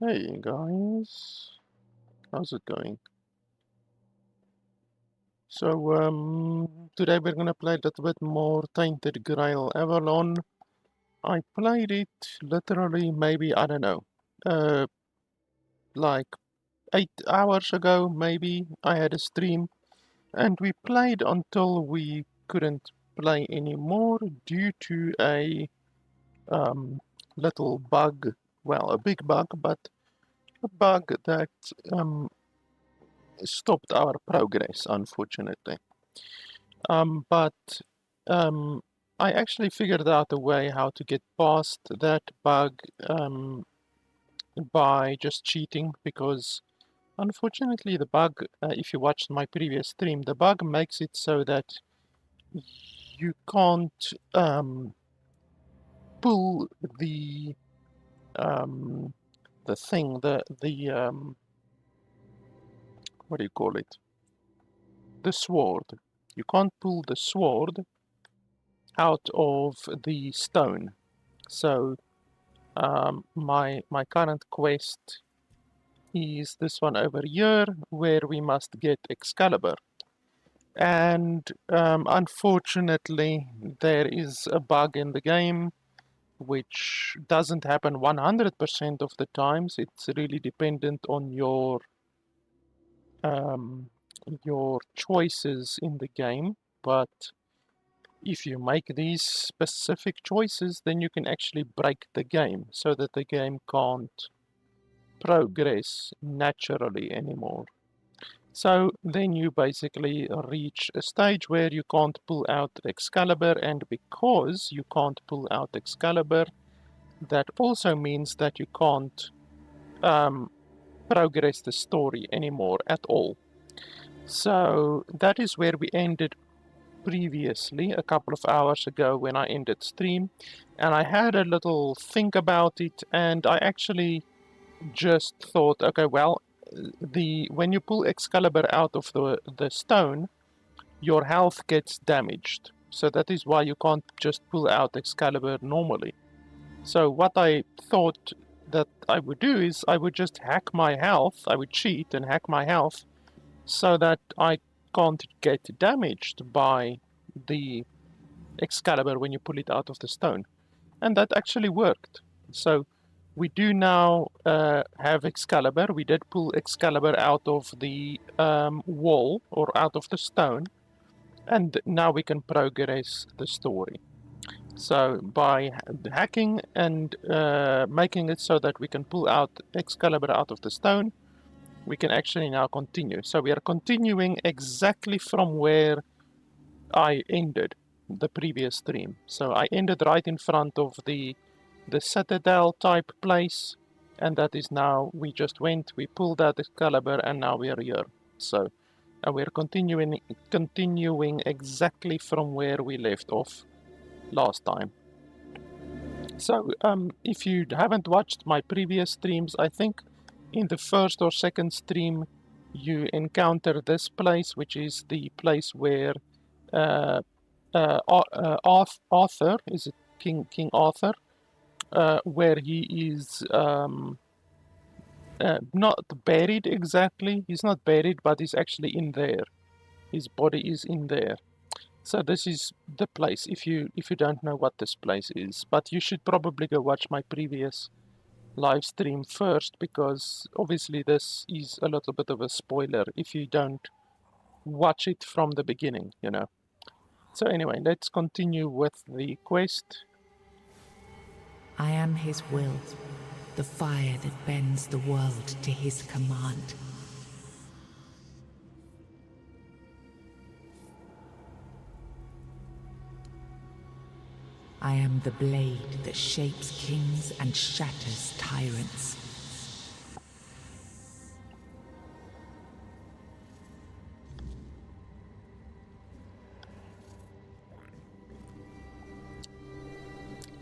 Hey guys, how's it going? So, today we're gonna play a little bit more Tainted Grail Avalon. I played it literally maybe, I don't know, uh, like 8 hours ago maybe. I had a stream and we played until we couldn't play anymore due to a little bug. Well, a big bug, but a bug that stopped our progress, unfortunately. But I actually figured out a way how to get past that bug by just cheating, because unfortunately the bug, if you watched my previous stream, the bug makes it so that you can't pull um, the thing, the what do you call it? The sword. You can't pull the sword out of the stone. So my current quest is this one over here, where we must get Excalibur. And unfortunately, there is a bug in the game which doesn't happen 100% of the times. It's really dependent on your choices in the game. But if you make these specific choices, then you can actually break the game so that the game can't progress naturally anymore. So then you basically reach a stage where you can't pull out Excalibur, and because you can't pull out Excalibur, that also means that you can't progress the story anymore at all. So that is where we ended previously, a couple of hours ago when I ended stream, and I had a little think about it, and I actually just thought, okay, well, when you pull Excalibur out of the stone, your health gets damaged. So that is why you can't just pull out Excalibur normally. So what I thought that I would do is I would just hack my health. I would cheat and hack my health so that I can't get damaged by the Excalibur when you pull it out of the stone. And that actually worked. So we do now have Excalibur. We did pull Excalibur out of the wall, or out of the stone, and now we can progress the story. So by hacking and making it so that we can pull out Excalibur out of the stone, we can actually now continue. So we are continuing exactly from where I ended the previous stream. So I ended right in front of the citadel type place, and that is now, we just went, we pulled out Excalibur, and now we are here. So we're continuing exactly from where we left off last time. So if you haven't watched my previous streams, I think in the first or second stream you encounter this place, which is the place where Arthur, is it King Arthur, where he is not buried exactly. He's not buried, but he's actually in there. His body is in there. So this is the place. If you don't know what this place is, but you should probably go watch my previous live stream first, because obviously this is a little bit of a spoiler if you don't watch it from the beginning, you know. So anyway, let's continue with the quest. I am his will, the fire that bends the world to his command. I am the blade that shapes kings and shatters tyrants.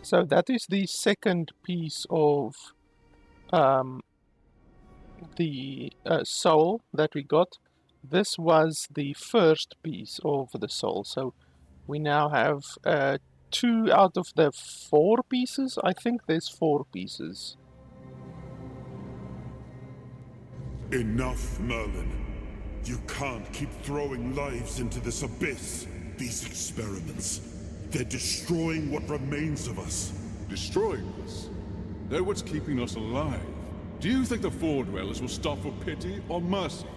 So that is the second piece of the soul that we got. This was the first piece of the soul. So we now have 2 out of the 4 pieces. I think there's 4 pieces. Enough, Merlin. You can't keep throwing lives into this abyss. These experiments, they're destroying what remains of us. Destroying us? They're what's keeping us alive. Do you think the Fall Dwellers will stop for pity or mercy?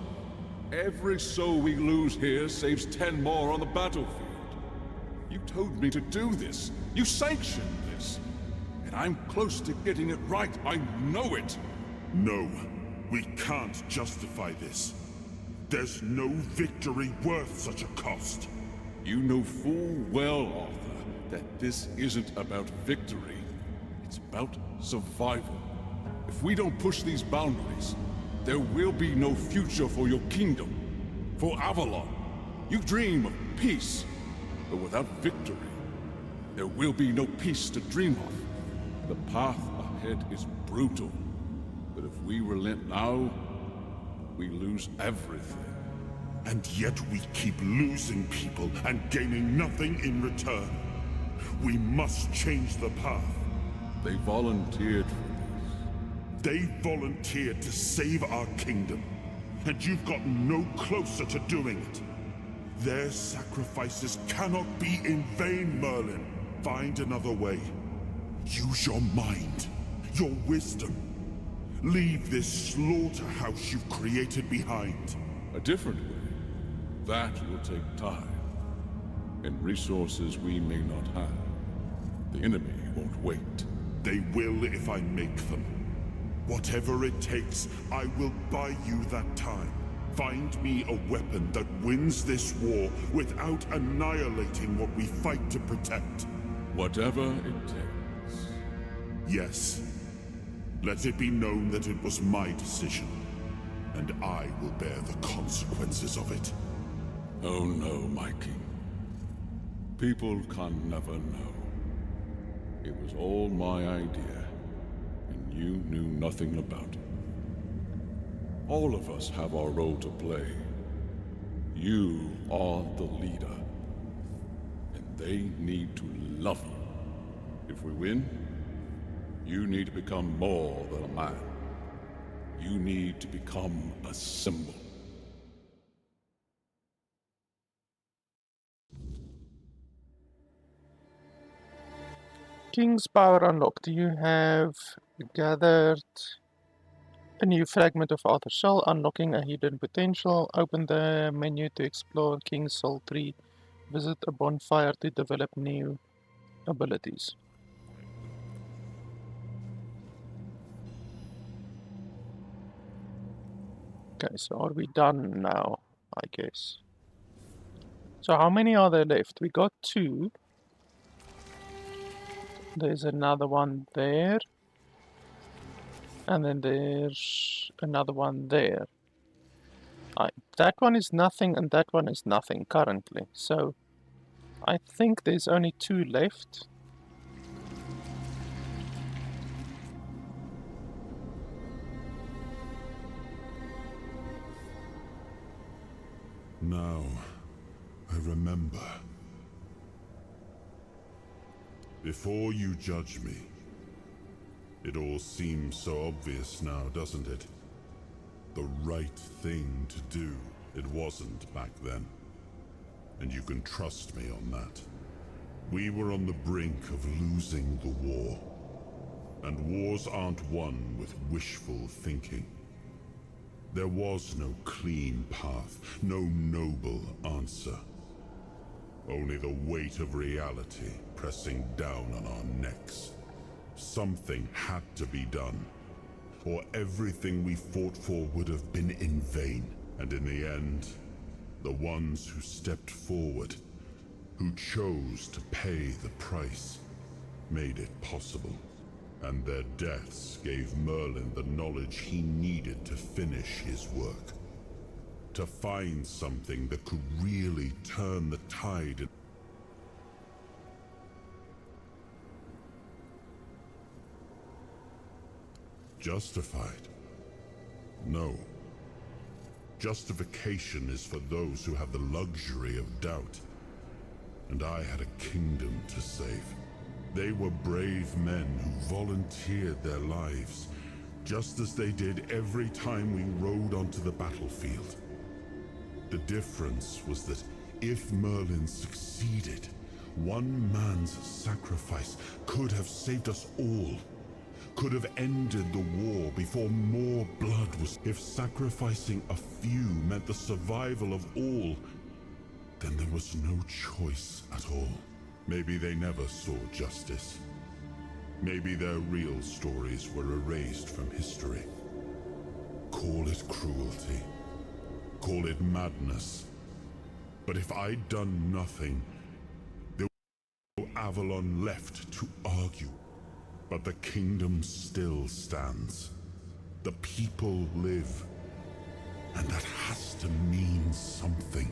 Every soul we lose here saves 10 more on the battlefield. You told me to do this. You sanctioned this. And I'm close to getting it right. I know it. No, we can't justify this. There's no victory worth such a cost. You know full well, Arthur, that this isn't about victory. It's about survival. If we don't push these boundaries, there will be no future for your kingdom. For Avalon. You dream of peace, but without victory, there will be no peace to dream of. The path ahead is brutal, but if we relent now, we lose everything. And yet we keep losing people and gaining nothing in return. We must change the path. They volunteered for this. They volunteered to save our kingdom, and you've gotten no closer to doing it. Their sacrifices cannot be in vain, Merlin. Find another way. Use your mind, your wisdom. Leave this slaughterhouse you've created behind. A different way. That will take time, and resources we may not have. The enemy won't wait. They will if I make them. Whatever it takes, I will buy you that time. Find me a weapon that wins this war without annihilating what we fight to protect. Whatever it takes. Yes. Let it be known that it was my decision, and I will bear the consequences of it. Oh no, my king. People can never know. It was all my idea, and you knew nothing about it. All of us have our role to play. You are the leader, and they need to love you. If we win, you need to become more than a man. You need to become a symbol. King's power unlocked. You have gathered a new fragment of Arthur's soul, unlocking a hidden potential. Open the menu to explore King's soul tree. Visit a bonfire to develop new abilities. Okay, so are we done now? I guess. So how many are there left? We got 2. There's another one there. And then there's another one there. That one is nothing and that one is nothing currently. So I think there's only 2 left. Now, I remember. Before you judge me, it all seems so obvious now, doesn't it? The right thing to do. It wasn't back then. And you can trust me on that. We were on the brink of losing the war. And wars aren't won with wishful thinking. There was no clean path, no noble answer. Only the weight of reality pressing down on our necks. Something had to be done, or everything we fought for would have been in vain. And in the end, the ones who stepped forward, who chose to pay the price, made it possible. And their deaths gave Merlin the knowledge he needed to finish his work. To find something that could really turn the tide. Justified? No. Justification is for those who have the luxury of doubt. And I had a kingdom to save. They were brave men who volunteered their lives just as they did every time we rode onto the battlefield. The difference was that if Merlin succeeded, one man's sacrifice could have saved us all, could have ended the war before more blood was. If sacrificing a few meant the survival of all, then there was no choice at all. Maybe they never saw justice. Maybe their real stories were erased from history. Call it cruelty. Call it madness. But if I'd done nothing, there was no Avalon left to argue. But the kingdom still stands. The people live. And that has to mean something.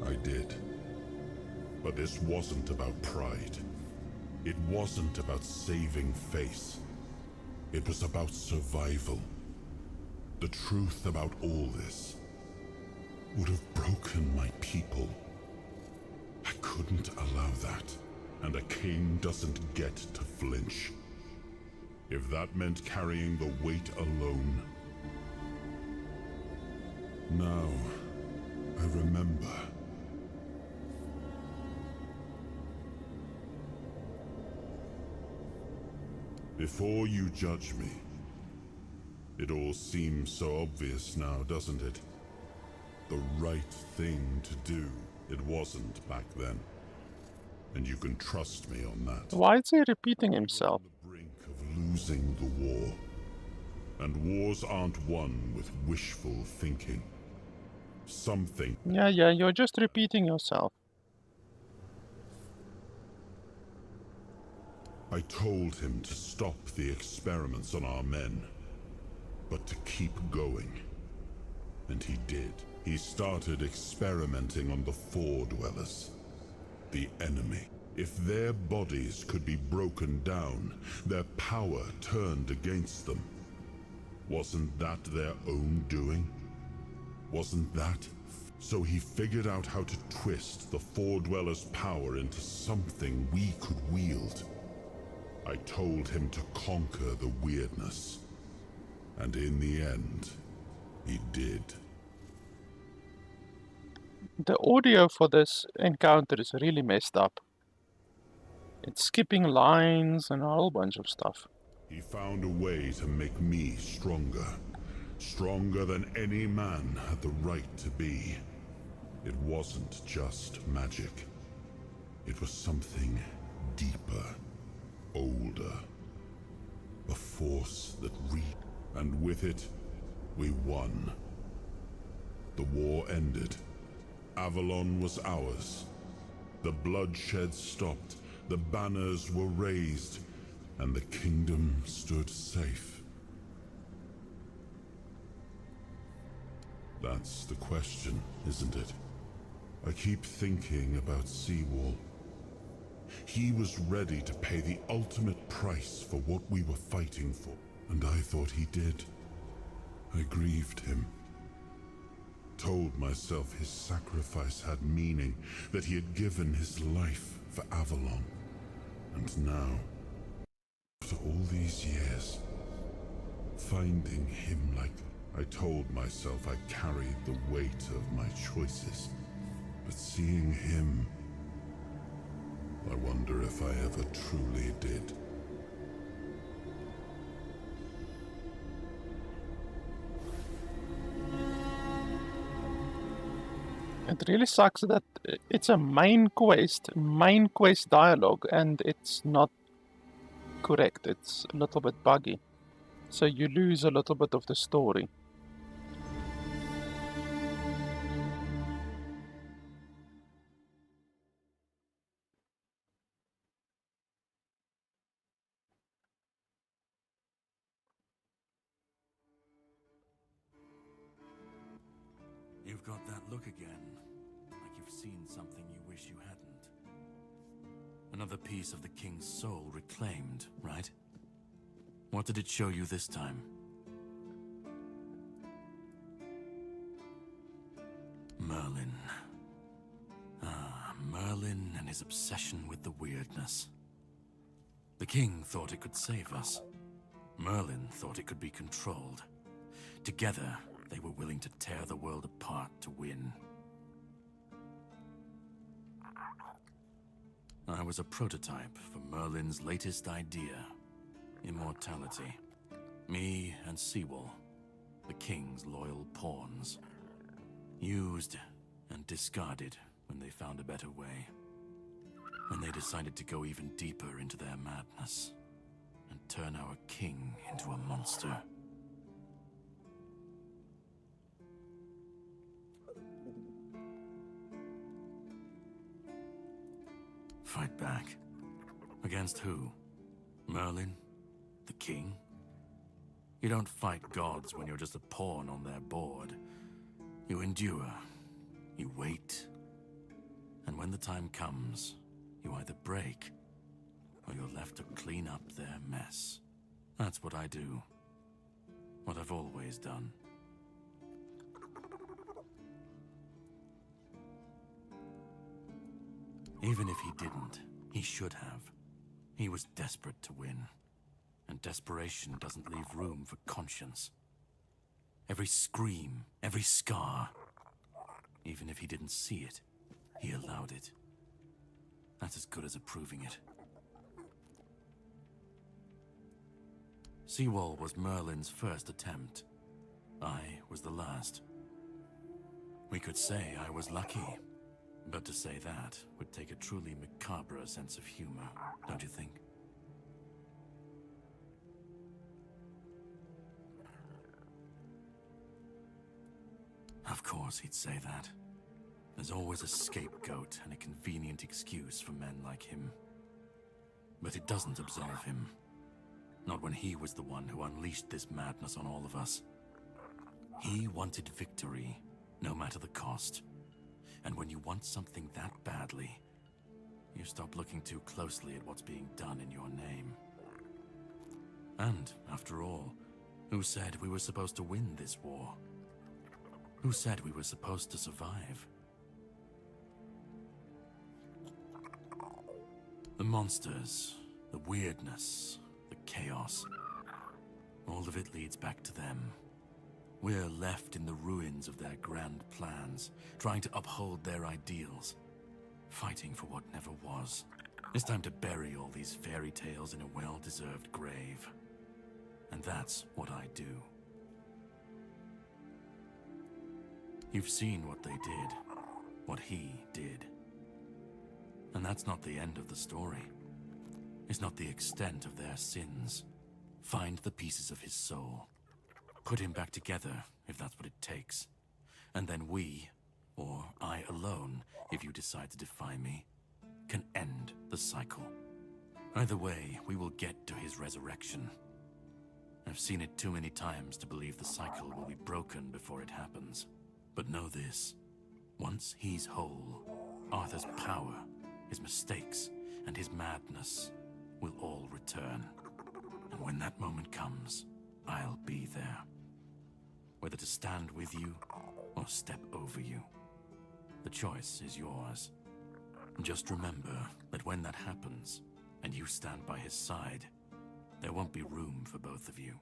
I did. But this wasn't about pride. It wasn't about saving face. It was about survival. The truth about all this would have broken my people. I couldn't allow that. And a king doesn't get to flinch. If that meant carrying the weight alone. Now, I remember. Before you judge me, it all seems so obvious now, doesn't it? The right thing to do. It wasn't back then. And you can trust me on that. Why is he repeating himself? On the brink of losing the war. And wars aren't won with wishful thinking. Something. Yeah, you're just repeating yourself. I told him to stop the experiments on our men, but to keep going. And he did. He started experimenting on the Four Dwellers, the enemy. If their bodies could be broken down, their power turned against them, wasn't that their own doing? Wasn't that? So he figured out how to twist the Four Dwellers' power into something we could wield. I told him to conquer the weirdness. And in the end, he did. The audio for this encounter is really messed up. It's skipping lines and a whole bunch of stuff. He found a way to make me stronger. Stronger than any man had the right to be. It wasn't just magic. It was something deeper, older. A force that and with it, we won. The war ended. Avalon was ours. The bloodshed stopped, the banners were raised, and the kingdom stood safe. That's the question, isn't it? I keep thinking about Seawall. He was ready to pay the ultimate price for what we were fighting for, and I thought he did. I grieved him. Told myself his sacrifice had meaning, that he had given his life for Avalon. And now, after all these years, finding him like... I told myself I carried the weight of my choices. But seeing him, I wonder if I ever truly did. It really sucks that it's a main quest dialogue, and it's not correct. It's a little bit buggy. So you lose a little bit of the story. You've got that look again, like you've seen something you wish you hadn't. Another piece of the king's soul reclaimed, right? What did it show you this time? Merlin. Ah, Merlin. Merlin and his obsession with the weirdness. The king thought it could save us. Merlin thought it could be controlled. Together, they were willing to tear the world apart to win. I was a prototype for Merlin's latest idea, immortality. Me and Seawall, the king's loyal pawns. Used and discarded when they found a better way. When they decided to go even deeper into their madness and turn our king into a monster. Fight back. Against who? Merlin? The king? You don't fight gods when you're just a pawn on their board. You endure. You wait. And when the time comes, you either break, or you're left to clean up their mess. That's what I do. What I've always done. Even if he didn't, he should have. He was desperate to win. And desperation doesn't leave room for conscience. Every scream, every scar, even if he didn't see it, he allowed it. That's as good as approving it. Seawall was Merlin's first attempt. I was the last. We could say I was lucky. But to say that would take a truly macabre sense of humor, don't you think? Of course he'd say that. There's always a scapegoat and a convenient excuse for men like him. But it doesn't absolve him. Not when he was the one who unleashed this madness on all of us. He wanted victory, no matter the cost. And when you want something that badly, you stop looking too closely at what's being done in your name. And, after all, who said we were supposed to win this war? Who said we were supposed to survive? The monsters, the weirdness, the chaos, all of it leads back to them. We're left in the ruins of their grand plans, trying to uphold their ideals, fighting for what never was. It's time to bury all these fairy tales in a well-deserved grave. And that's what I do. You've seen what they did, what he did. And that's not the end of the story. It's not the extent of their sins. Find the pieces of his soul. Put him back together, if that's what it takes. And then we, or I alone, if you decide to defy me, can end the cycle. Either way, we will get to his resurrection. I've seen it too many times to believe the cycle will be broken before it happens. But know this, once he's whole, Arthur's power, his mistakes, and his madness will all return. And when that moment comes, I'll be there. Whether to stand with you or step over you. The choice is yours. Just remember that when that happens, and you stand by his side, there won't be room for both of you.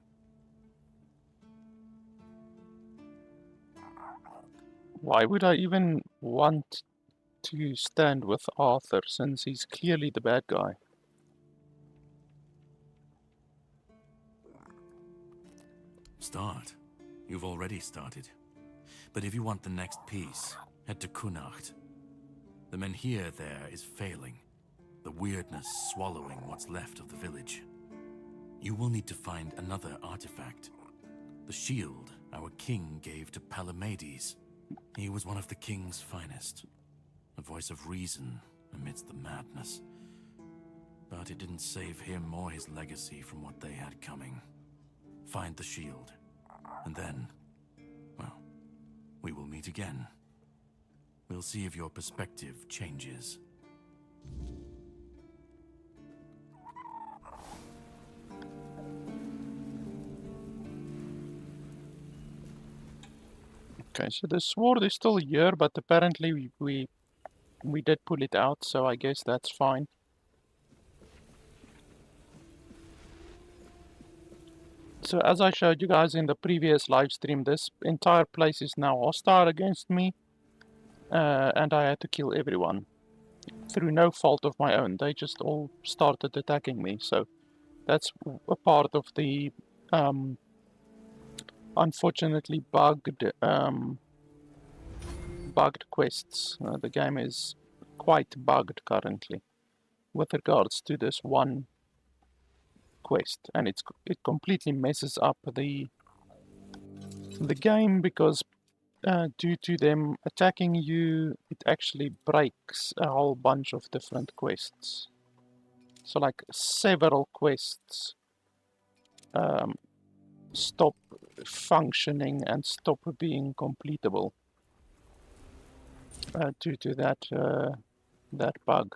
Why would I even want to stand with Arthur, since he's clearly the bad guy? Start. You've already started. But if you want the next piece, head to Kunacht. The Menhir there is failing. The weirdness swallowing what's left of the village. You will need to find another artifact. The shield our king gave to Palamedes. He was one of the king's finest. A voice of reason amidst the madness. But it didn't save him or his legacy from what they had coming. Find the shield. And then, well, we will meet again. We'll see if your perspective changes. Okay, so the sword is still here, but apparently we we did pull it out, so I guess that's fine. So as I showed you guys in the previous live stream, this entire place is now hostile against me, and I had to kill everyone through no fault of my own. They just all started attacking me, so that's a part of the unfortunately bugged quests. The game is quite bugged currently with regards to this one quest, and it completely messes up the game because due to them attacking you, it actually breaks a whole bunch of different quests. So like several quests stop functioning and stop being completable due to that bug.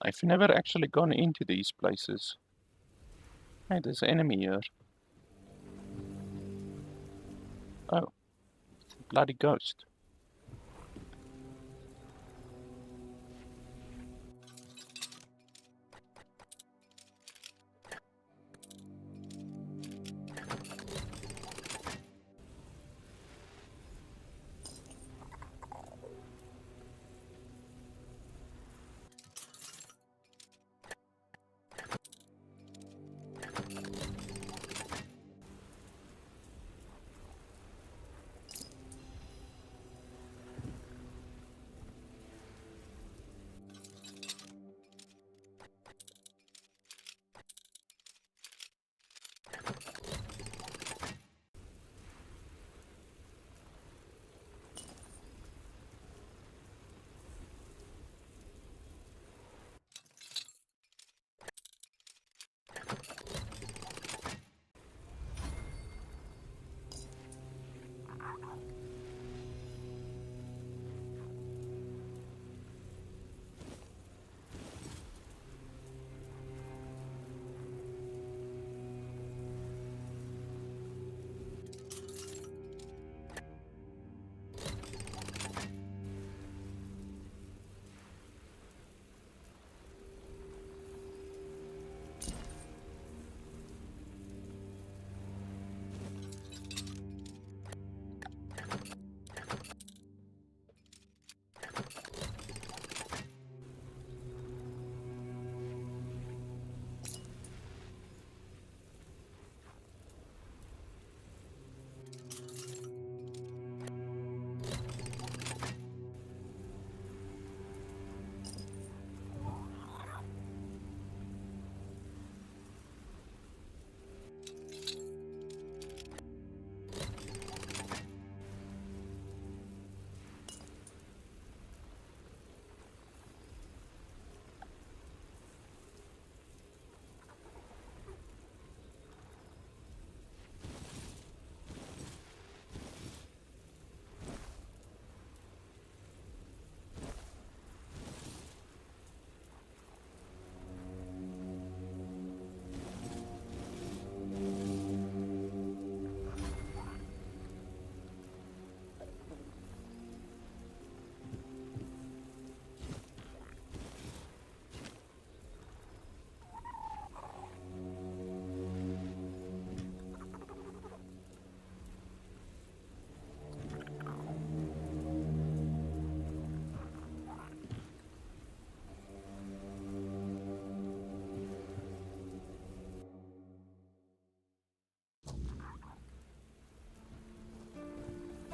I've never actually gone into these places. Hey, there's an enemy here. Oh, it's a bloody ghost.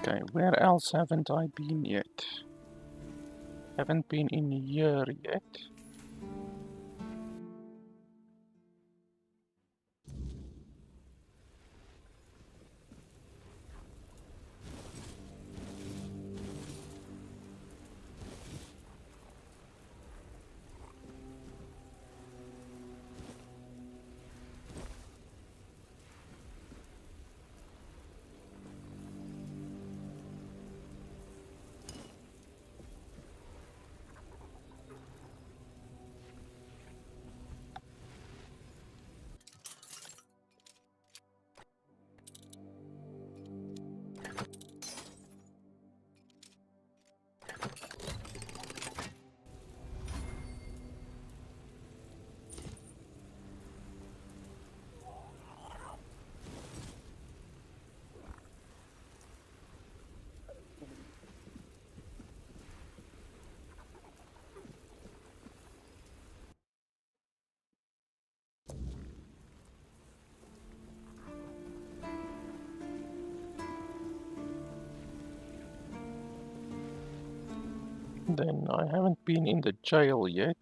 Okay, where else haven't I been yet? Haven't been in here yet. Then I haven't been in the jail yet.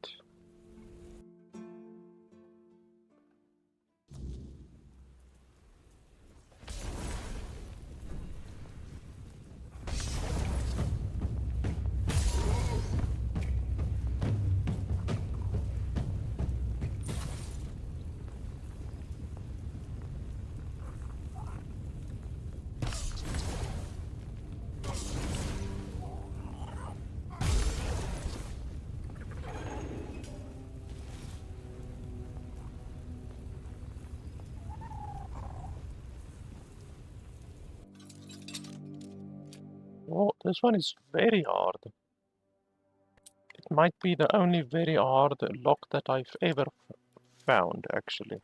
Oh, this one is very hard. It might be the only very hard lock that I've ever found, actually.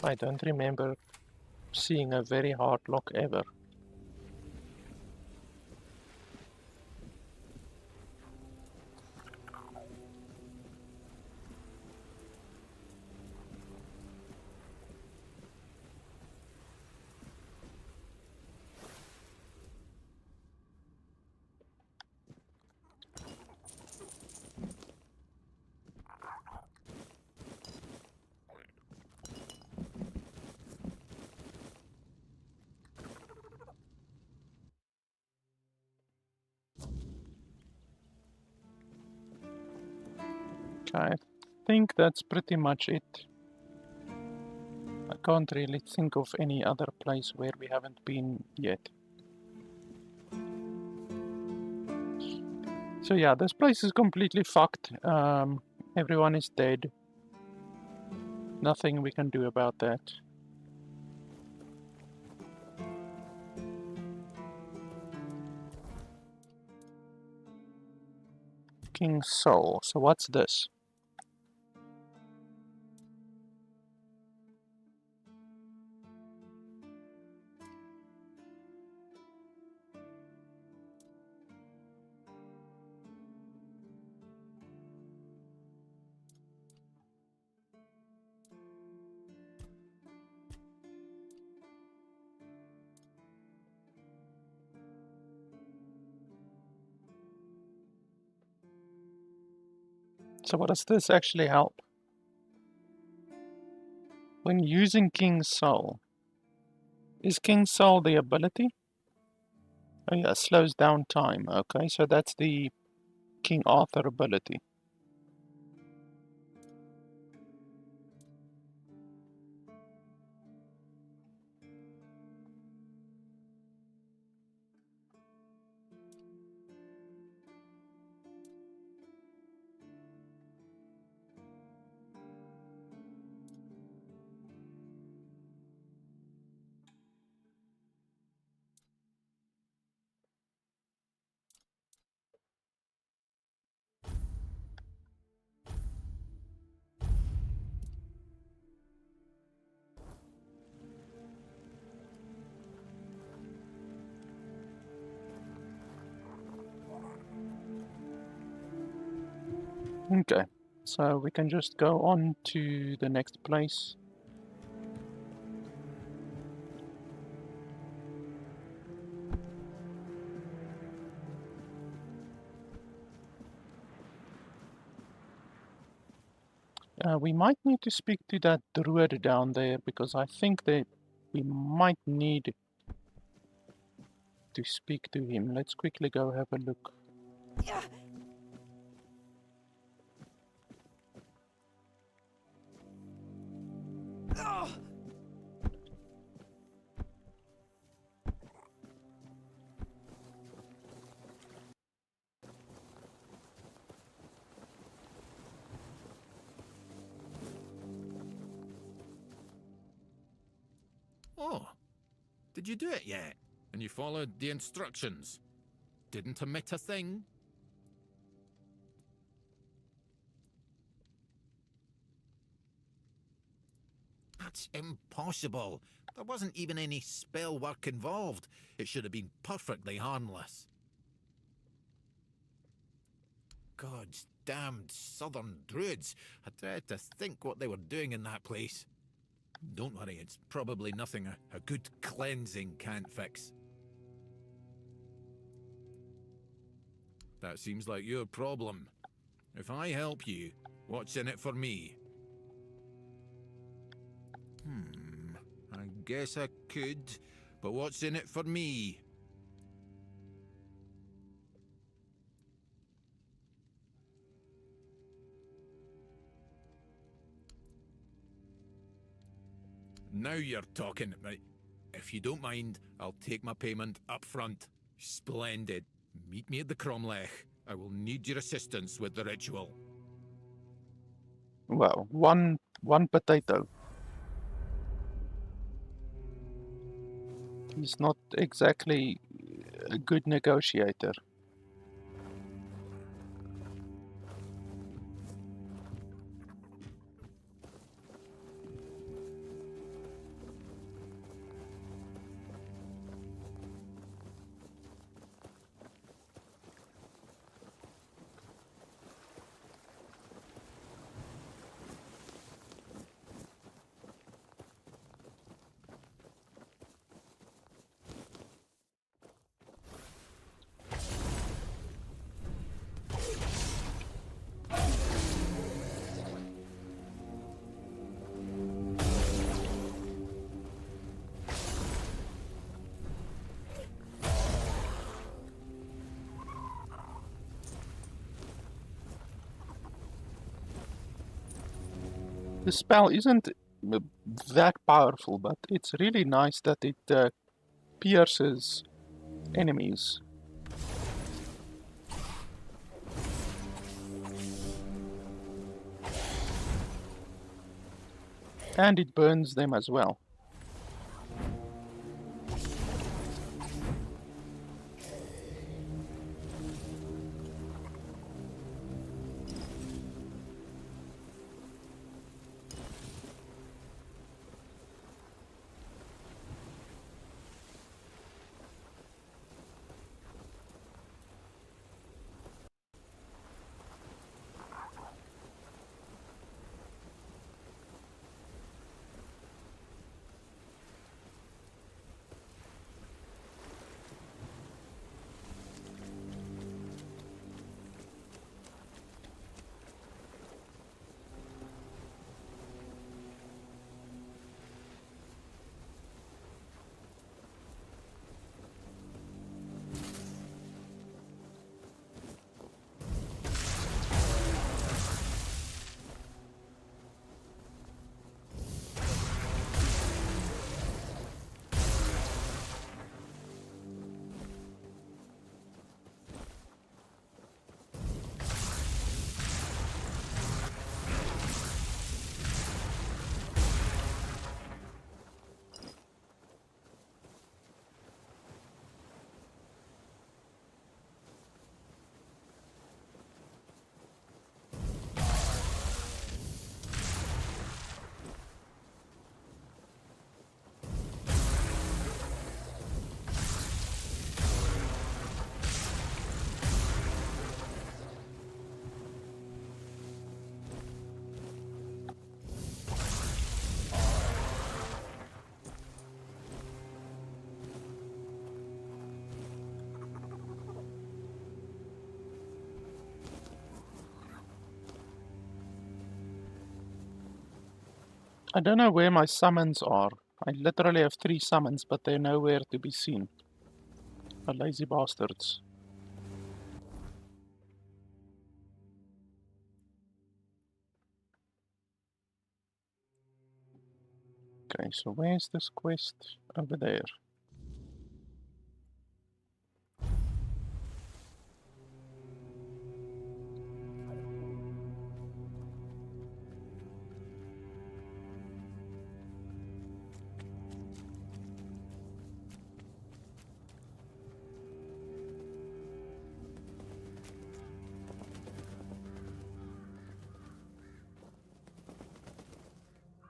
I don't remember seeing a very hard lock ever. I think that's pretty much it. I can't really think of any other place where we haven't been yet. So yeah, this place is completely fucked. Everyone is dead. Nothing we can do about that. King's Soul. So what's this? So what does this actually help? When using King's Soul, is King's Soul the ability? Oh yeah, slows down time. Okay, so that's the King Arthur ability. Okay, so we can just go on to the next place. We might need to speak to that druid down there because I think that we might need to speak to him. Let's quickly go have a look. Oh, did you do it yet? And you followed the instructions? Didn't omit a thing? That's impossible. There wasn't even any spell work involved. It should have been perfectly harmless. God's damned southern druids. I dread to think what they were doing in that place. Don't worry, it's probably nothing a good cleansing can't fix. That seems like your problem. If I help you, what's in it for me? I guess I could, but what's in it for me? Now you're talking. Right. If you don't mind, I'll take my payment up front. Splendid. Meet me at the Cromlech. I will need your assistance with the ritual. Well, one potato. He's not exactly a good negotiator. The spell isn't that powerful, but it's really nice that it pierces enemies. And it burns them as well. I don't know where my summons are. I literally have 3 summons, but they're nowhere to be seen. The lazy bastards. Okay, so where's this quest? Over there.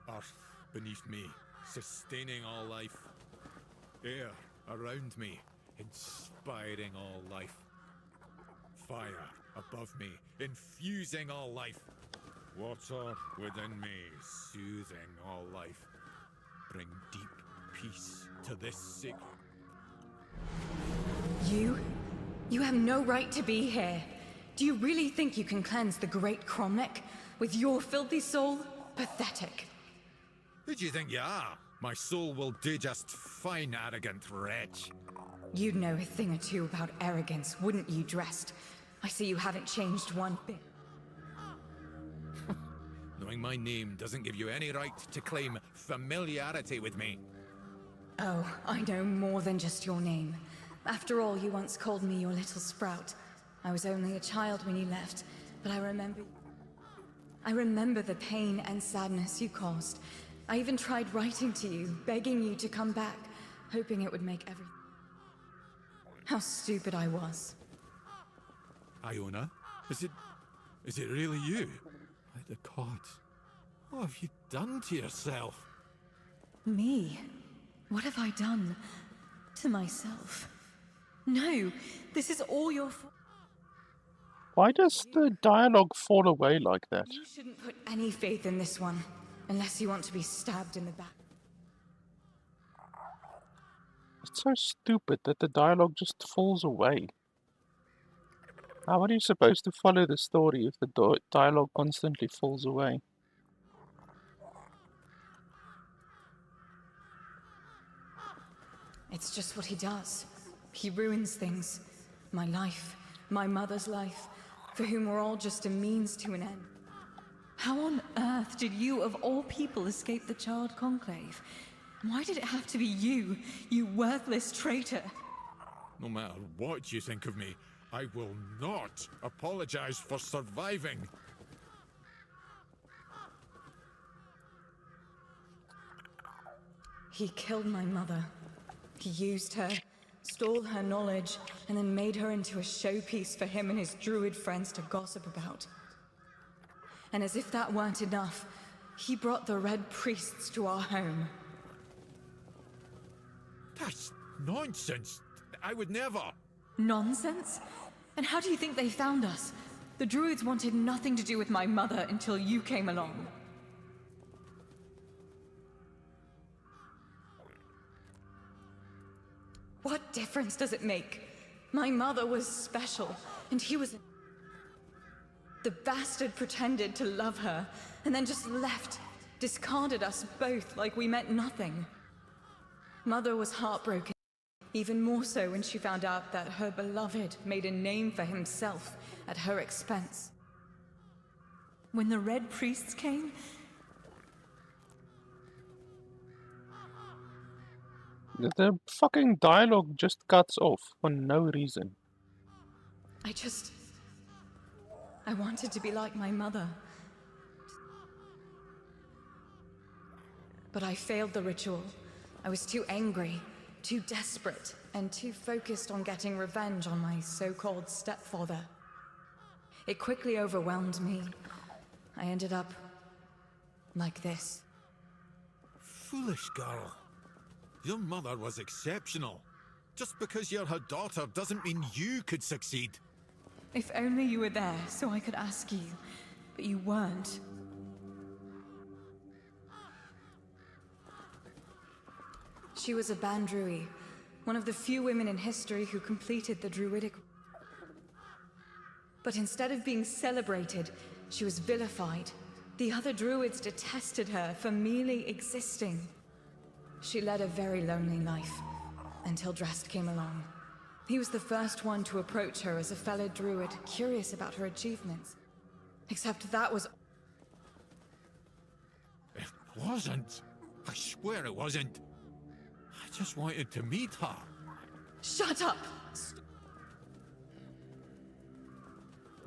Earth beneath me, sustaining all life. Air around me, inspiring all life. Fire above me, infusing all life. Water within me, soothing all life. Bring deep peace to this sick. You have no right to be here. Do you really think you can cleanse the great Cromlech with your filthy soul? Pathetic. Who do you think you are? My soul will do just fine, arrogant wretch. You'd know a thing or two about arrogance, wouldn't you, Dressed? I see you haven't changed one bit. Knowing my name doesn't give you any right to claim familiarity with me. Oh, I know more than just your name. After all, you once called me your little sprout. I was only a child when you left, but I remember the pain and sadness you caused. I even tried writing to you, begging you to come back, hoping it would make everything. How stupid I was. Iona? Is it really you? By the gods, what have you done to yourself? Me? What have I done? To myself? No, this is all your fault. Why does the dialogue fall away like that? You shouldn't put any faith in this one, unless you want to be stabbed in the back. It's so stupid that the dialogue just falls away. How are you supposed to follow the story if the dialogue constantly falls away? It's just what he does. He ruins things. My life, my mother's life, for whom we're all just a means to an end. How on earth did you, of all people, escape the Child Conclave? Why did it have to be you, you worthless traitor? No matter what you think of me, I will not apologize for surviving. He killed my mother. He used her, stole her knowledge, and then made her into a showpiece for him and his druid friends to gossip about. And as if that weren't enough, he brought the Red Priests to our home. That's nonsense. I would never. Nonsense? And how do you think they found us? The druids wanted nothing to do with my mother until you came along. What difference does it make? My mother was special, and he was... The bastard pretended to love her, and then just left, discarded us both like we meant nothing. Mother was heartbroken, even more so when she found out that her beloved made a name for himself at her expense. When the Red Priests came... The fucking dialogue just cuts off for no reason. I wanted to be like my mother. But I failed the ritual. I was too angry, too desperate, and too focused on getting revenge on my so-called stepfather. It quickly overwhelmed me. I ended up like this. Foolish girl. Your mother was exceptional. Just because you're her daughter doesn't mean you could succeed. If only you were there so I could ask you, but you weren't. She was a Bandrui, one of the few women in history who completed the Druidic. But instead of being celebrated, she was vilified, The other druids detested her for merely existing. She led a very lonely life, until Drast came along. He was the first one to approach her as a fellow druid, curious about her achievements. Except that was... It wasn't. I swear it wasn't. I just wanted to meet her. Shut up!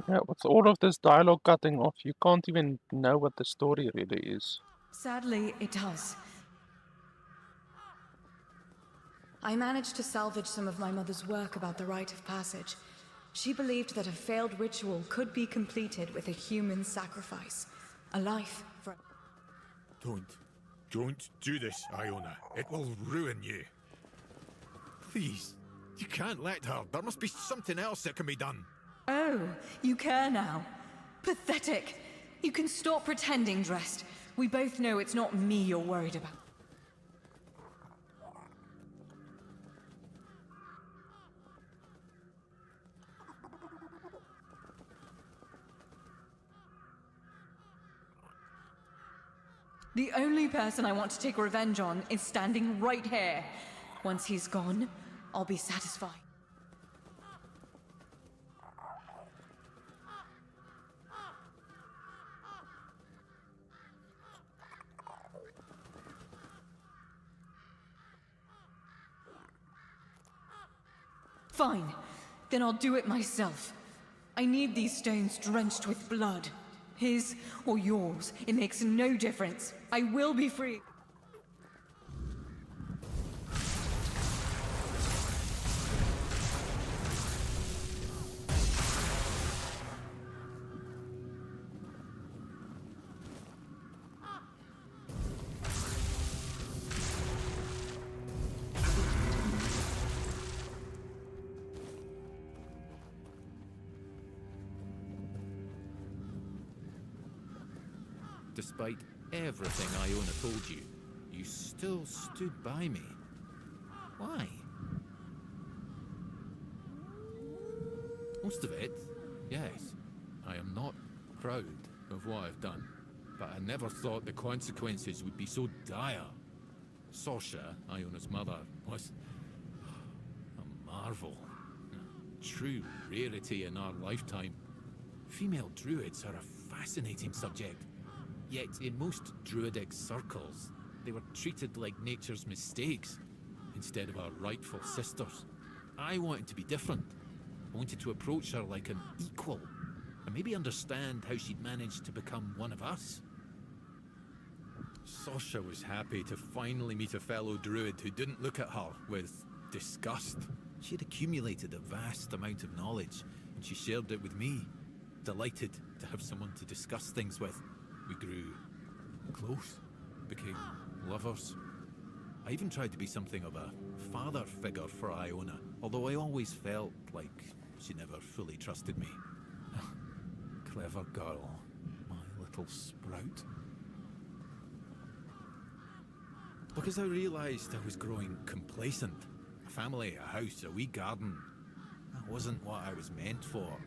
Yeah, with all of this dialogue cutting off, you can't even know what the story really is. Sadly, it does. I managed to salvage some of my mother's work about the rite of passage. She believed that a failed ritual could be completed with a human sacrifice. A life for... Don't do this, Iona. It will ruin you. Please, you can't let her. There must be something else that can be done. Oh, you care now. Pathetic. You can stop pretending, Drast. We both know it's not me you're worried about. The only person I want to take revenge on is standing right here. Once he's gone, I'll be satisfied. Fine. Then I'll do it myself. I need these stones drenched with blood. His or yours, it makes no difference. I will be free. Despite everything Iona told you, you still stood by me. Why? Most of it, yes. I am not proud of what I've done, but I never thought the consequences would be so dire. Sorsha, Iona's mother, was a marvel. A true rarity in our lifetime. Female druids are a fascinating subject. Yet, in most druidic circles, they were treated like nature's mistakes, instead of our rightful sisters. I wanted to be different. I wanted to approach her like an equal, and maybe understand how she'd managed to become one of us. Sasha was happy to finally meet a fellow druid who didn't look at her with disgust. She had accumulated a vast amount of knowledge, and she shared it with me, delighted to have someone to discuss things with. We grew close, became lovers. I even tried to be something of a father figure for Iona, although I always felt like she never fully trusted me. Clever girl, my little sprout. Because I realized I was growing complacent. A family, a house, a wee garden. That wasn't what I was meant for.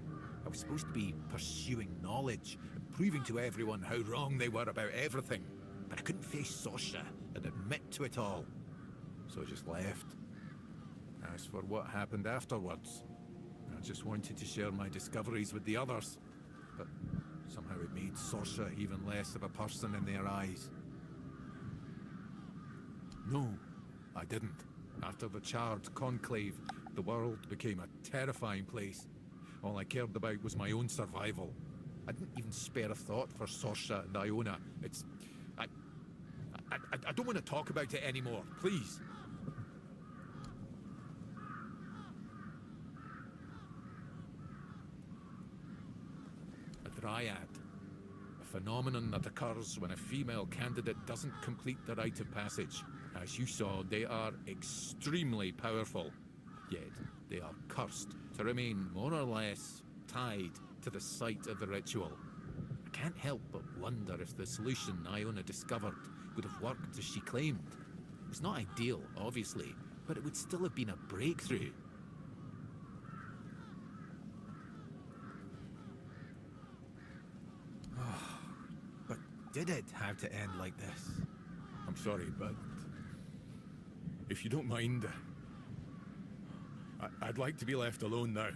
I was supposed to be pursuing knowledge, proving to everyone how wrong they were about everything. But I couldn't face Sasha and admit to it all. So I just left. As for what happened afterwards, I just wanted to share my discoveries with the others. But somehow it made Sasha even less of a person in their eyes. No, I didn't. After the Charred Conclave, the world became a terrifying place. All I cared about was my own survival. I didn't even spare a thought for Sasha and Iona. It's... I don't want to talk about it anymore, please. A dryad. A phenomenon that occurs when a female candidate doesn't complete the rite of passage. As you saw, they are extremely powerful. Yet, they are cursed to remain more or less tied to the site of the ritual. I can't help but wonder if the solution Iona discovered would have worked as she claimed. It's not ideal, obviously, but it would still have been a breakthrough. But did it have to end like this? I'm sorry, but if you don't mind, I'd like to be left alone now.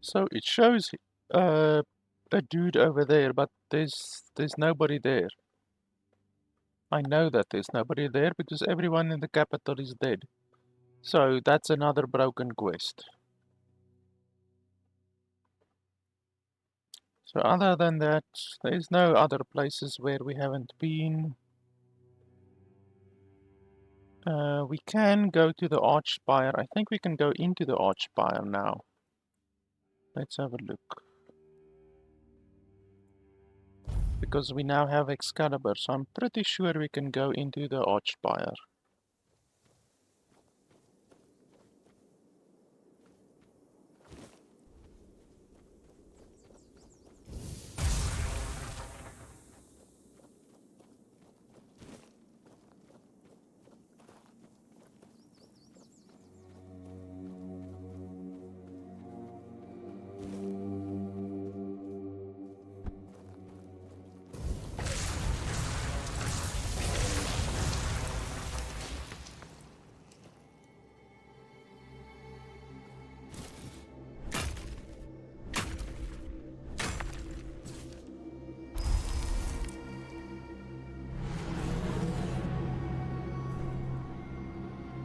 So it shows a dude over there, but there's nobody there. I know that there's nobody there because everyone in the capital is dead. So that's another broken quest. So other than that, there's no other places where we haven't been. We can go to the Archspire. I think we can go into the Archspire now. Let's have a look. Because we now have Excalibur, so I'm pretty sure we can go into the Archspire.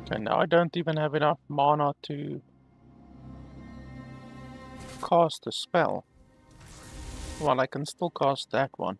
Okay, now I don't even have enough mana to cast a spell. Well, I can still cast that one.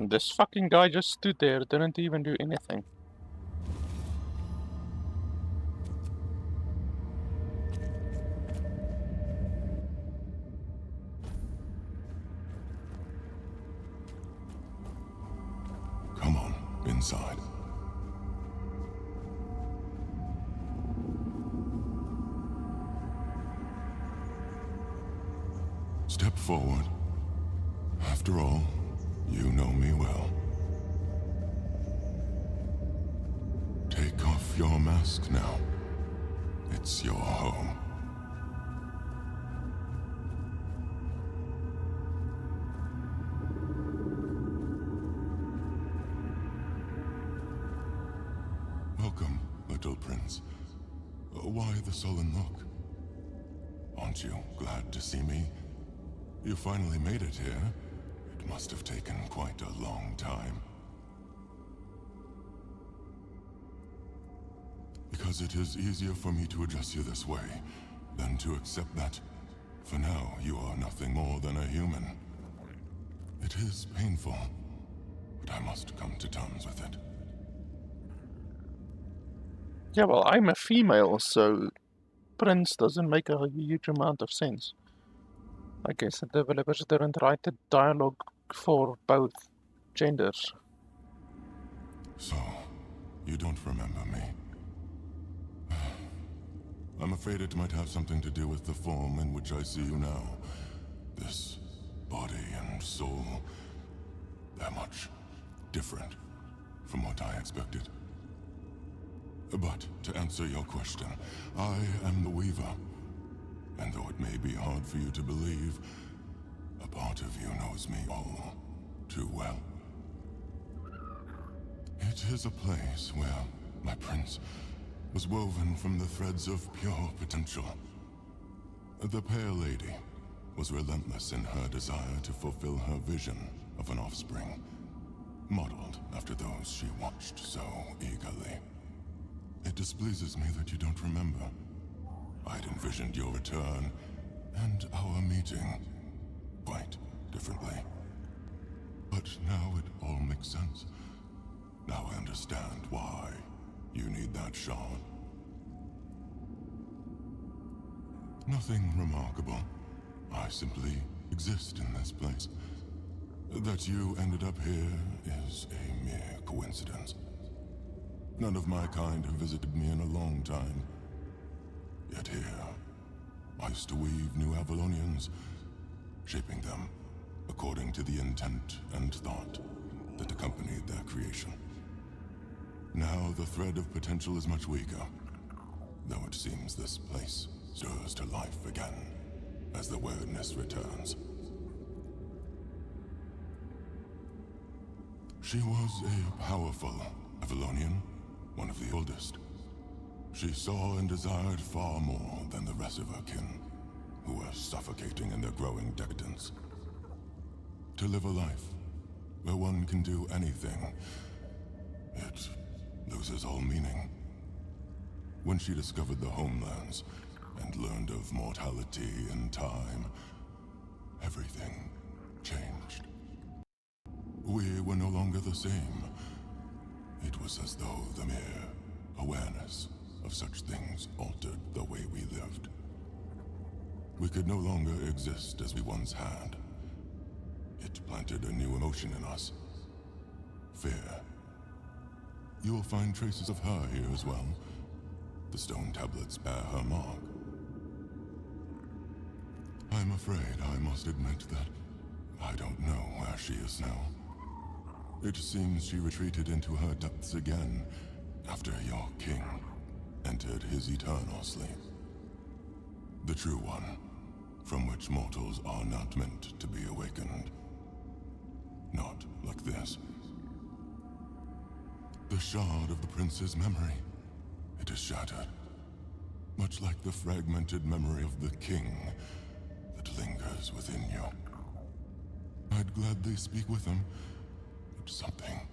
This fucking guy just stood there, didn't even do anything. Come on, inside. Step forward. After all, you know me well. Take off your mask now. It's your home. Welcome, little prince. Why the sullen look? Aren't you glad to see me? You finally made it here. It must have taken quite a long time. Because it is easier for me to address you this way than to accept that, for now, you are nothing more than a human. It is painful, but I must come to terms with it. Yeah, well, I'm a female, so Prince doesn't make a huge amount of sense. I guess the developers didn't write the dialogue for both genders. So, you don't remember me? I'm afraid it might have something to do with the form in which I see you now. This body and soul, they're much different from what I expected. But to answer your question, I am the Weaver. And though it may be hard for you to believe, a part of you knows me all too well. It is a place where my prince was woven from the threads of pure potential. The Pale Lady was relentless in her desire to fulfill her vision of an offspring, modeled after those she watched so eagerly. It displeases me that you don't remember. I'd envisioned your return and our meeting quite differently. But now it all makes sense. Now I understand why you need that shard. Nothing remarkable. I simply exist in this place. That you ended up here is a mere coincidence. None of my kind have visited me in a long time. Yet here, I used to weave new Avalonians, shaping them according to the intent and thought that accompanied their creation. Now the thread of potential is much weaker, though it seems this place stirs to life again as the weirdness returns. She was a powerful Avalonian, one of the oldest. She saw and desired far more than the rest of her kin, who were suffocating in their growing decadence. To live a life where one can do anything, it loses all meaning. When she discovered the homelands and learned of mortality and time, everything changed. We were no longer the same. It was as though the mere awareness of such things altered the way we lived. We could no longer exist as we once had. It planted a new emotion in us. Fear. You will find traces of her here as well. The stone tablets bear her mark. I'm afraid I must admit that I don't know where she is now. It seems she retreated into her depths again after your king entered his eternal sleep. The true one, from which mortals are not meant to be awakened. Not like this. The shard of the prince's memory. It is shattered. Much like the fragmented memory of the king that lingers within you. I'd gladly speak with him, but something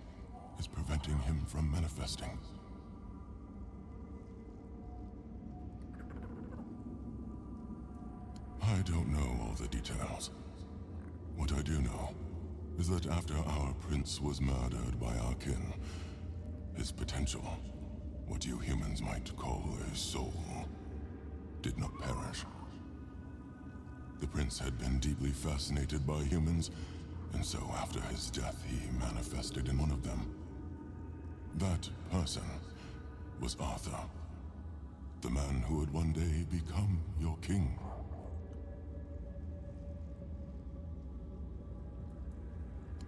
is preventing him from manifesting. I don't know all the details. What I do know is that after our prince was murdered by our kin, his potential, what you humans might call a soul, did not perish. The prince had been deeply fascinated by humans, and so after his death he manifested in one of them. That person was Arthur, the man who would one day become your king.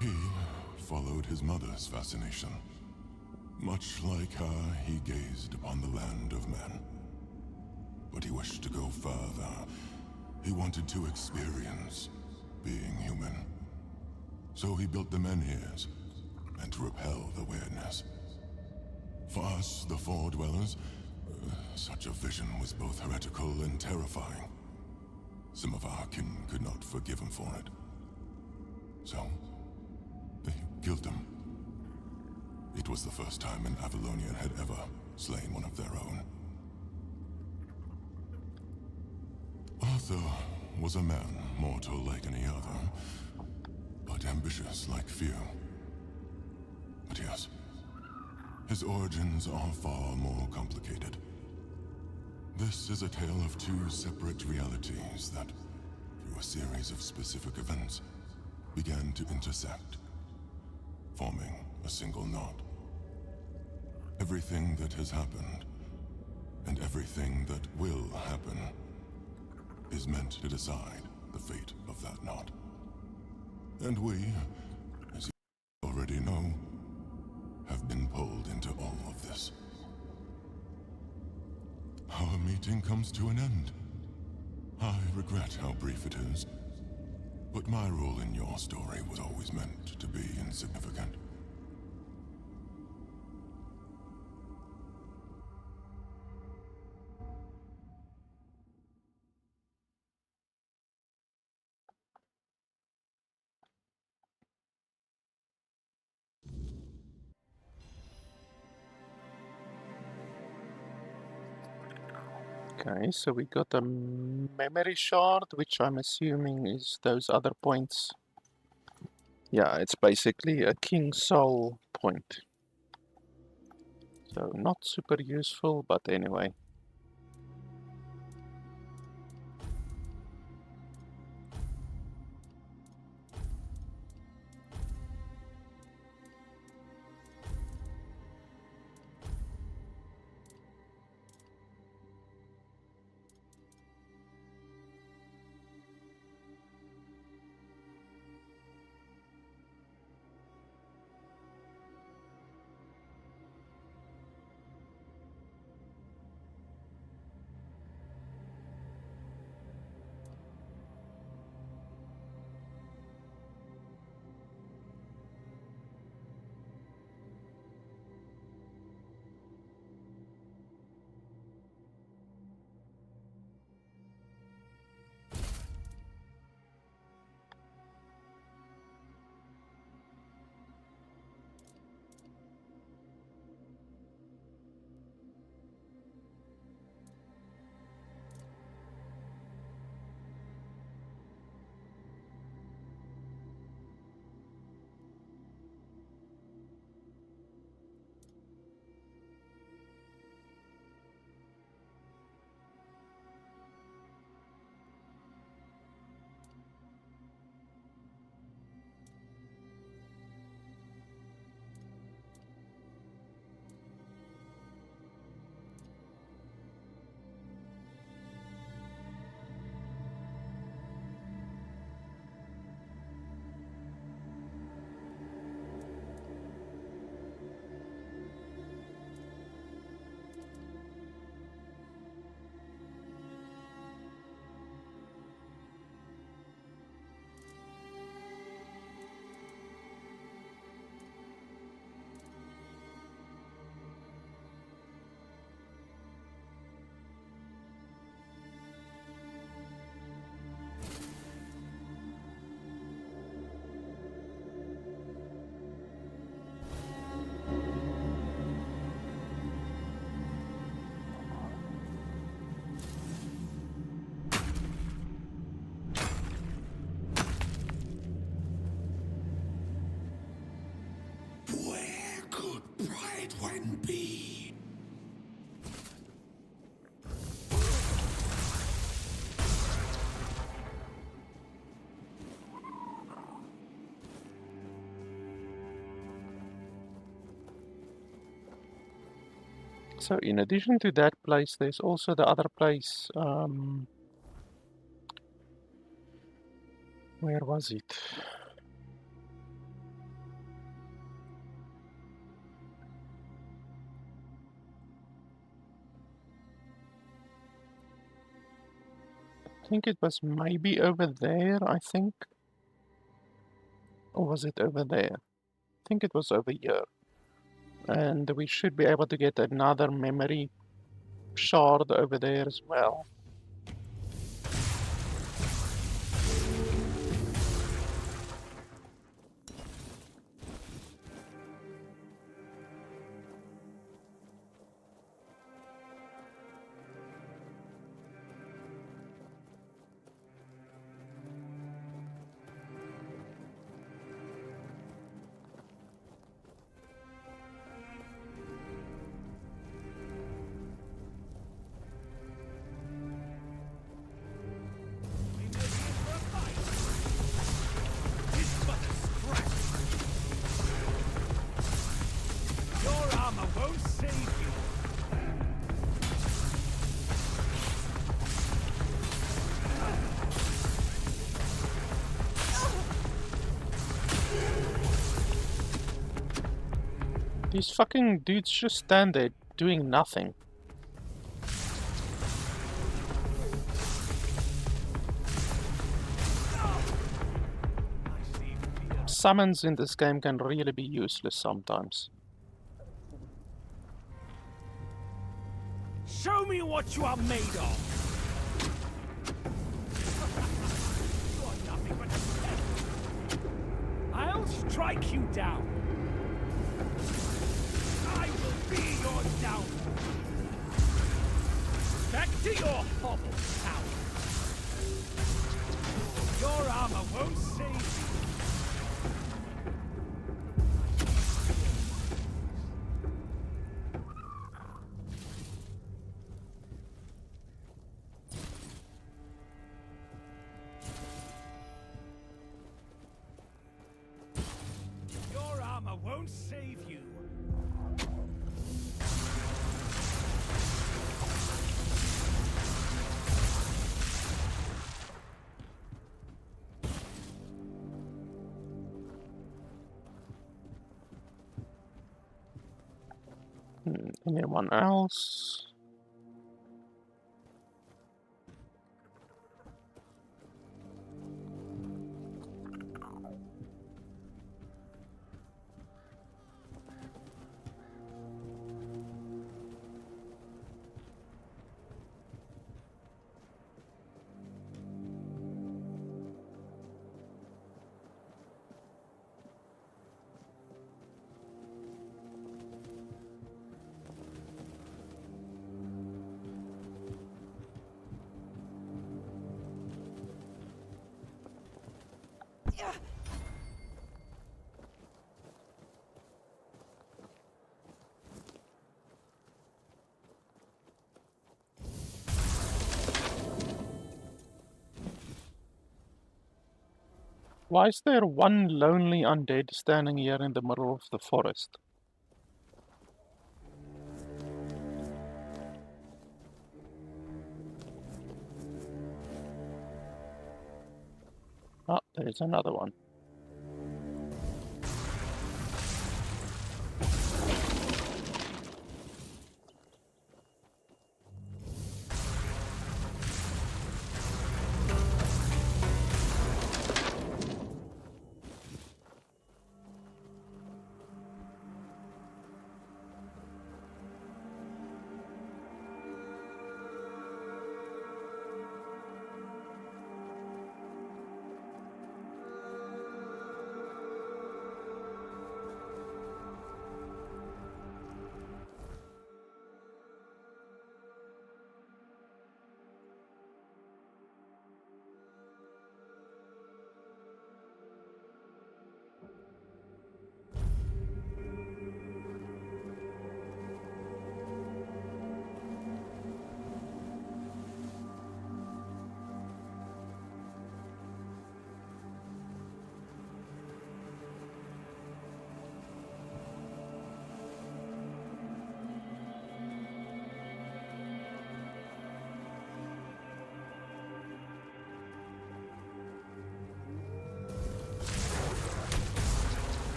He followed his mother's fascination. Much like her, he gazed upon the land of men. But he wished to go further. He wanted to experience being human. So he built the menhirs, and to repel the weirdness. For us, the Four Dwellers, such a vision was both heretical and terrifying. Some of our kin could not forgive him for it. So, they killed him. It was the first time an Avalonian had ever slain one of their own. Arthur was a man, mortal like any other, but ambitious like few. But yes, his origins are far more complicated. This is a tale of two separate realities that, through a series of specific events, began to intersect, forming a single knot. Everything that has happened, and everything that will happen, is meant to decide the fate of that knot. And we, as you already know, have been pulled into all of this. Our meeting comes to an end. I regret how brief it is, but my role in your story was always meant to be insignificant. Okay, so we got a memory shard, which I'm assuming is those other points. Yeah, it's basically a king soul point. So not super useful, but anyway. when be. So in addition to that place, there's also the other place. Where was it? I think it was maybe over there, I think. Or was it over there? I think it was over here. And we should be able to get another memory shard over there as well. These fucking dudes just stand there doing nothing. Summons in this game can really be useless sometimes. Show me what you are made of! You are nothing but a step. I'll strike you down. I will be your downfall. Back to your hovel tower. Your armor won't save you. Won't save you. Anyone else? Why is there one lonely undead standing here in the middle of the forest? Ah, there's another one.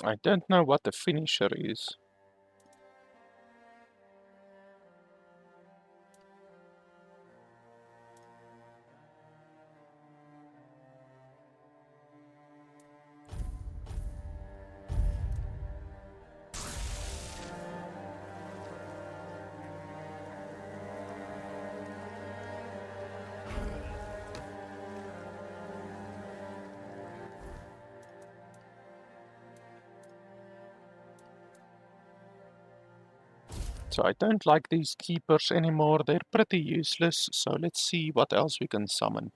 I don't know what the finisher is. So I don't like these keepers anymore, they're pretty useless, so let's see what else we can summon.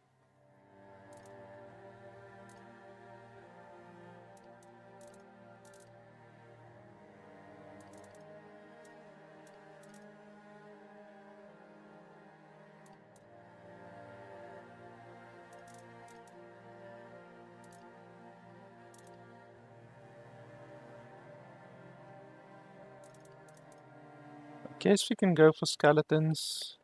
Guess we can go for skeletons.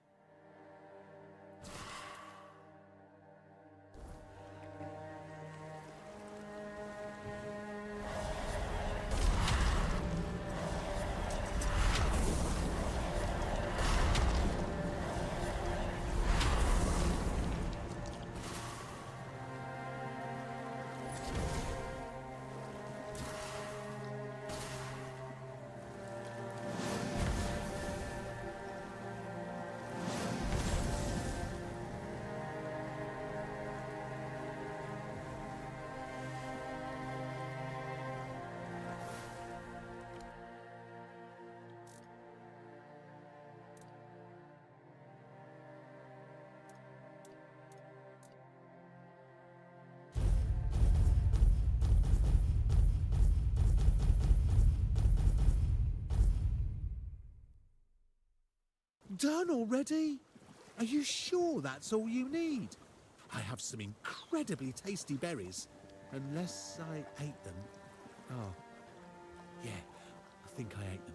Done already? Are you sure that's all you need? I have some incredibly tasty berries. Unless I ate them. Oh, yeah, I think I ate them.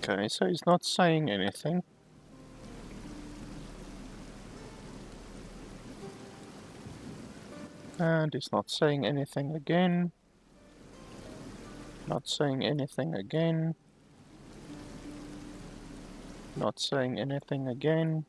Okay, so he's not saying anything. And he's not saying anything again. Not saying anything again. Not saying anything again.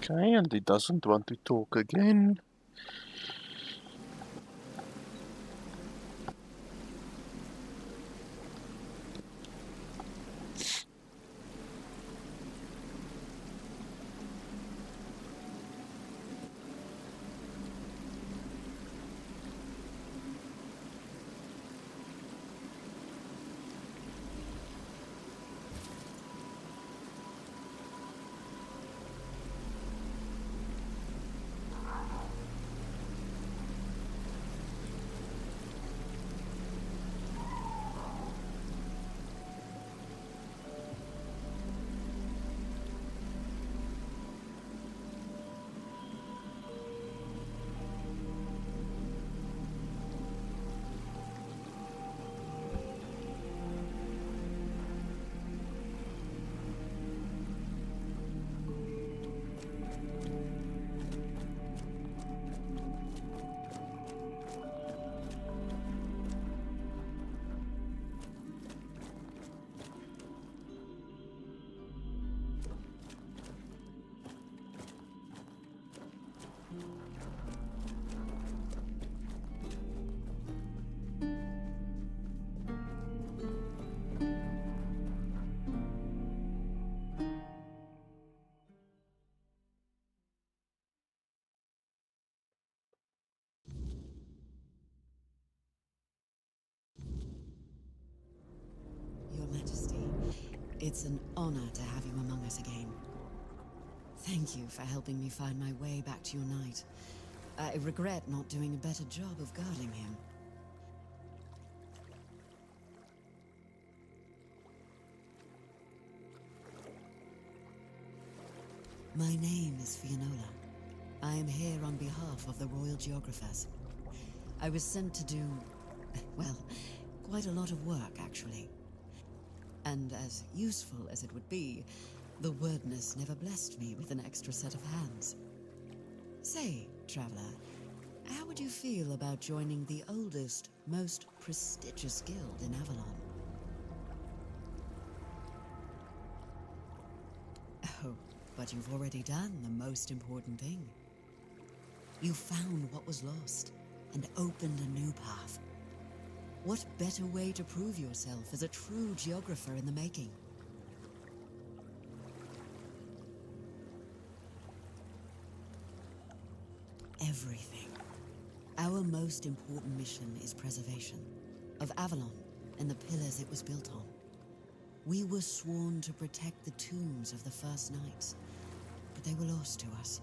Okay, and he doesn't want to talk again. Your Majesty, it's an honor to have you among us again. Thank you for helping me find my way back to your knight. I regret not doing a better job of guarding him. My name is Fiona. I am here on behalf of the Royal Geographers. I was sent to do, well, quite a lot of work, actually. And as useful as it would be, the wordness never blessed me with an extra set of hands. Say, Traveler, how would you feel about joining the oldest, most prestigious guild in Avalon? Oh, but you've already done the most important thing. You found what was lost and opened a new path. What better way to prove yourself as a true geographer in the making? Everything. Our most important mission is preservation of Avalon and the pillars it was built on. We were sworn to protect the tombs of the first knights, but they were lost to us.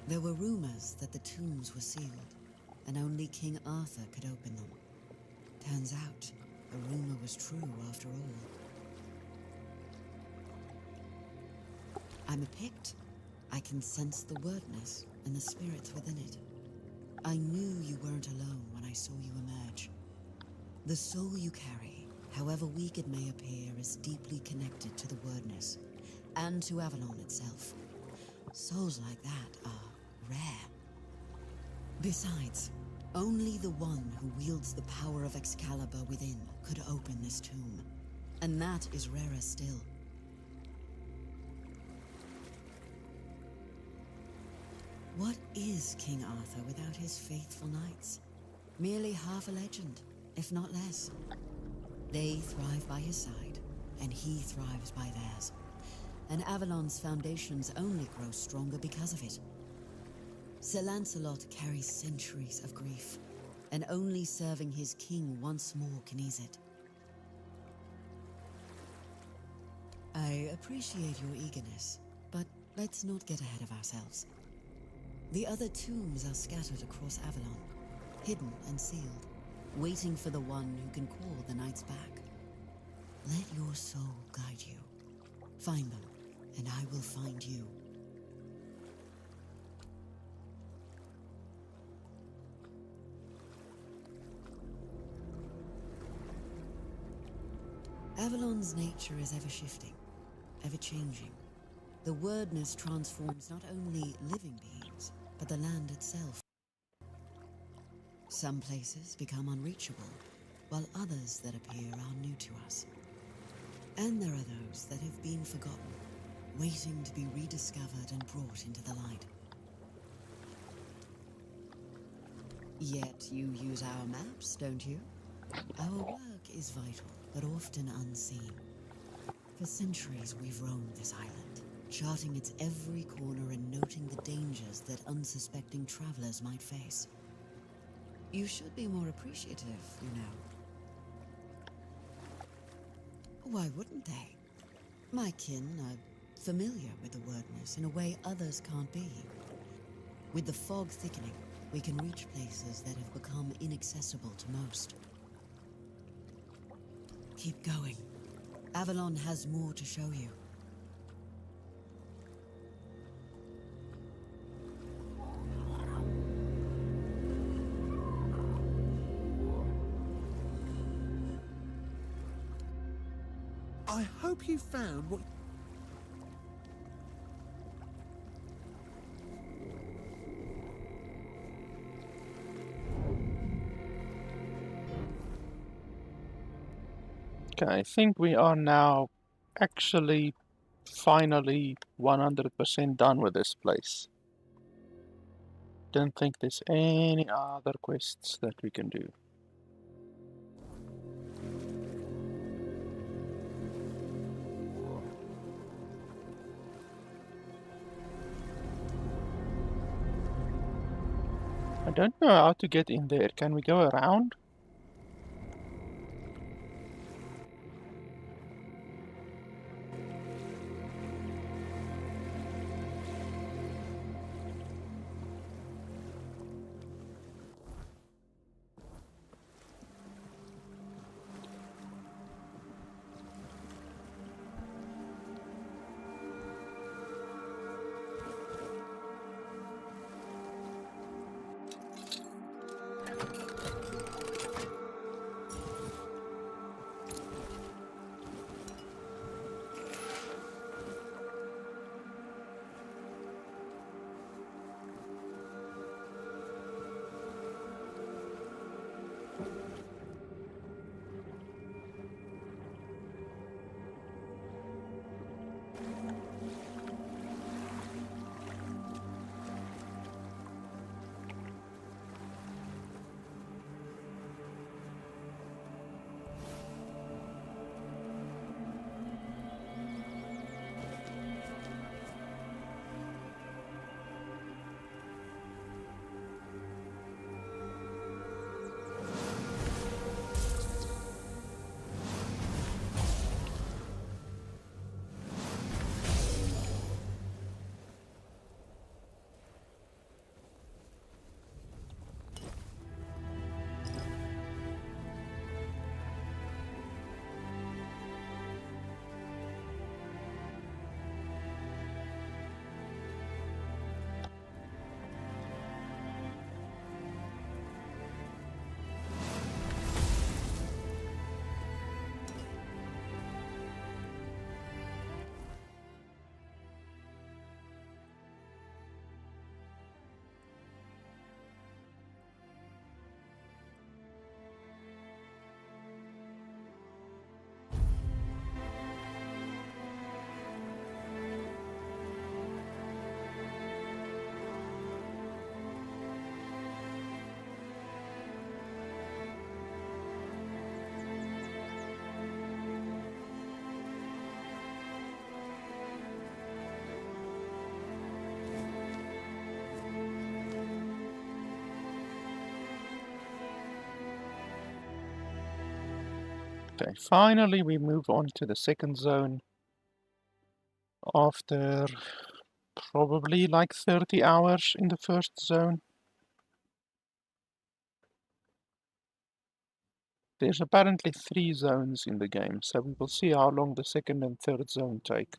There were rumors that the tombs were sealed, and only King Arthur could open them. Turns out, the rumor was true after all. I'm a Pict. I can sense the wordness and the spirits within it. I knew you weren't alone when I saw you emerge. The soul you carry, however weak it may appear, is deeply connected to the wordness, and to Avalon itself. Souls like that are rare. Besides, only the one who wields the power of Excalibur within could open this tomb, and that is rarer still. What is King Arthur without his faithful knights? Merely half a legend, if not less. They thrive by his side, and he thrives by theirs. And Avalon's foundations only grow stronger because of it. Sir Lancelot carries centuries of grief, and only serving his king once more can ease it. I appreciate your eagerness, but let's not get ahead of ourselves. The other tombs are scattered across Avalon, hidden and sealed, waiting for the one who can call the knights back. Let your soul guide you. Find them, and I will find you. Avalon's nature is ever-shifting, ever-changing. The wordness transforms not only living beings, but the land itself. Some places become unreachable, while others that appear are new to us. And there are those that have been forgotten, waiting to be rediscovered and brought into the light. Yet you use our maps, don't you? Our work is vital, but often unseen. For centuries we've roamed this island, charting its every corner and noting the dangers that unsuspecting travelers might face. You should be more appreciative, you know. Why wouldn't they? My kin are familiar with the wordness in a way others can't be. With the fog thickening, we can reach places that have become inaccessible to most. Keep going. Avalon has more to show you. I hope you found what... Okay, I think we are now actually finally 100% done with this place. Don't think there's any other quests that we can do. I don't know how to get in there. Can we go around? Okay, finally we move on to the second zone after probably like 30 hours in the first zone. There's apparently 3 zones in the game, so we will see how long the second and third zone take.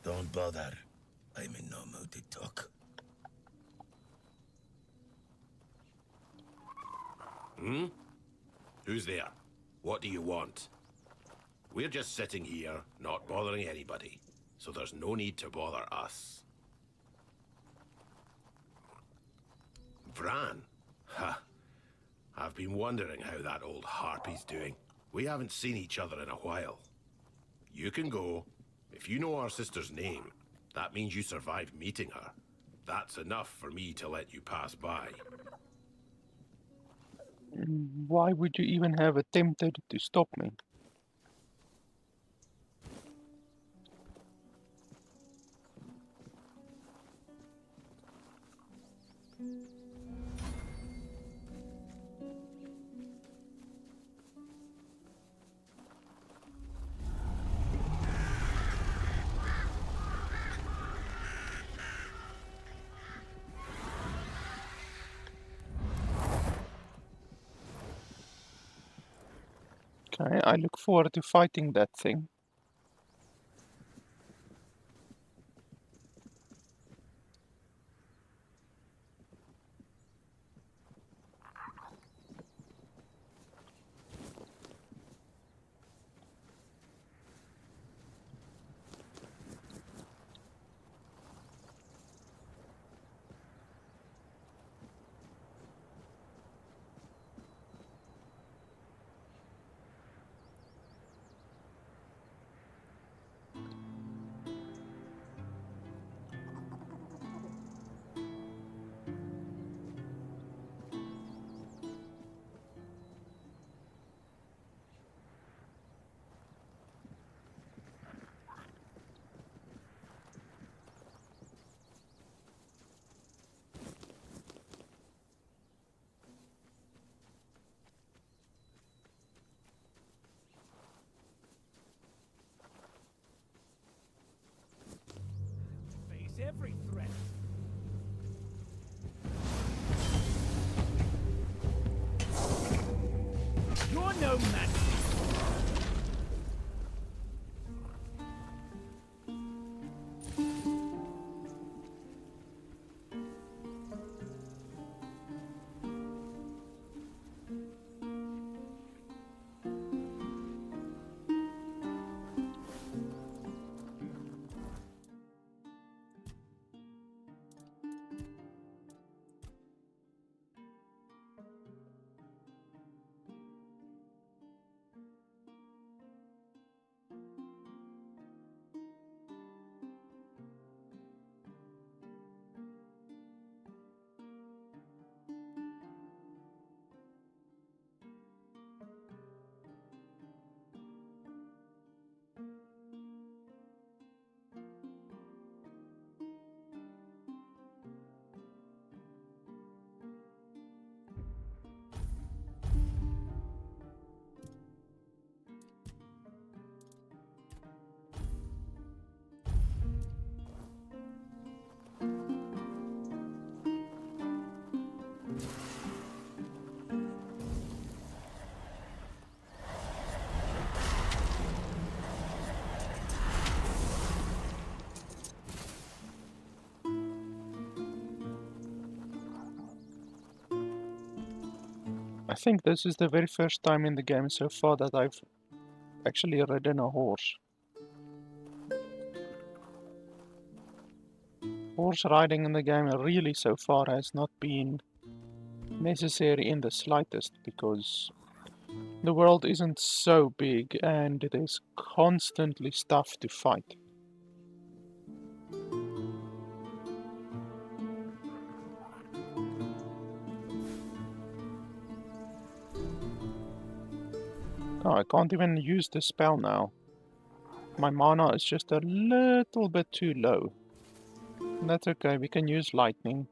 Don't bother. I'm in no mood to talk. Hmm? Who's there? What do you want? We're just sitting here, not bothering anybody, so there's no need to bother us. Bran? Ha! I've been wondering how that old harpy's doing. We haven't seen each other in a while. You can go. If you know our sister's name, that means you survived meeting her. That's enough for me to let you pass by. Why would you even have attempted to stop me? Okay, I look forward to fighting that thing. Face every threat. You're no match. think this is the very first time in the game so far that I've actually ridden a horse. Horse riding in the game really so far has not been necessary in the slightest, because the world isn't so big and there's constantly stuff to fight. Oh, I can't even use the spell now. My mana is just a little bit too low. That's okay, we can use lightning.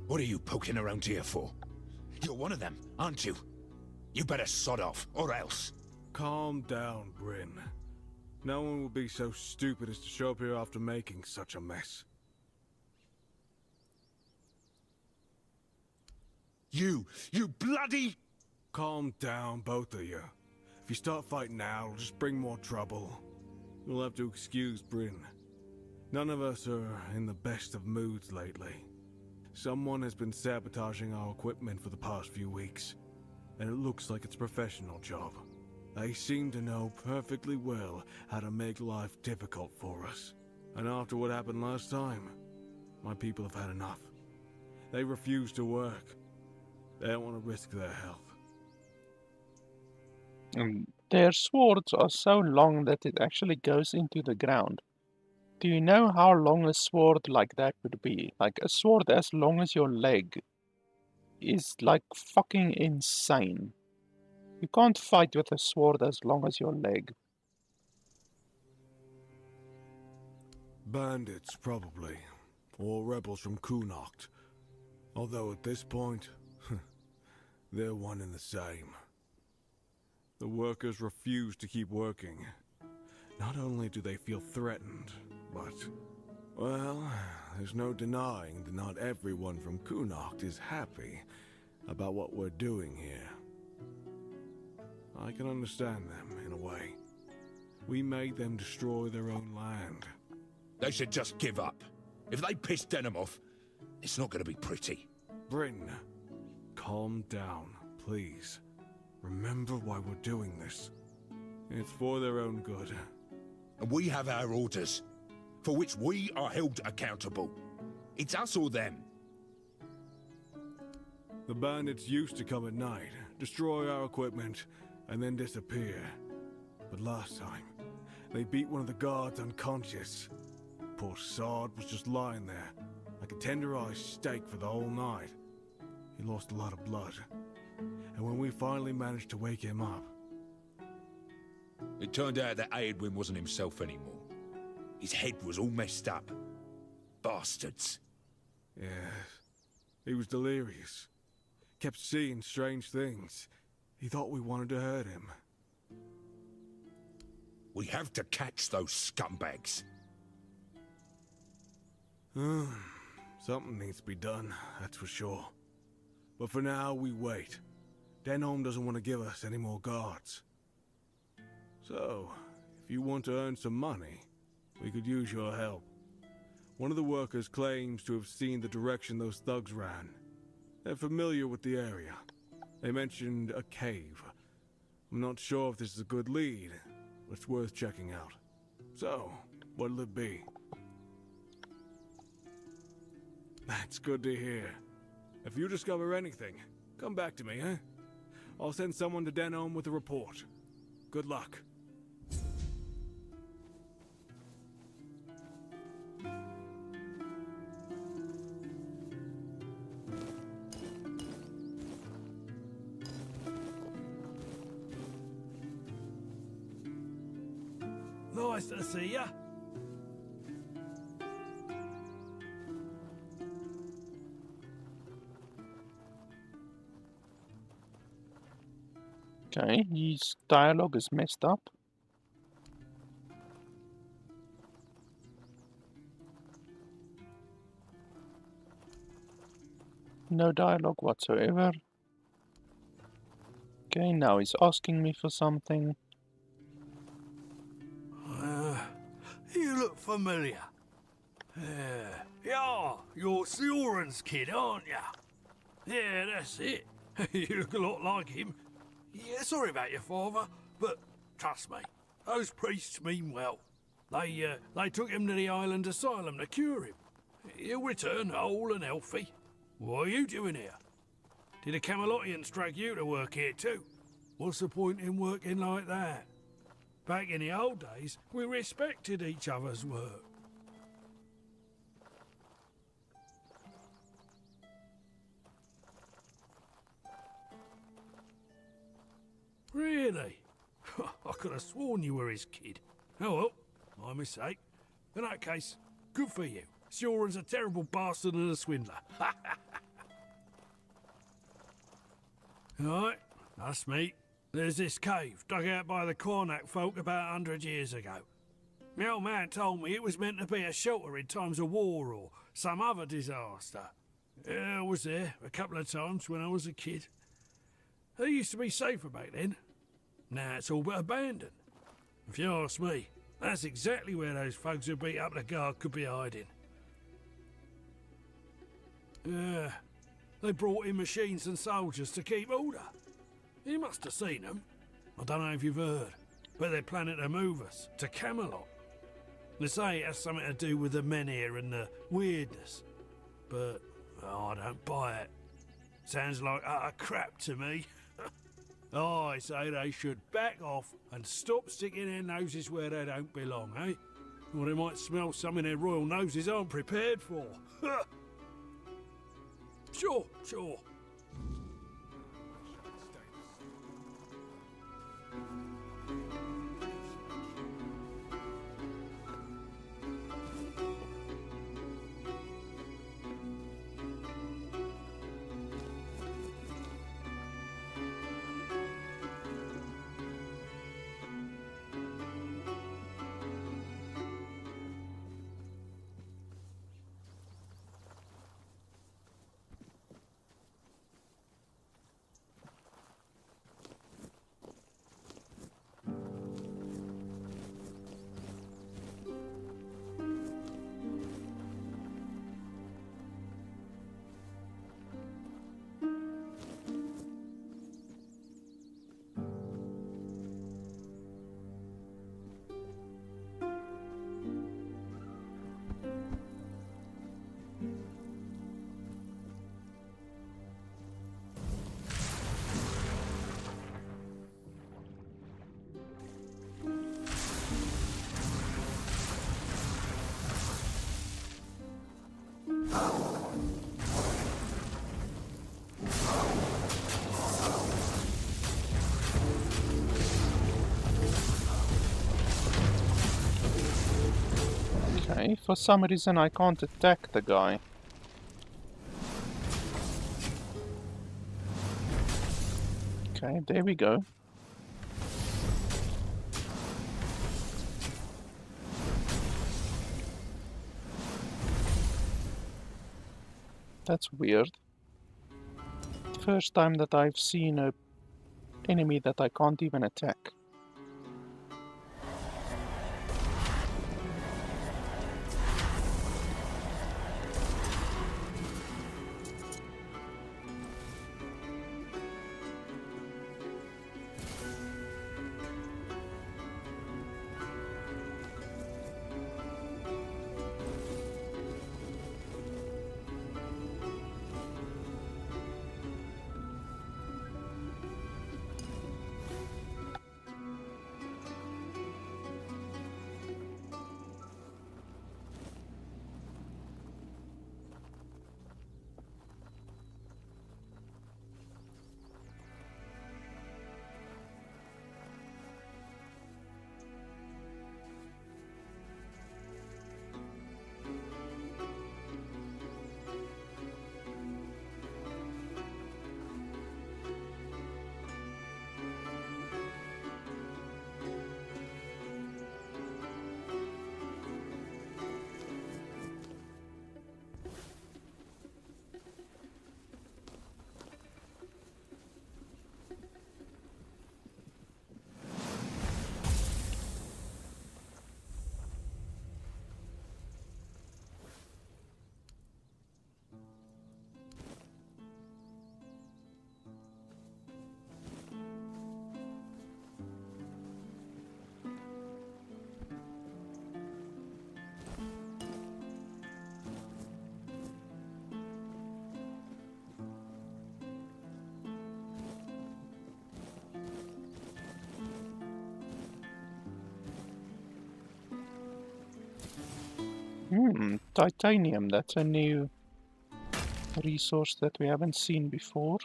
What are you poking around here for? You're one of them, aren't you? You better sod off, or else. Calm down, Bryn. No one will be so stupid as to show up here after making such a mess. You bloody... Calm down, both of you. If you start fighting now, it'll just bring more trouble. You'll have to excuse Bryn. None of us are in the best of moods lately. Someone has been sabotaging our equipment for the past few weeks, and it looks like it's a professional job. They seem to know perfectly well how to make life difficult for us. And after what happened last time, my people have had enough. They refuse to work. They don't want to risk their health. Their swords are so long that it actually goes into the ground. Do you know how long a sword like that would be? Like, a sword as long as your leg is like fucking insane. You can't fight with a sword as long as your leg. Bandits, probably. Or rebels from Kunokt. Although at this point, they're one and the same. The workers refuse to keep working. Not only do they feel threatened, but, well, there's no denying that not everyone from Kunokt is happy about what we're doing here. I can understand them, in a way. We made them destroy their own land. They should just give up. If they piss Denham off, it's not going to be pretty. Bryn, calm down, please. Remember why we're doing this. It's for their own good. And we have our orders, for which we are held accountable. It's us or them. The bandits used to come at night, destroy our equipment, and then disappear. But last time, they beat one of the guards unconscious. Poor sod was just lying there, like a tenderized steak for the whole night. He lost a lot of blood. And when we finally managed to wake him up... It turned out that Aedwin wasn't himself anymore. His head was all messed up. Bastards. Yes. He was delirious. Kept seeing strange things. He thought we wanted to hurt him. We have to catch those scumbags. Something needs to be done, that's for sure. But for now, we wait. Denholm doesn't want to give us any more guards. So, if you want to earn some money, we could use your help. One of the workers claims to have seen the direction those thugs ran. They're familiar with the area. They mentioned a cave. I'm not sure if this is a good lead, but it's worth checking out. So, what'll it be? That's good to hear. If you discover anything, come back to me, eh? I'll send someone to Denholm with a report. Good luck. Nice to see ya. Okay, his dialogue is messed up. No dialogue whatsoever. Okay, now he's asking me for something. You look familiar. Yeah, you're Sioran's kid, aren't ya? Yeah, that's it. You look a lot like him. Yeah, sorry about your father, but trust me, those priests mean well. They took him to the island asylum to cure him. He'll return whole and healthy. What are you doing here? Did the Camelotians drag you to work here too? What's the point in working like that? Back in the old days, we respected each other's work. Really? I could have sworn you were his kid. Oh well, my mistake. In that case, good for you. Sioran's a terrible bastard and a swindler. Alright, that's me. There's this cave dug out by the Cornac folk about 100 years ago. My old man told me it was meant to be a shelter in times of war or some other disaster. I was there a couple of times when I was a kid. It used to be safer back then. Now it's all but abandoned. If you ask me, that's exactly where those folks who beat up the guard could be hiding. They brought in machines and soldiers to keep order. You must have seen them. I don't know if you've heard, but they're planning to move us to Camelot. They say it has something to do with the men here and the weirdness. But I don't buy it. Sounds like utter crap to me. I say they should back off and stop sticking their noses where they don't belong, eh? Or they might smell something their royal noses aren't prepared for. Sure. Okay, for some reason I can't attack the guy. Okay, there we go. That's weird. First time that I've seen a enemy that I can't even attack. Titanium, that's a new resource that we haven't seen before.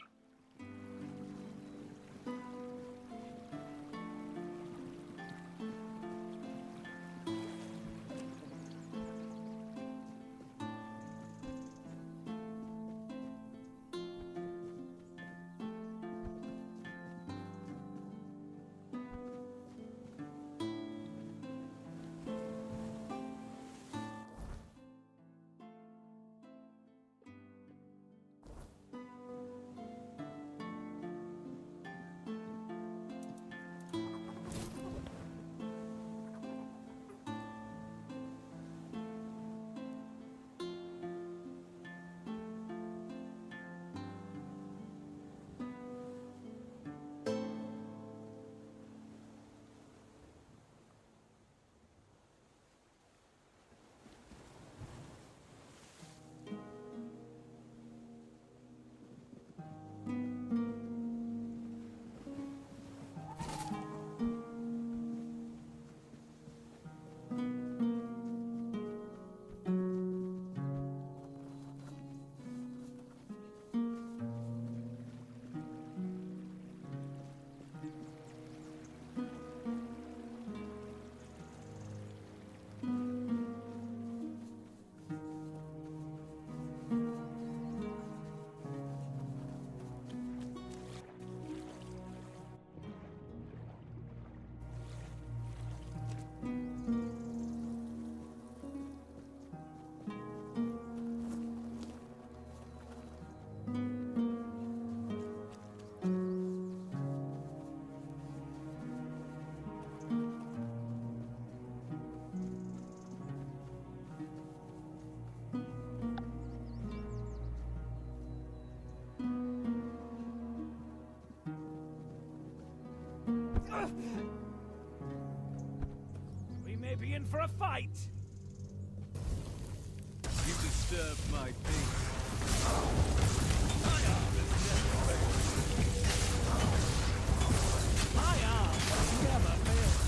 We may be in for a fight. You disturb my peace. My arm has never failed. My arm has never failed.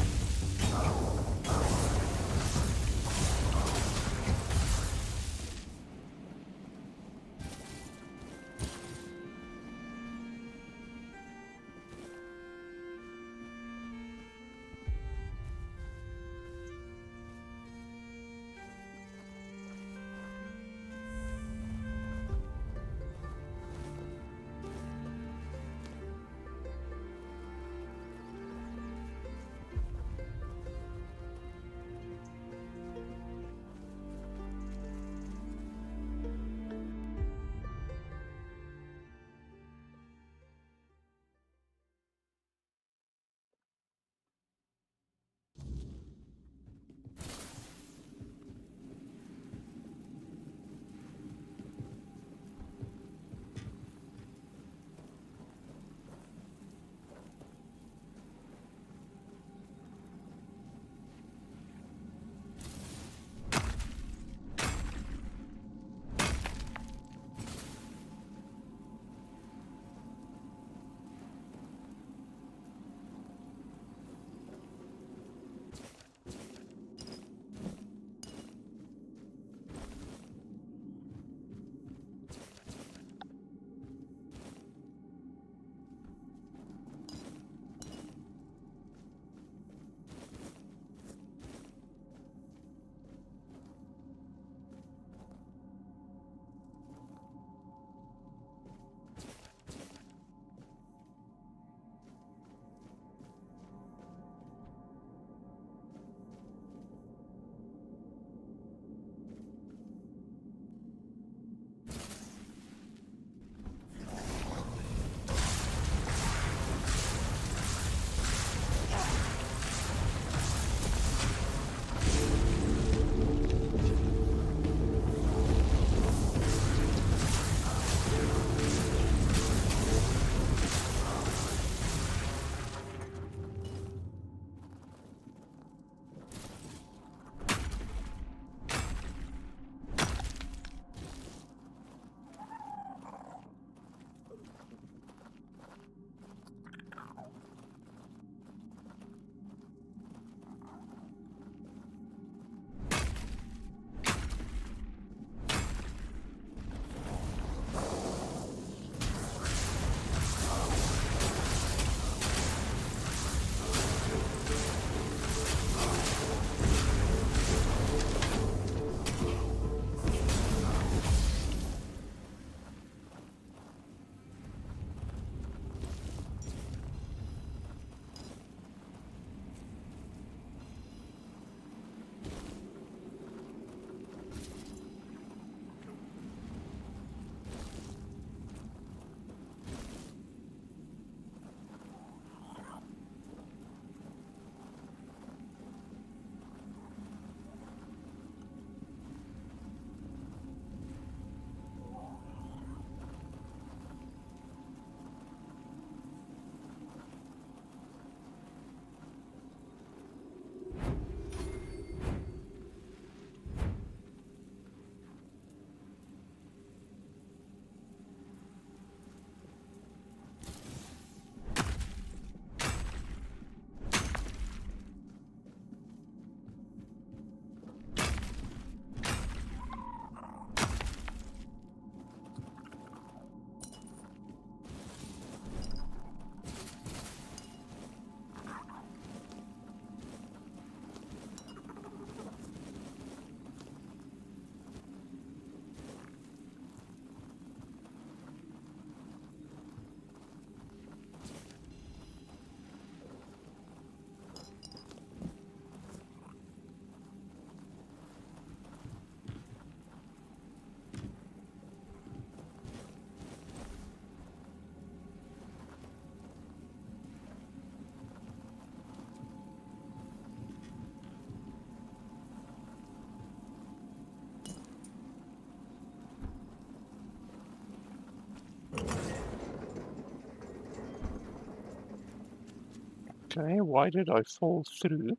Okay, why did I fall through?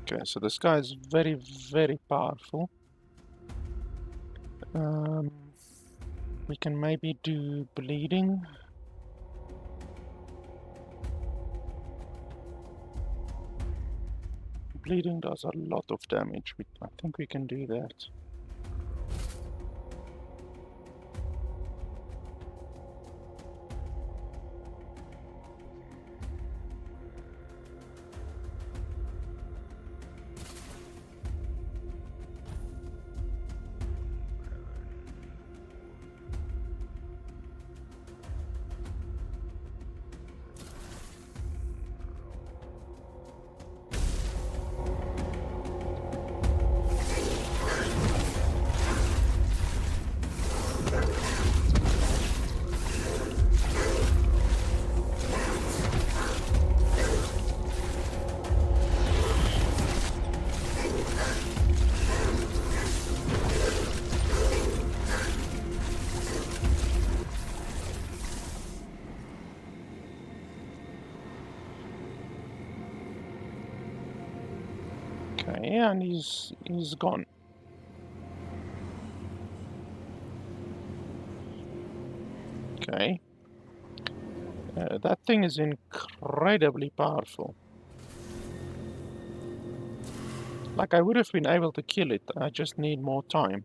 Okay, so this guy is very, very powerful. We can maybe do bleeding. Bleeding does a lot of damage. I think we can do that. and he's gone. Okay. That thing is incredibly powerful. Like, I would have been able to kill it, I just need more time.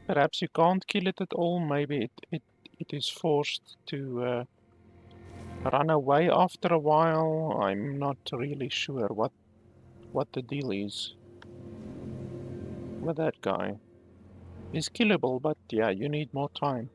Perhaps you can't kill it at all, maybe it is forced to run away after a while. I'm not really sure what the deal is with that guy. He's killable, but yeah, you need more time.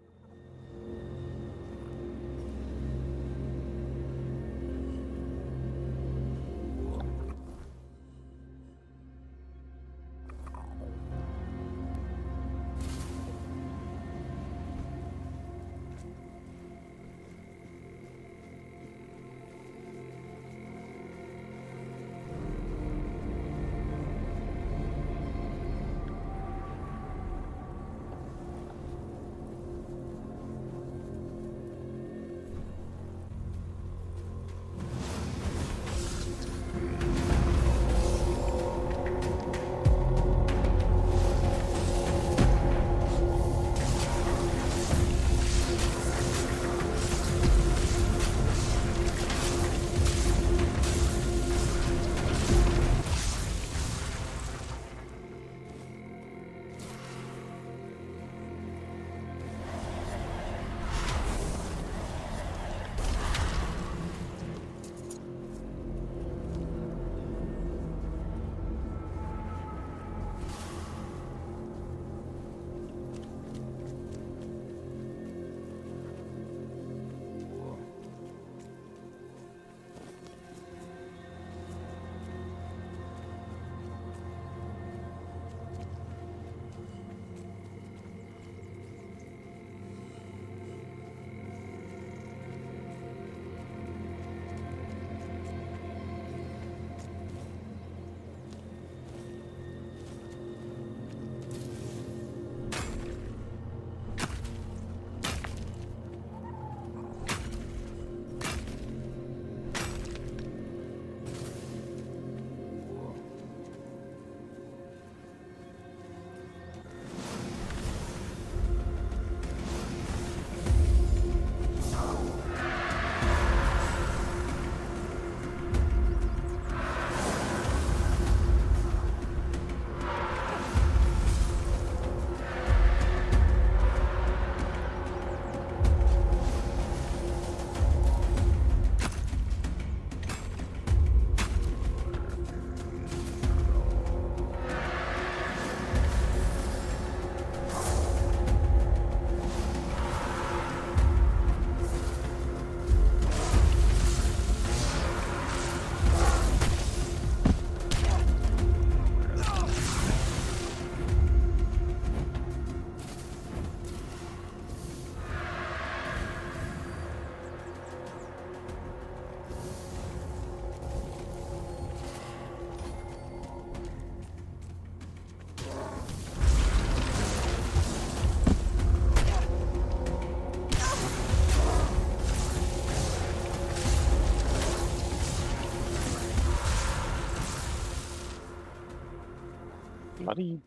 Bloody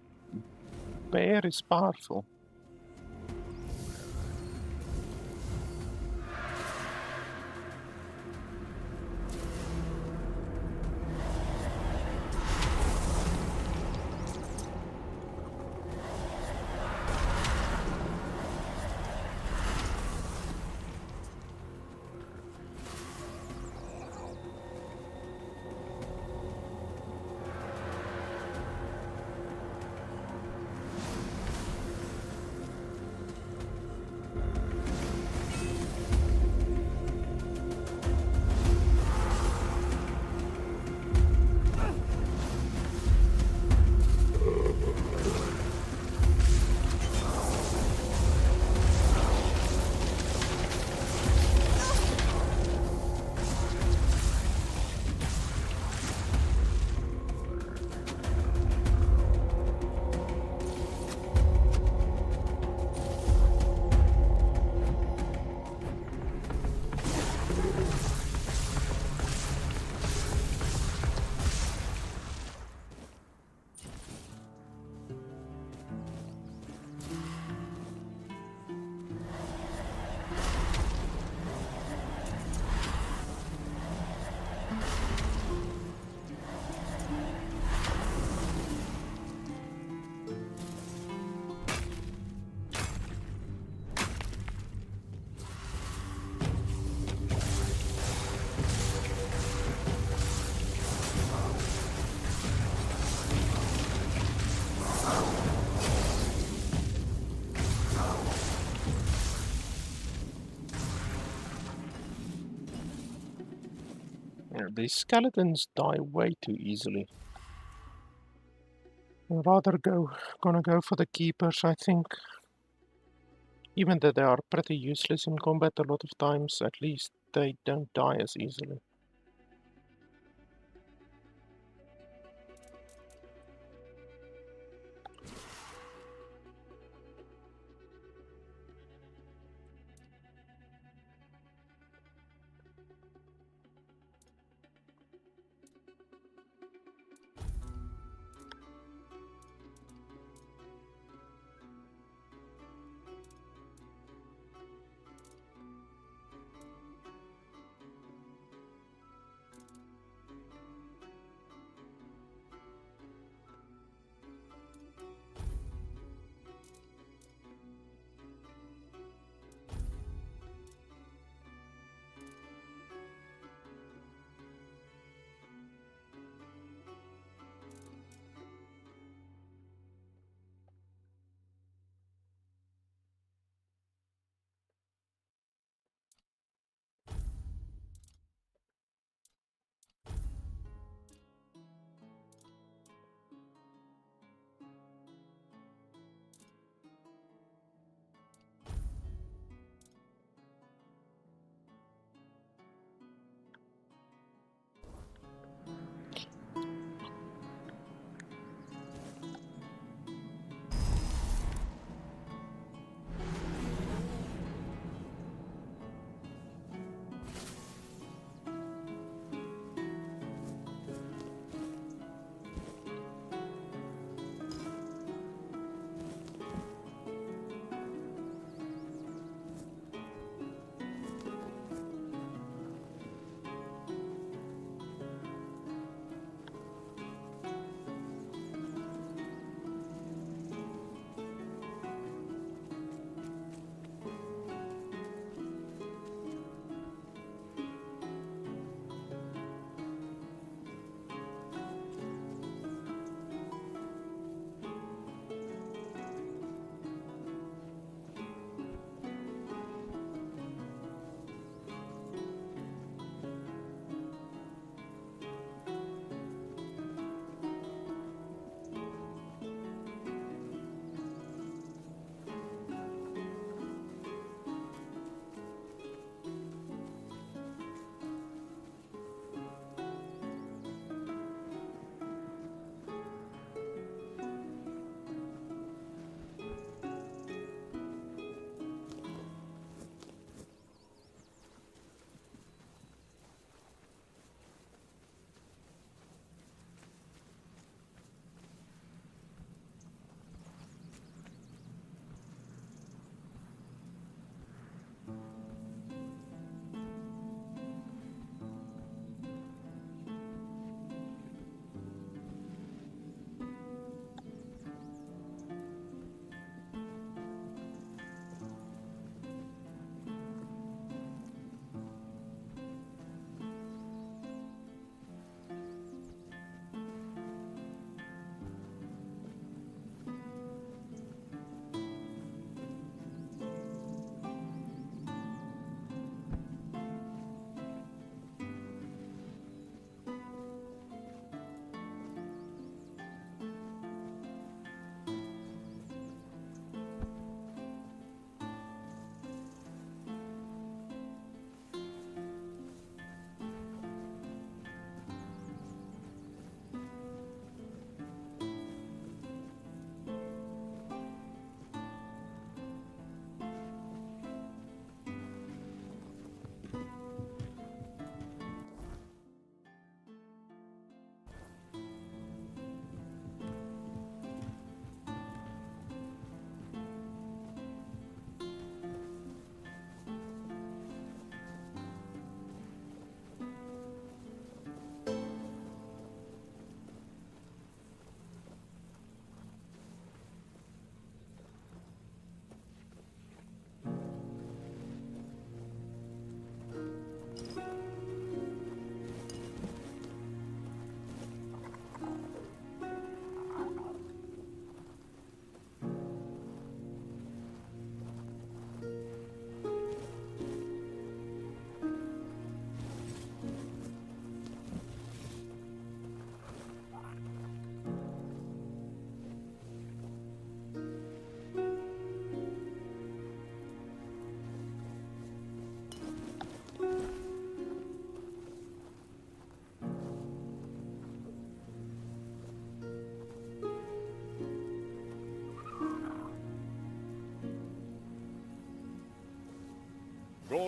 bear is powerful. These skeletons die way too easily. I'd rather gonna go for the keepers, I think. Even though they are pretty useless in combat a lot of times, at least they don't die as easily.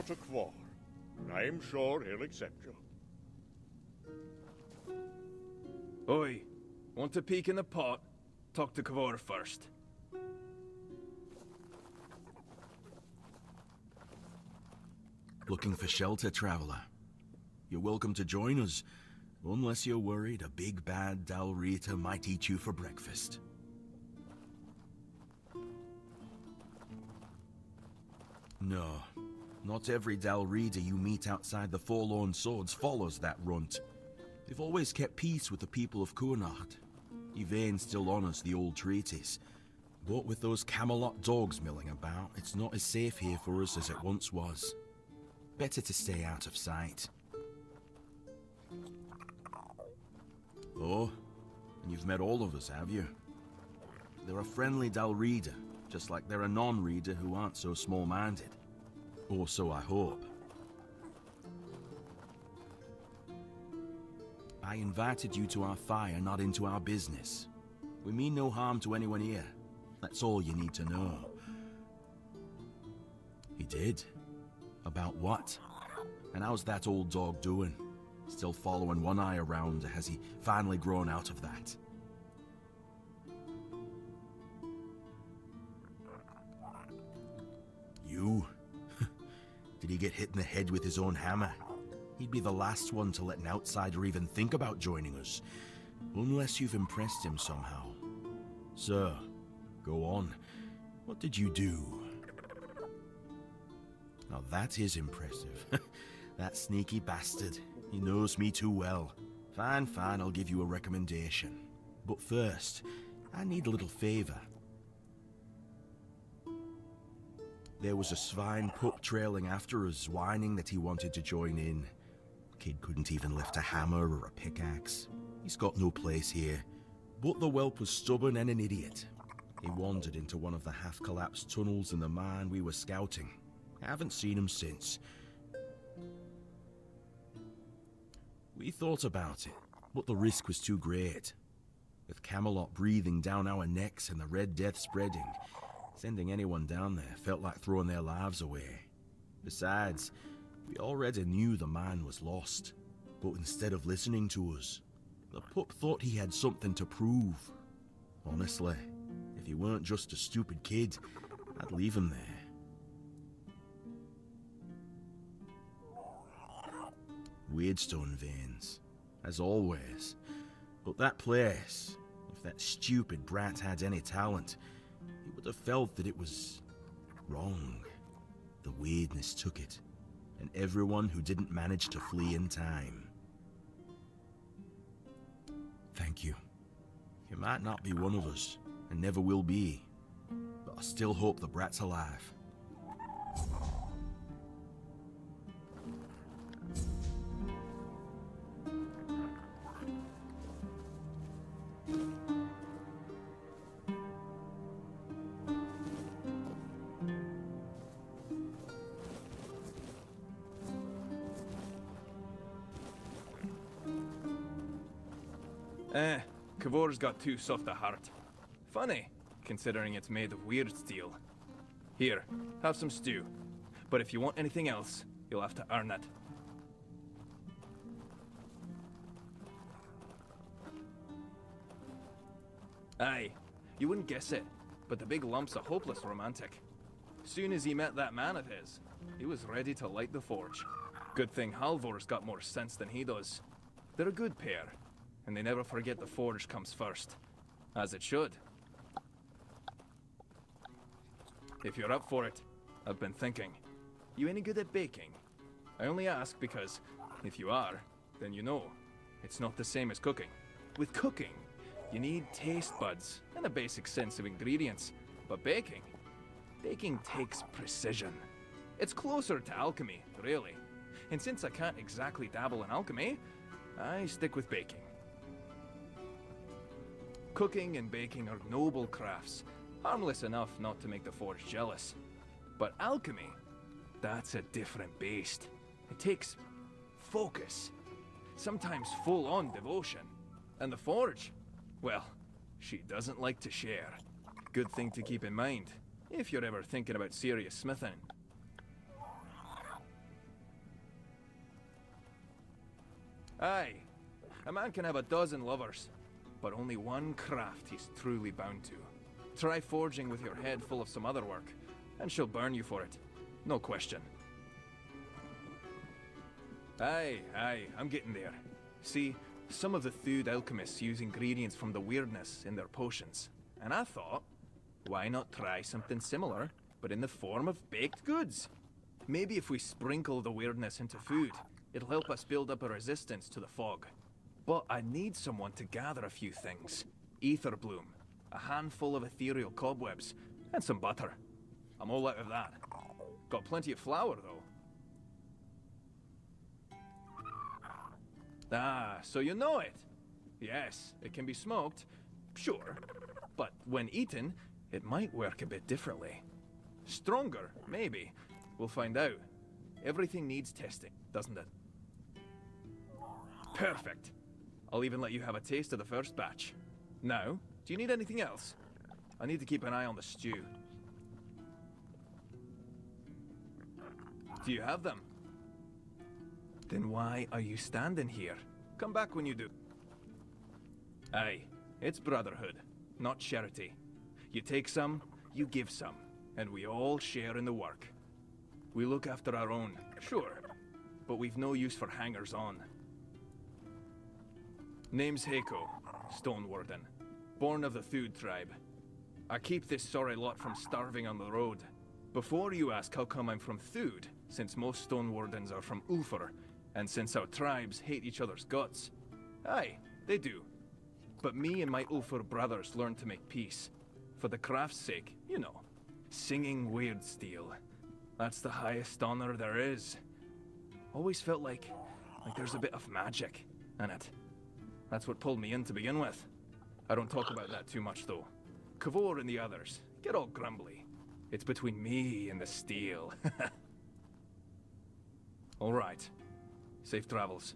go to Quar. I'm sure he'll accept you. Oi, want a peek in the pot? Talk to Kvor first. Looking for shelter, traveler? You're welcome to join us, unless you're worried a big bad Dalrita might eat you for breakfast. No, not every Dalrita you meet outside the Forlorn Swords follows that runt. They've always kept peace with the people of Kunacht. Yvain still honors the old treaties. But with those Camelot dogs milling about, it's not as safe here for us as it once was. Better to stay out of sight. Oh, and you've met all of us, have you? They're a friendly Dalrida, just like they're a non-reader who aren't so small-minded. Or so I hope. I invited you to our fire, not into our business. We mean no harm to anyone here. That's all you need to know. He did? About what? And how's that old dog doing? Still following one eye around, or has he finally grown out of that? You? Did he get hit in the head with his own hammer? He'd be the last one to let an outsider even think about joining us. Unless you've impressed him somehow. Sir, go on. What did you do? Now that is impressive. That sneaky bastard. He knows me too well. Fine, fine, I'll give you a recommendation. But first, I need a little favor. There was a swine pup trailing after us, whining that he wanted to join in. Kid couldn't even lift a hammer or a pickaxe. He's got no place here. But the whelp was stubborn and an idiot. He wandered into one of the half-collapsed tunnels in the mine we were scouting. I haven't seen him since. We thought about it, but the risk was too great. With Camelot breathing down our necks and the Red Death spreading, sending anyone down there felt like throwing their lives away. Besides, we already knew the mine was lost. But instead of listening to us, the pup thought he had something to prove. Honestly, if he weren't just a stupid kid, I'd leave him there. Weirdstone veins, as always. But that place, if that stupid brat had any talent, he would have felt that it was wrong. The weirdness took it, and everyone who didn't manage to flee in time. Thank you. You might not be one of us, and never will be, but I still hope the brat's alive. Kavor's got too soft a heart. Funny, considering it's made of weird steel. Here, have some stew. But if you want anything else, you'll have to earn it. Aye, you wouldn't guess it, but the big lump's a hopeless romantic. Soon as he met that man of his, he was ready to light the forge. Good thing Halvor's got more sense than he does. They're a good pair, and they never forget the forge comes first. As it should. If you're up for it, I've been thinking. You any good at baking? I only ask because, if you are, then you know. It's not the same as cooking. With cooking, you need taste buds and a basic sense of ingredients. But baking takes precision. It's closer to alchemy, really. And since I can't exactly dabble in alchemy, I stick with baking. Cooking and baking are noble crafts, harmless enough not to make the forge jealous. But alchemy, that's a different beast. It takes focus, sometimes full-on devotion. And the forge, well, she doesn't like to share. Good thing to keep in mind, if you're ever thinking about serious smithing. Aye, a man can have a dozen lovers, but only one craft he's truly bound to. Try forging with your head full of some other work, and she'll burn you for it. No question. Aye, I'm getting there. See, some of the Thud alchemists use ingredients from the weirdness in their potions, and I thought, why not try something similar, but in the form of baked goods? Maybe if we sprinkle the weirdness into food, it'll help us build up a resistance to the fog. But I need someone to gather a few things. Ether bloom, a handful of ethereal cobwebs, and some butter. I'm all out of that. Got plenty of flour, though. Ah, so you know it. Yes, it can be smoked, sure. But when eaten, it might work a bit differently. Stronger, maybe. We'll find out. Everything needs testing, doesn't it? Perfect. I'll even let you have a taste of the first batch. Now, do you need anything else? I need to keep an eye on the stew. Do you have them? Then why are you standing here? Come back when you do. Aye, it's brotherhood, not charity. You take some, you give some, and we all share in the work. We look after our own, sure, but we've no use for hangers-on. Name's Heiko, Stone Warden, born of the Thud tribe. I keep this sorry lot from starving on the road. Before you ask how come I'm from Thud, since most Stone Wardens are from Ulfr, and since our tribes hate each other's guts. Aye, they do. But me and my Ulfr brothers learned to make peace. For the craft's sake, you know. Singing weird steel. That's the highest honor there is. Always felt like there's a bit of magic in it. That's what pulled me in to begin with. I don't talk about that too much though. Kavor and the others get all grumbly. It's between me and the steel. All right. Safe travels.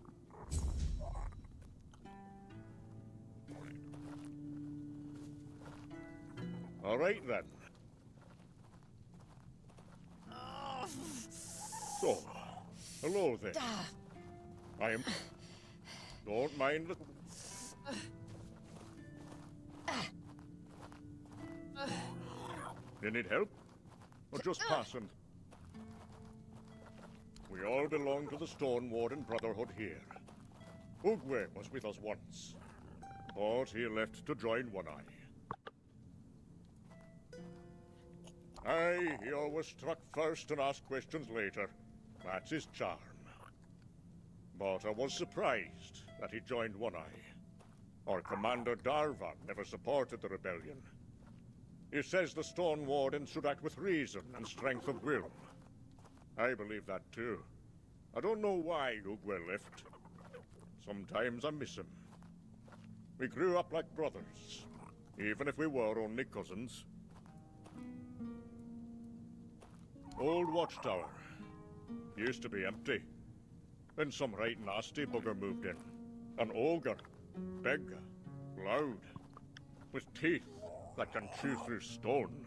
All right then. So, hello there. I am... Don't mind the... You need help? Or just passing? We all belong to the Stone Warden Brotherhood here. Ugwe was with us once, but he left to join One Eye. Aye, he always struck first and asked questions later. That's his charm. But I was surprised that he joined One Eye. Our commander Darvan never supported the rebellion. He says the Stone Warden should act with reason and strength of will. I believe that too. I don't know why Ugwe left. Sometimes I miss him. We grew up like brothers, even if we were only cousins. Old Watchtower. Used to be empty. Then some right nasty bugger moved in. An ogre. Big. Loud. With teeth that can chew through stone.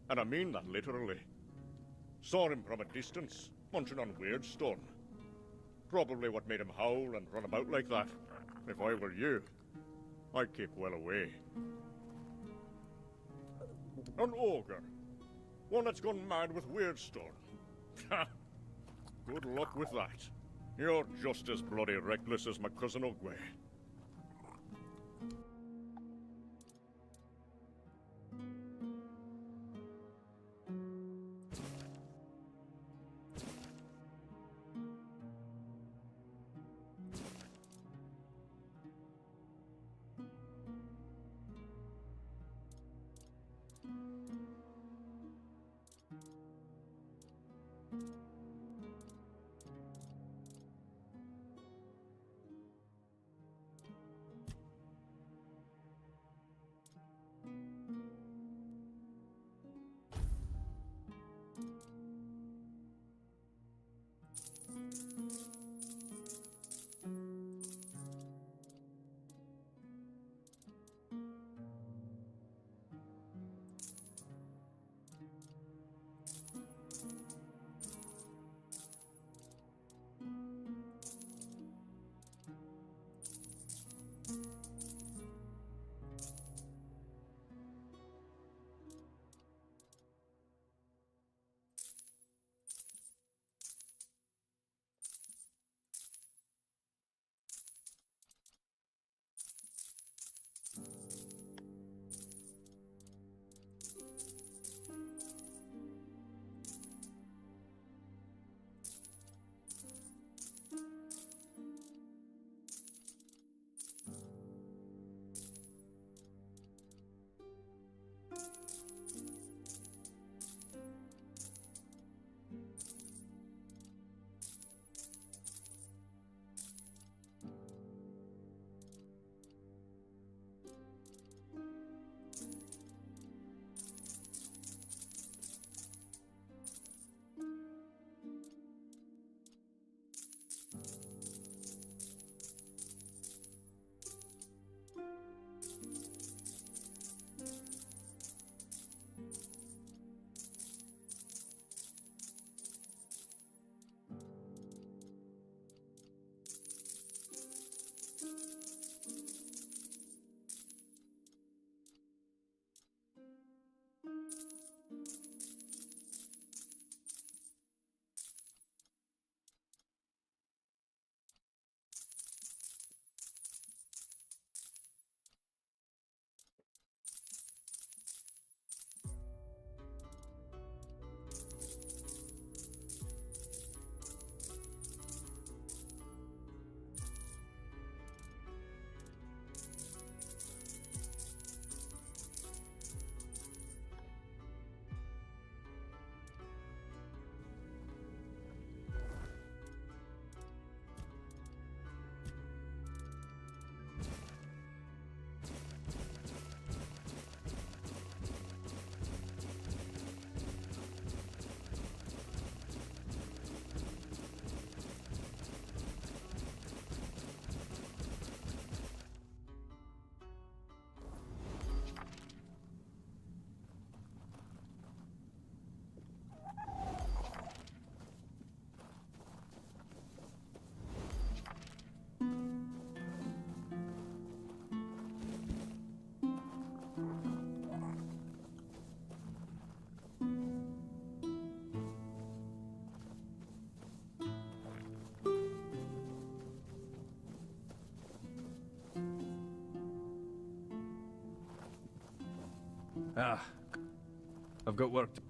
And I mean that literally. Saw him from a distance, munching on weird stone. Probably what made him howl and run about like that. If I were you, I'd keep well away. An ogre. One that's gone mad with weird stone. Ha! Good luck with that. You're just as bloody reckless as my cousin Ugwe. Ah, I've got work to...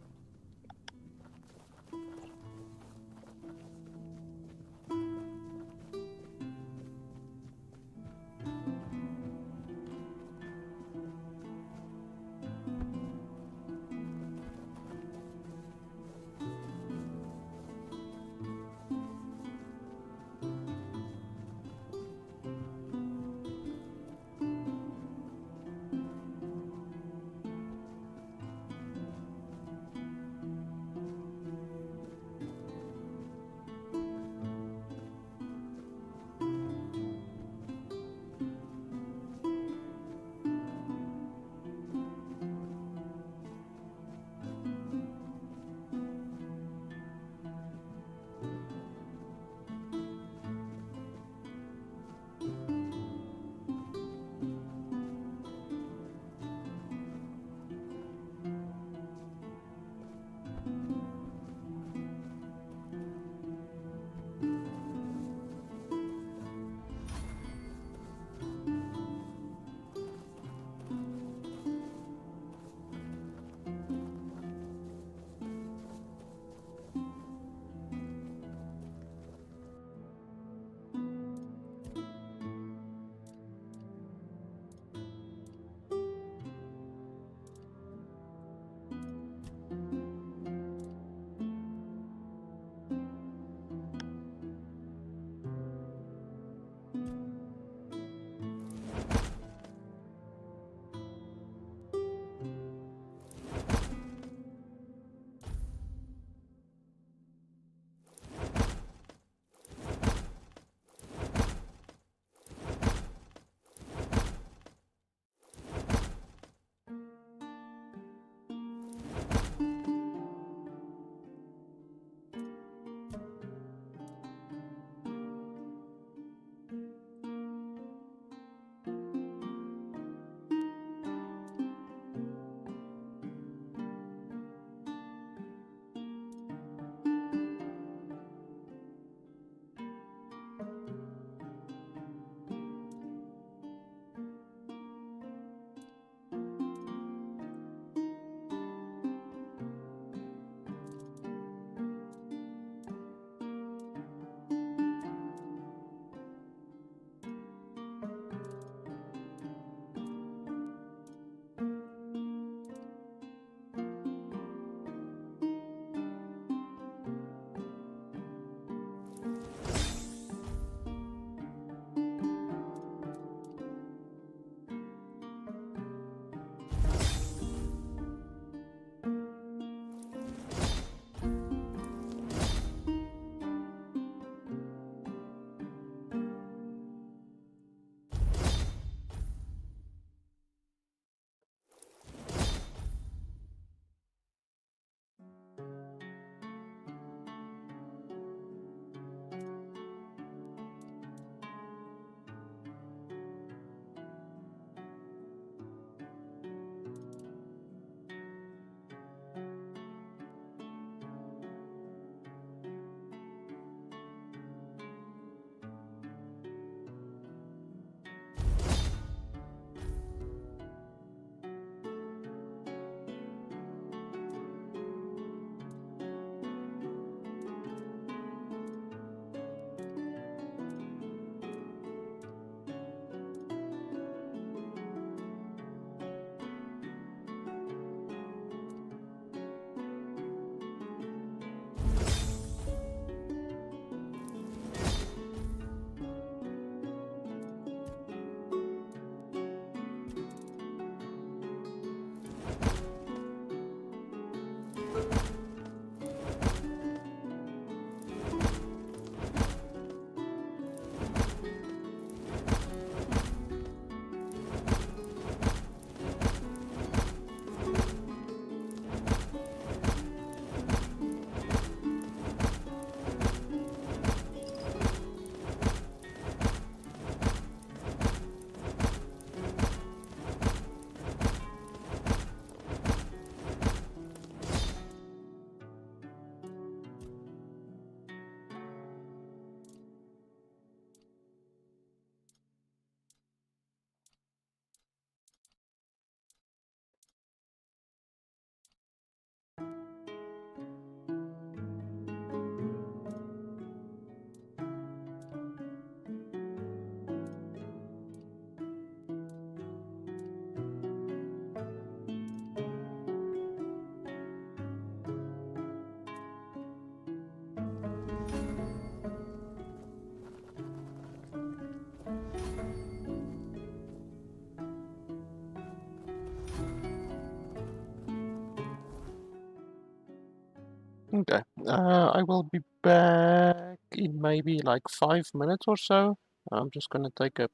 Okay, I will be back in maybe like 5 minutes or so. I'm just gonna take a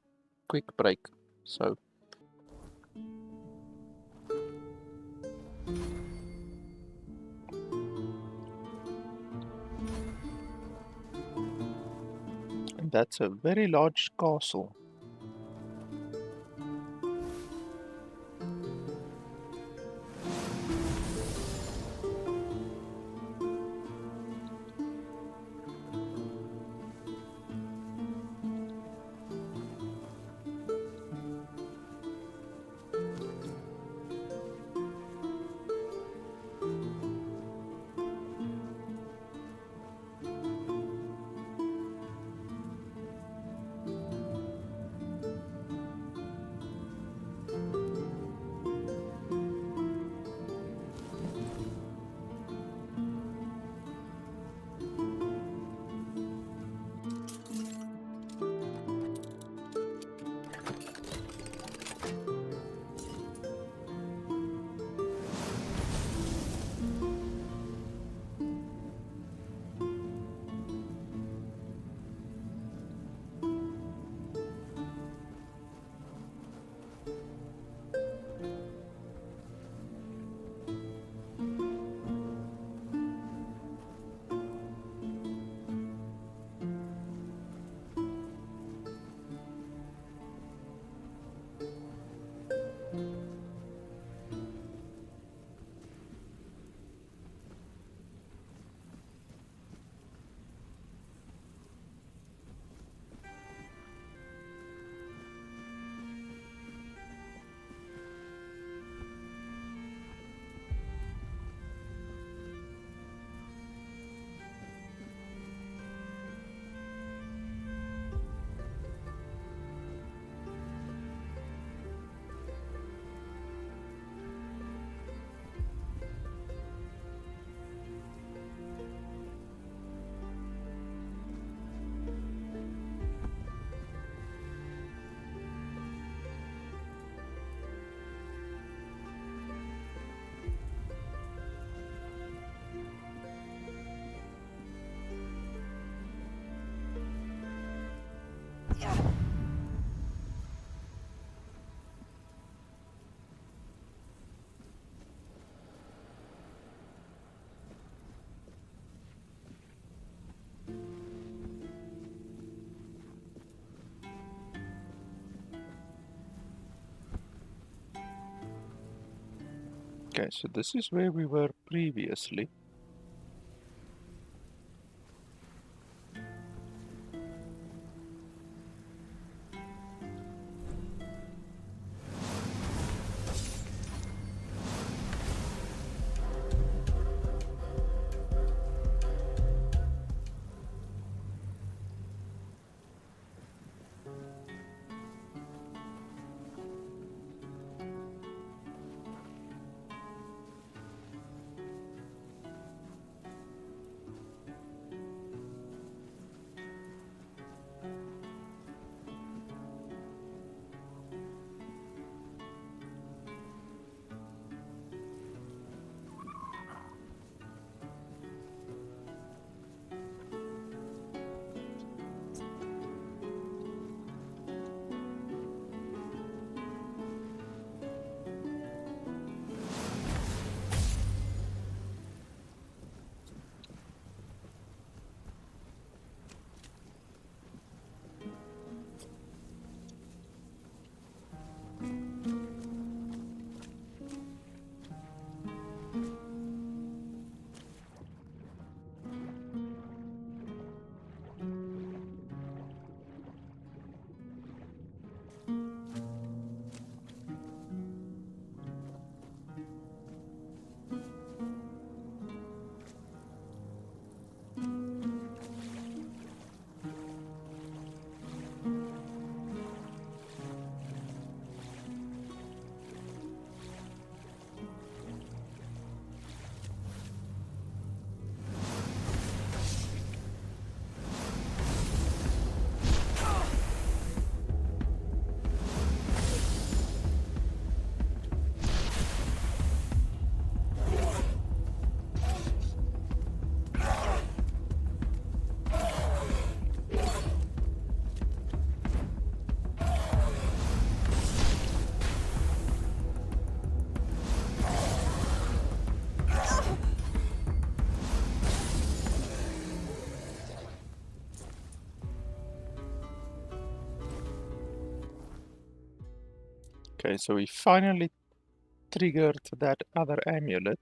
quick break. So. And that's a very large castle. Okay, so this is where we were previously. Okay, so we finally triggered that other amulet.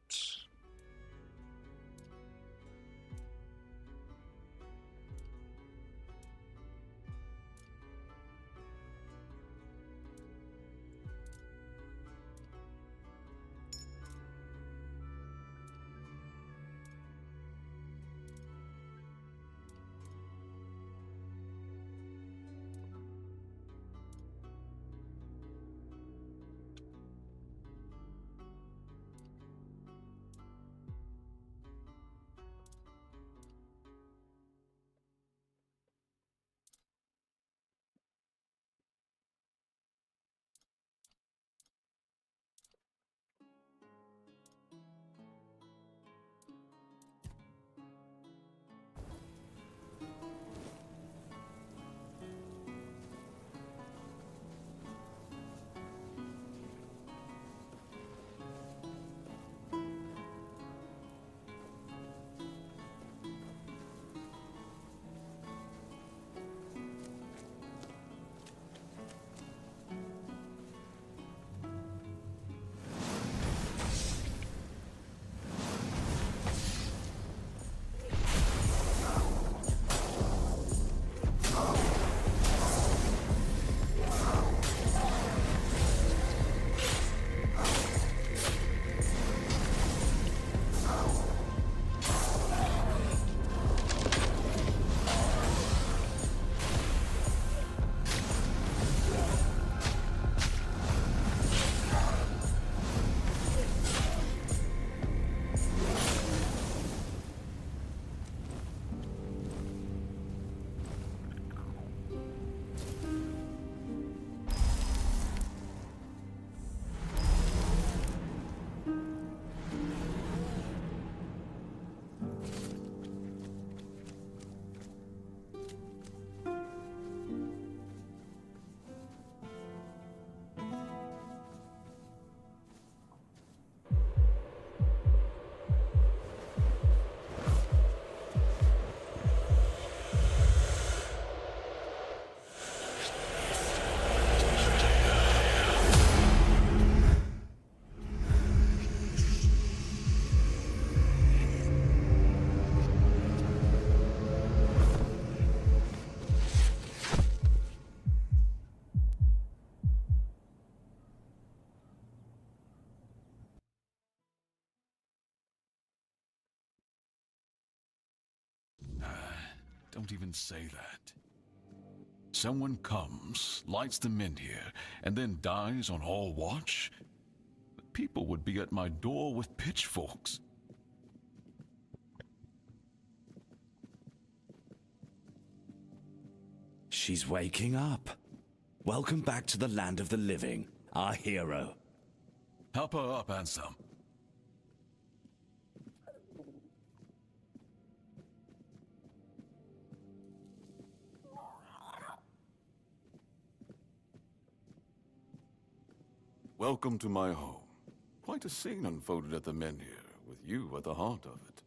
Don't even say that. Someone comes, lights them in here, and then dies on all watch? The people would be at my door with pitchforks. She's waking up. Welcome back to the land of the living, our hero. Help her up, Ansem. Welcome to my home. Quite a scene unfolded at the Menhir, with you at the heart of it.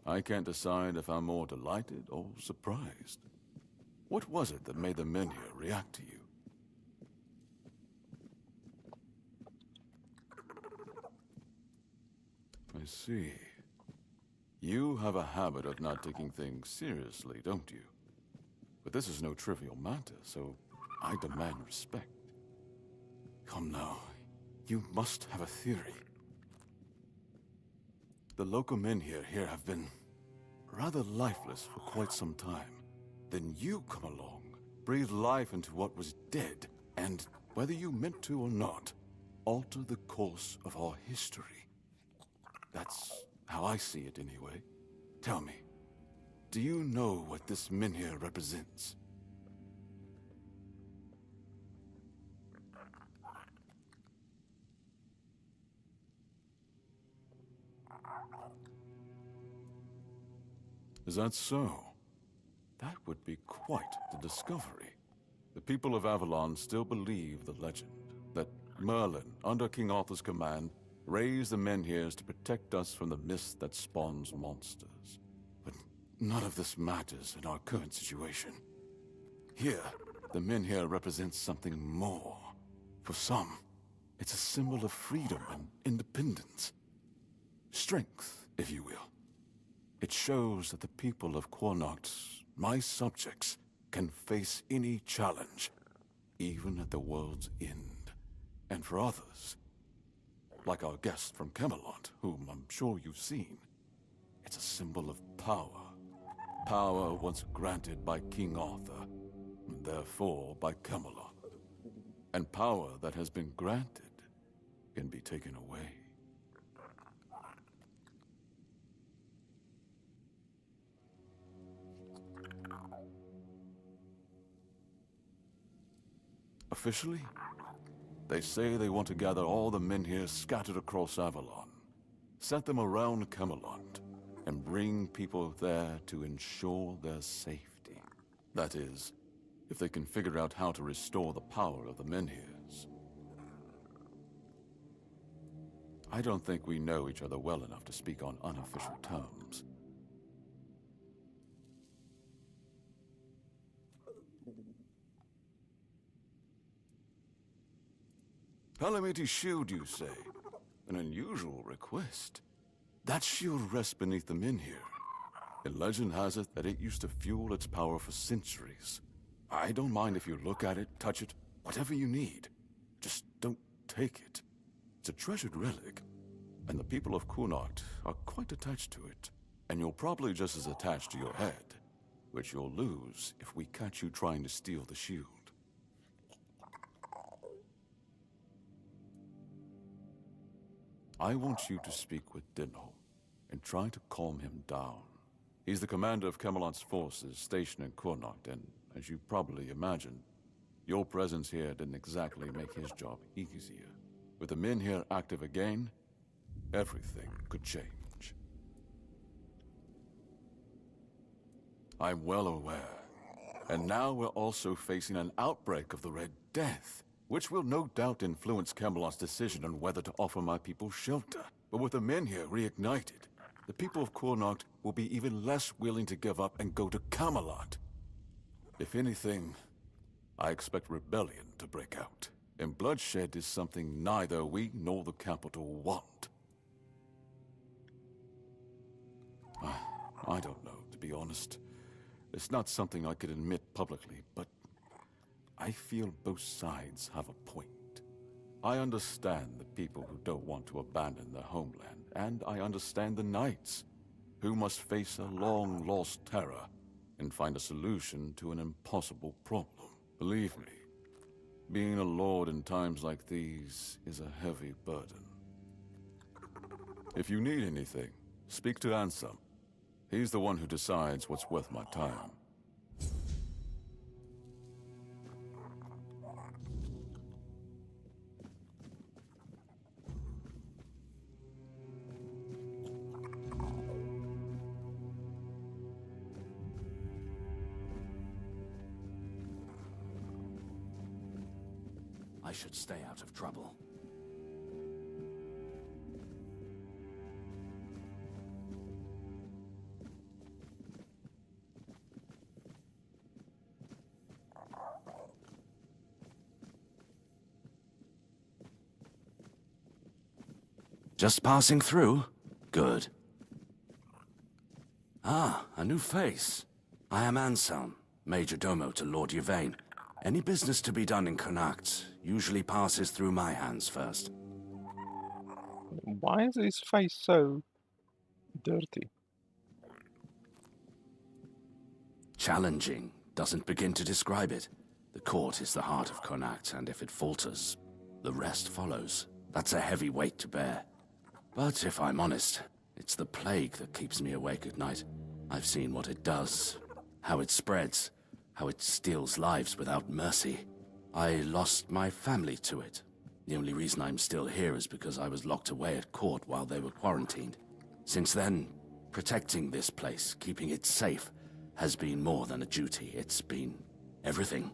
I can't decide if I'm more delighted or surprised. What was it that made the Menhir react to you? I see. You have a habit of not taking things seriously, don't you? But this is no trivial matter, so I demand respect. Come now, you must have a theory. The local Menhir here have been rather lifeless for quite some time. Then you come along, breathe life into what was dead, and, whether you meant to or not, alter the course of our history. That's how I see it anyway. Tell me, do you know what this Menhir represents? Is that so? That would be quite the discovery. The people of Avalon still believe the legend, that Merlin, under King Arthur's command, raised the Menhirs to protect us from the mist that spawns monsters. But none of this matters in our current situation. Here, the Menhir represents something more. For some, it's a symbol of freedom and independence. Strength, if you will. It shows that the people of Connacht, my subjects, can face any challenge, even at the world's end. And for others, like our guest from Camelot, whom I'm sure you've seen, it's a symbol of power. Power once granted by King Arthur, and therefore by Camelot. And power that has been granted can be taken away. Officially, they say they want to gather all the men here scattered across Avalon, set them around Camelot, and bring people there to ensure their safety. That is, if they can figure out how to restore the power of the Menhirs. I don't think we know each other well enough to speak on unofficial terms. Palamity shield, you say? An unusual request. That shield rests beneath the Menhir. And legend has it that it used to fuel its power for centuries. I don't mind if you look at it, touch it, whatever you need. Just don't take it. It's a treasured relic, and the people of Connacht are quite attached to it. And you're probably just as attached to your head, which you'll lose if we catch you trying to steal the shield. I want you to speak with Dinho, and try to calm him down. He's the commander of Camelot's forces stationed in Connacht, and as you probably imagined, your presence here didn't exactly make his job easier. With the men here active again, everything could change. I'm well aware. And now we're also facing an outbreak of the Red Death, which will no doubt influence Camelot's decision on whether to offer my people shelter. But with the men here reignited, the people of Connacht will be even less willing to give up and go to Camelot. If anything, I expect rebellion to break out, and bloodshed is something neither we nor the capital want. I don't know, to be honest. It's not something I could admit publicly, but I feel both sides have a point. I understand the people who don't want to abandon their homeland, and I understand the knights, who must face a long-lost terror and find a solution to an impossible problem. Believe me, being a lord in times like these is a heavy burden. If you need anything, speak to Ansem. He's the one who decides what's worth my time. I should stay out of trouble. Just passing through? Good. Ah, a new face. I am Anselm, Major Domo to Lord Yvain. Any business to be done in Connacht usually passes through my hands first. Why is his face so dirty? Challenging doesn't begin to describe it. The court is the heart of Connacht, and if it falters, the rest follows. That's a heavy weight to bear. But if I'm honest, it's the plague that keeps me awake at night. I've seen what it does, how it spreads, how it steals lives without mercy. I lost my family to it. The only reason I'm still here is because I was locked away at court while they were quarantined. Since then, protecting this place, keeping it safe, has been more than a duty. It's been everything.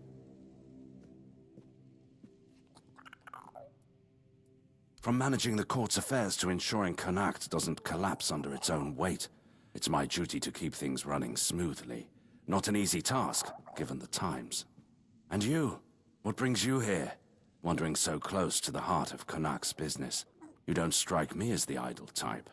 From managing the court's affairs to ensuring Connacht doesn't collapse under its own weight, it's my duty to keep things running smoothly. Not an easy task, given the times. And you? What brings you here? wandering so close to the heart of Connacht's business. You don't strike me as the idle type.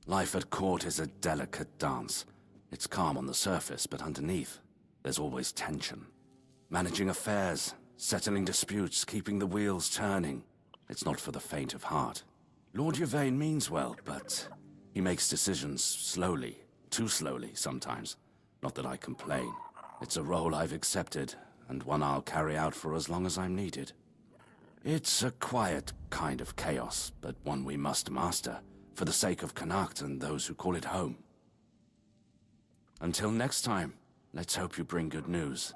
Life at court is a delicate dance. It's calm on the surface, but underneath, there's always tension. Managing affairs, settling disputes, keeping the wheels turning. It's not for the faint of heart. Lord Yvain means well, but he makes decisions slowly, too slowly sometimes. Not that I complain. It's a role I've accepted, and one I'll carry out for as long as I'm needed. It's a quiet kind of chaos, but one we must master, for the sake of Connacht and those who call it home. Until next time, let's hope you bring good news.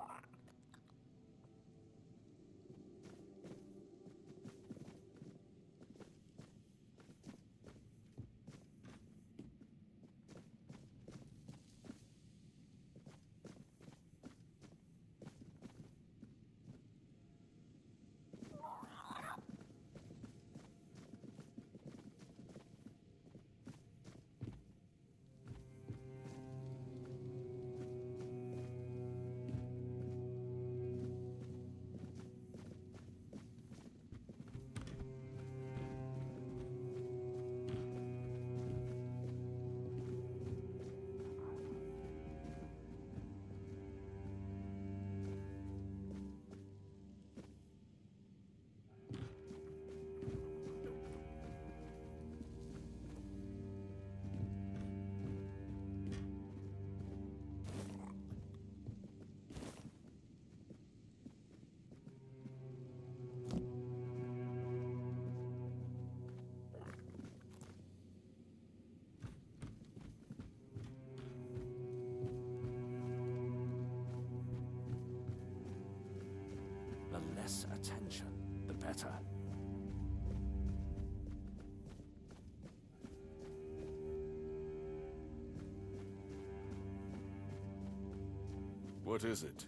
The less attention, the better. What is it?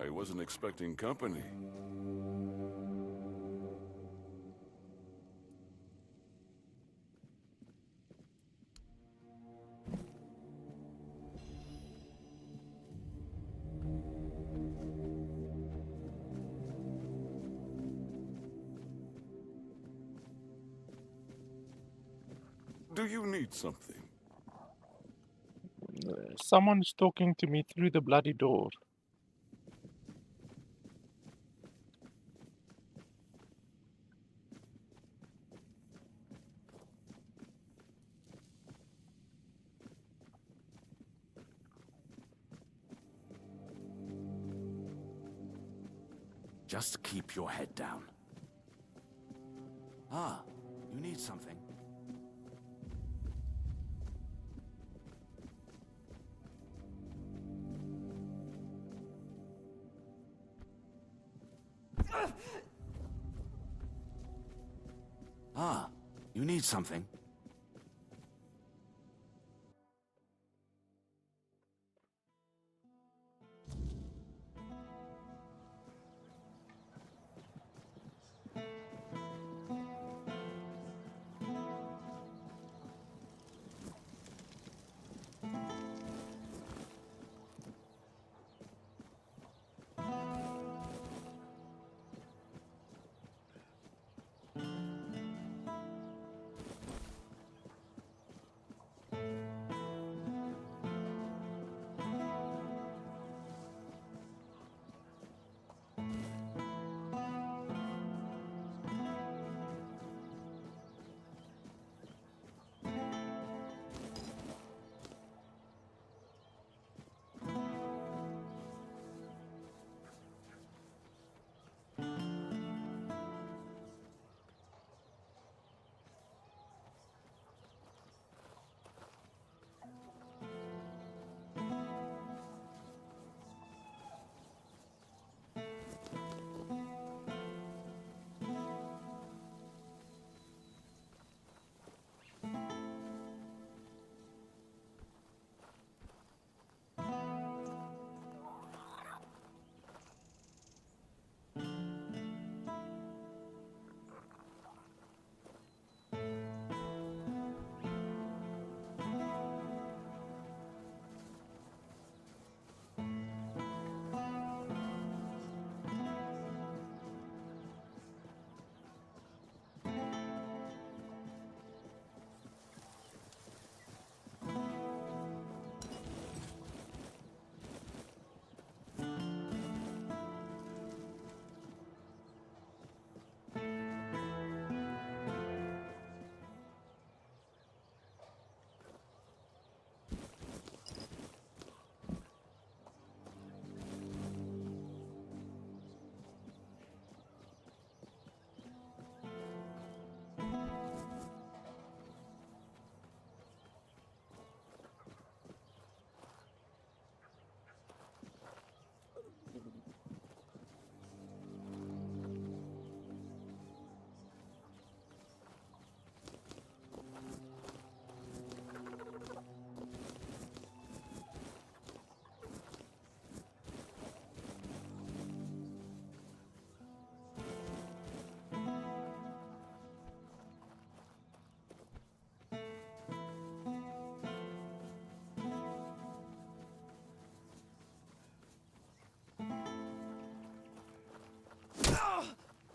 I wasn't expecting company. Do you need something? Someone's talking to me through the bloody door. Just keep your head down. Ah, you need something. Ah, you need something.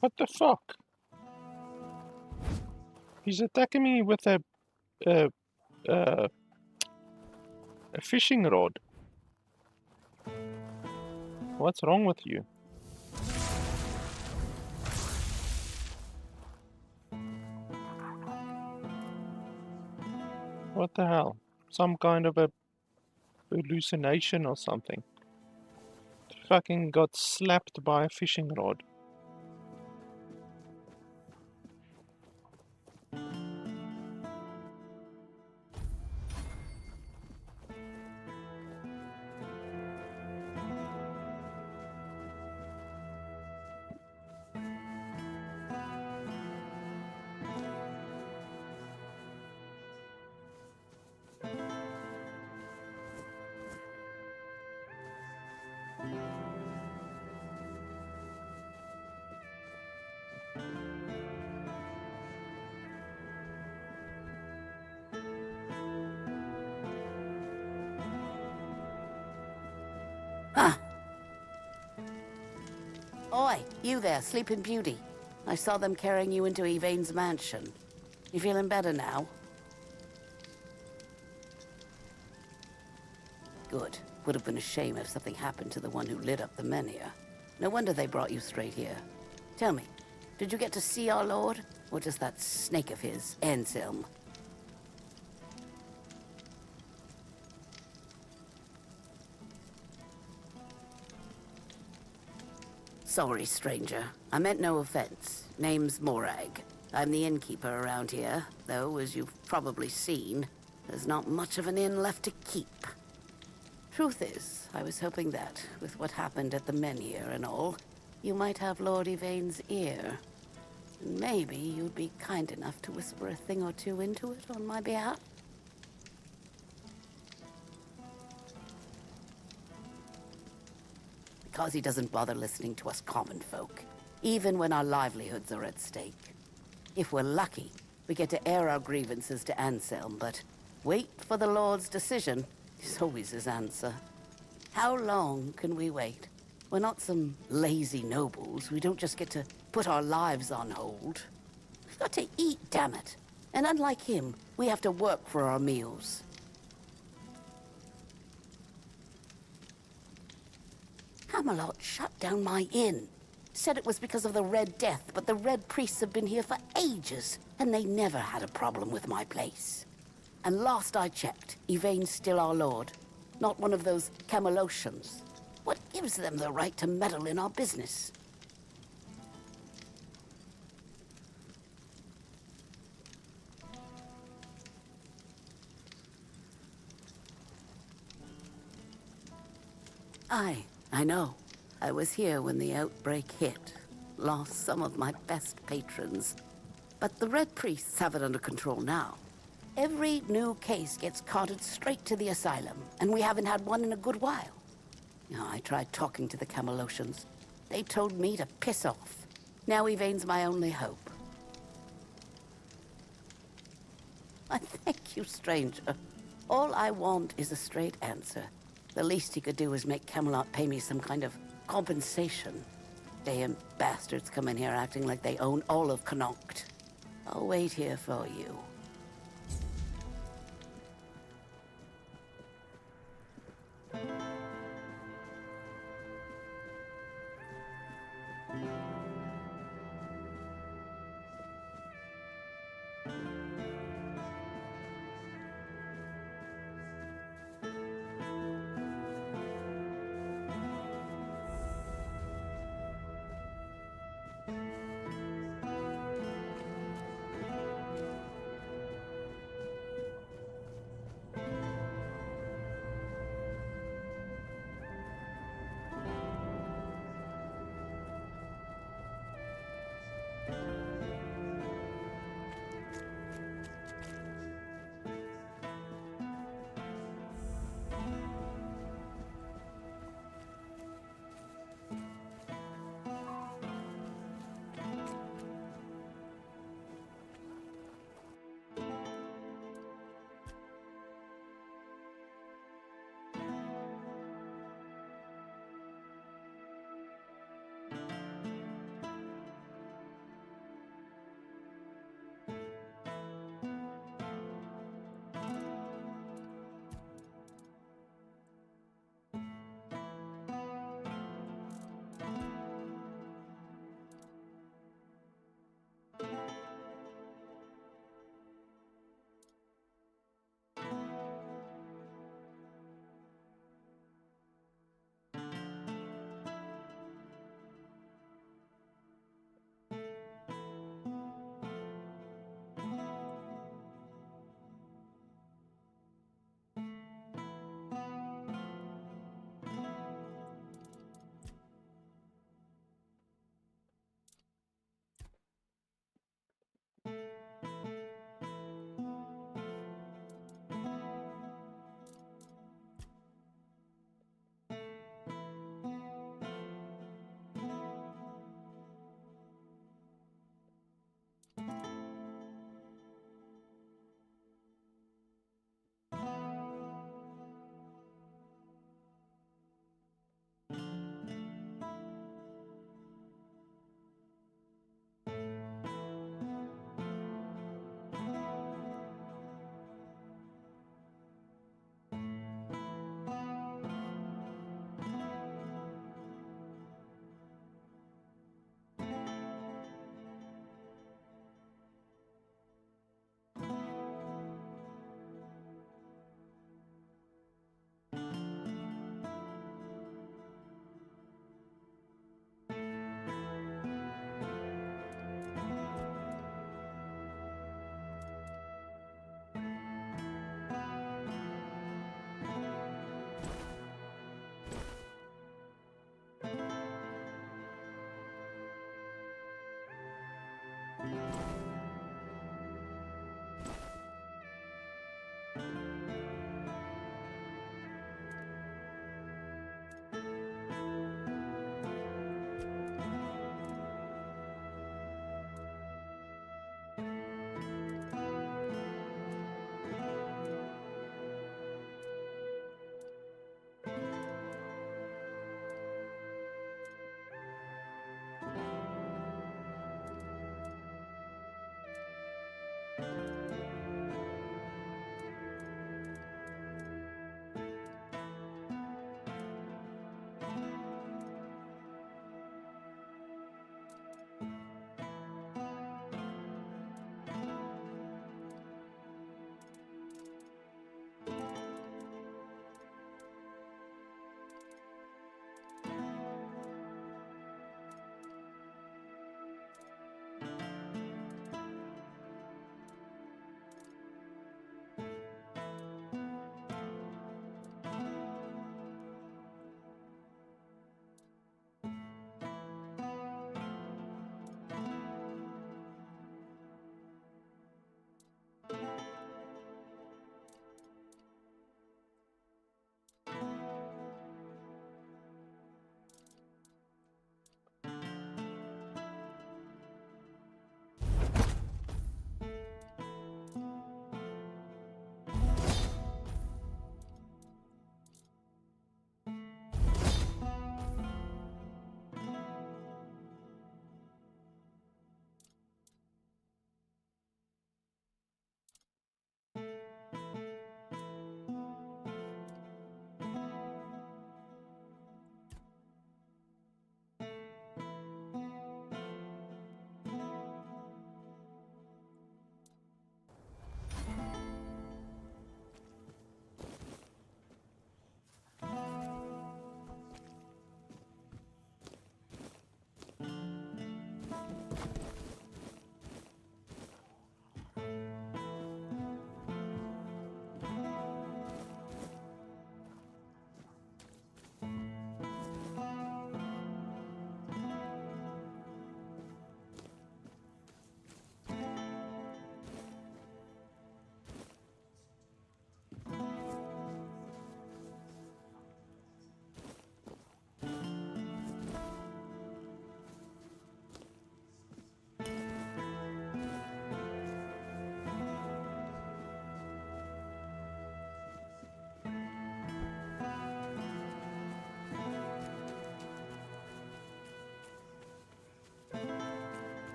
What the fuck? He's attacking me with a fishing rod. What's wrong with you? What the hell? Some kind of a hallucination or something. Fucking got slapped by a fishing rod. Oi, you there, Sleeping Beauty. I saw them carrying you into Yvain's mansion. You feeling better now? Good. Would have been a shame if something happened to the one who lit up the menhir. No wonder they brought you straight here. Tell me, did you get to see our lord? Or just that snake of his, Anselm? Sorry, stranger. I meant no offense. Name's Morag. I'm the innkeeper around here, though, as you've probably seen, there's not much of an inn left to keep. Truth is, I was hoping that, with what happened at the menhir and all, you might have Lord Yvain's ear. And maybe you'd be kind enough to whisper a thing or two into it on my behalf? Because he doesn't bother listening to us common folk, even when our livelihoods are at stake. If we're lucky, we get to air our grievances to Anselm, but wait for the Lord's decision is always his answer. How long can we wait? We're not some lazy nobles. We don't just get to put our lives on hold. We've got to eat, damn it. And unlike him, we have to work for our meals. Camelot shut down my inn. Said it was because of the Red Death, but the Red Priests have been here for ages, and they never had a problem with my place. And last I checked, Yvain's still our lord, not one of those Camelocians. What gives them the right to meddle in our business? I know. I was here when the outbreak hit. Lost some of my best patrons. But the Red Priests have it under control now. Every new case gets carted straight to the asylum, and we haven't had one in a good while. I tried talking to the Camelocians. They told me to piss off. Now Yvain's my only hope. I thank you, stranger. All I want is a straight answer. The least he could do is make Camelot pay me some kind of compensation. Damn bastards come in here acting like they own all of Connacht. I'll wait here for you.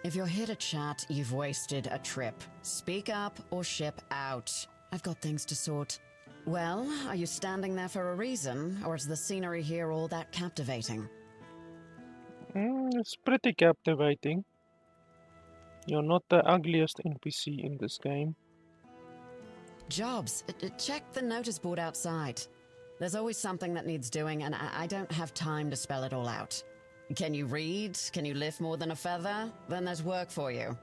If you're here to chat, you've wasted a trip. Speak up or ship out. I've got things to sort. Well, are you standing there for a reason, or is the scenery here all that captivating? It's pretty captivating. You're not the ugliest NPC in this game. Jobs. Check the notice board outside. There's always something that needs doing, and I don't have time to spell it all out. Can you read? Can you lift more than a feather? Then there's work for you.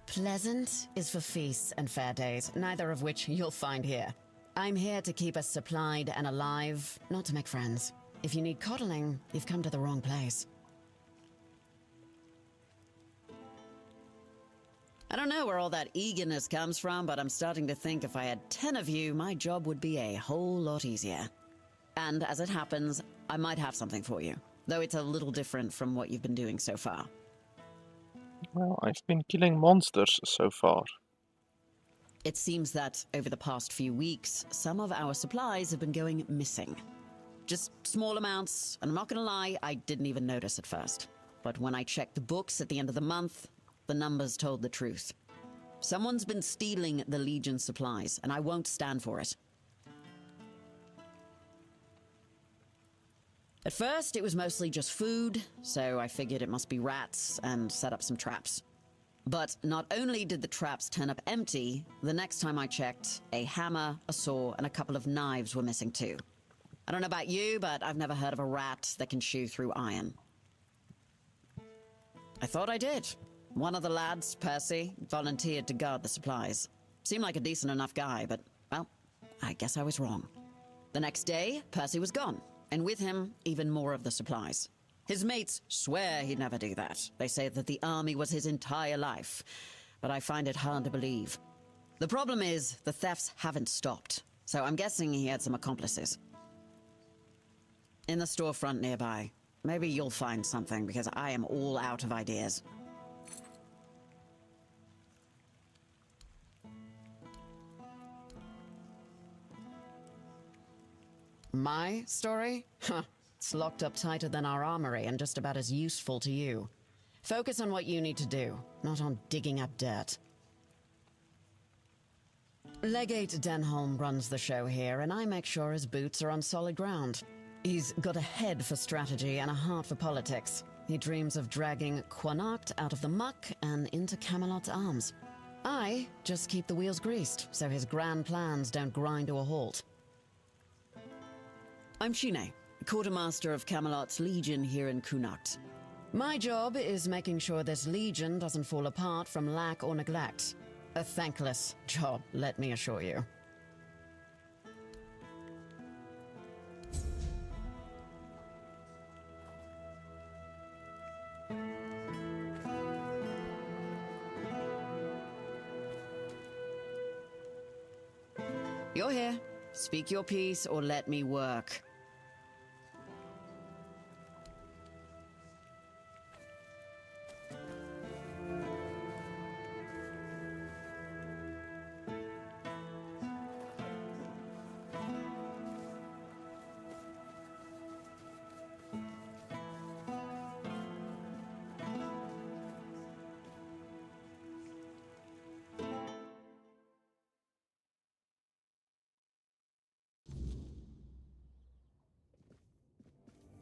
Pleasant is for feasts and fair days, neither of which you'll find here. I'm here to keep us supplied and alive, not to make friends. If you need coddling, you've come to the wrong place. I don't know where all that eagerness comes from, but I'm starting to think if I had 10 of you, my job would be a whole lot easier. And as it happens, I might have something for you, though it's a little different from what you've been doing so far. Well, I've been killing monsters so far. It seems that over the past few weeks, some of our supplies have been going missing. Just small amounts, and I'm not gonna lie, I didn't even notice at first. But when I checked the books at the end of the month, the numbers told the truth. Someone's been stealing the Legion supplies, and I won't stand for it. At first, it was mostly just food, so I figured it must be rats and set up some traps. But not only did the traps turn up empty, the next time I checked, a hammer, a saw, and a couple of knives were missing too. I don't know about you, but I've never heard of a rat that can chew through iron. I thought I did. One of the lads, Percy, volunteered to guard the supplies. Seemed like a decent enough guy, but, well, I guess I was wrong. The next day, Percy was gone, and with him, even more of the supplies. His mates swear he'd never do that. They say that the army was his entire life, but I find it hard to believe. The problem is, the thefts haven't stopped, so I'm guessing he had some accomplices. In the storefront nearby. Maybe you'll find something, because I am all out of ideas. My story? Huh. It's locked up tighter than our armory and just about as useful to you. Focus on what you need to do, not on digging up dirt. Legate Denholm runs the show here, and I make sure his boots are on solid ground. He's got a head for strategy and a heart for politics. He dreams of dragging Connacht out of the muck and into Camelot's arms. I just keep the wheels greased, so his grand plans don't grind to a halt. I'm Shine, quartermaster of Camelot's Legion here in Connacht. My job is making sure this Legion doesn't fall apart from lack or neglect. A thankless job, let me assure you. You're here. Speak your piece or let me work.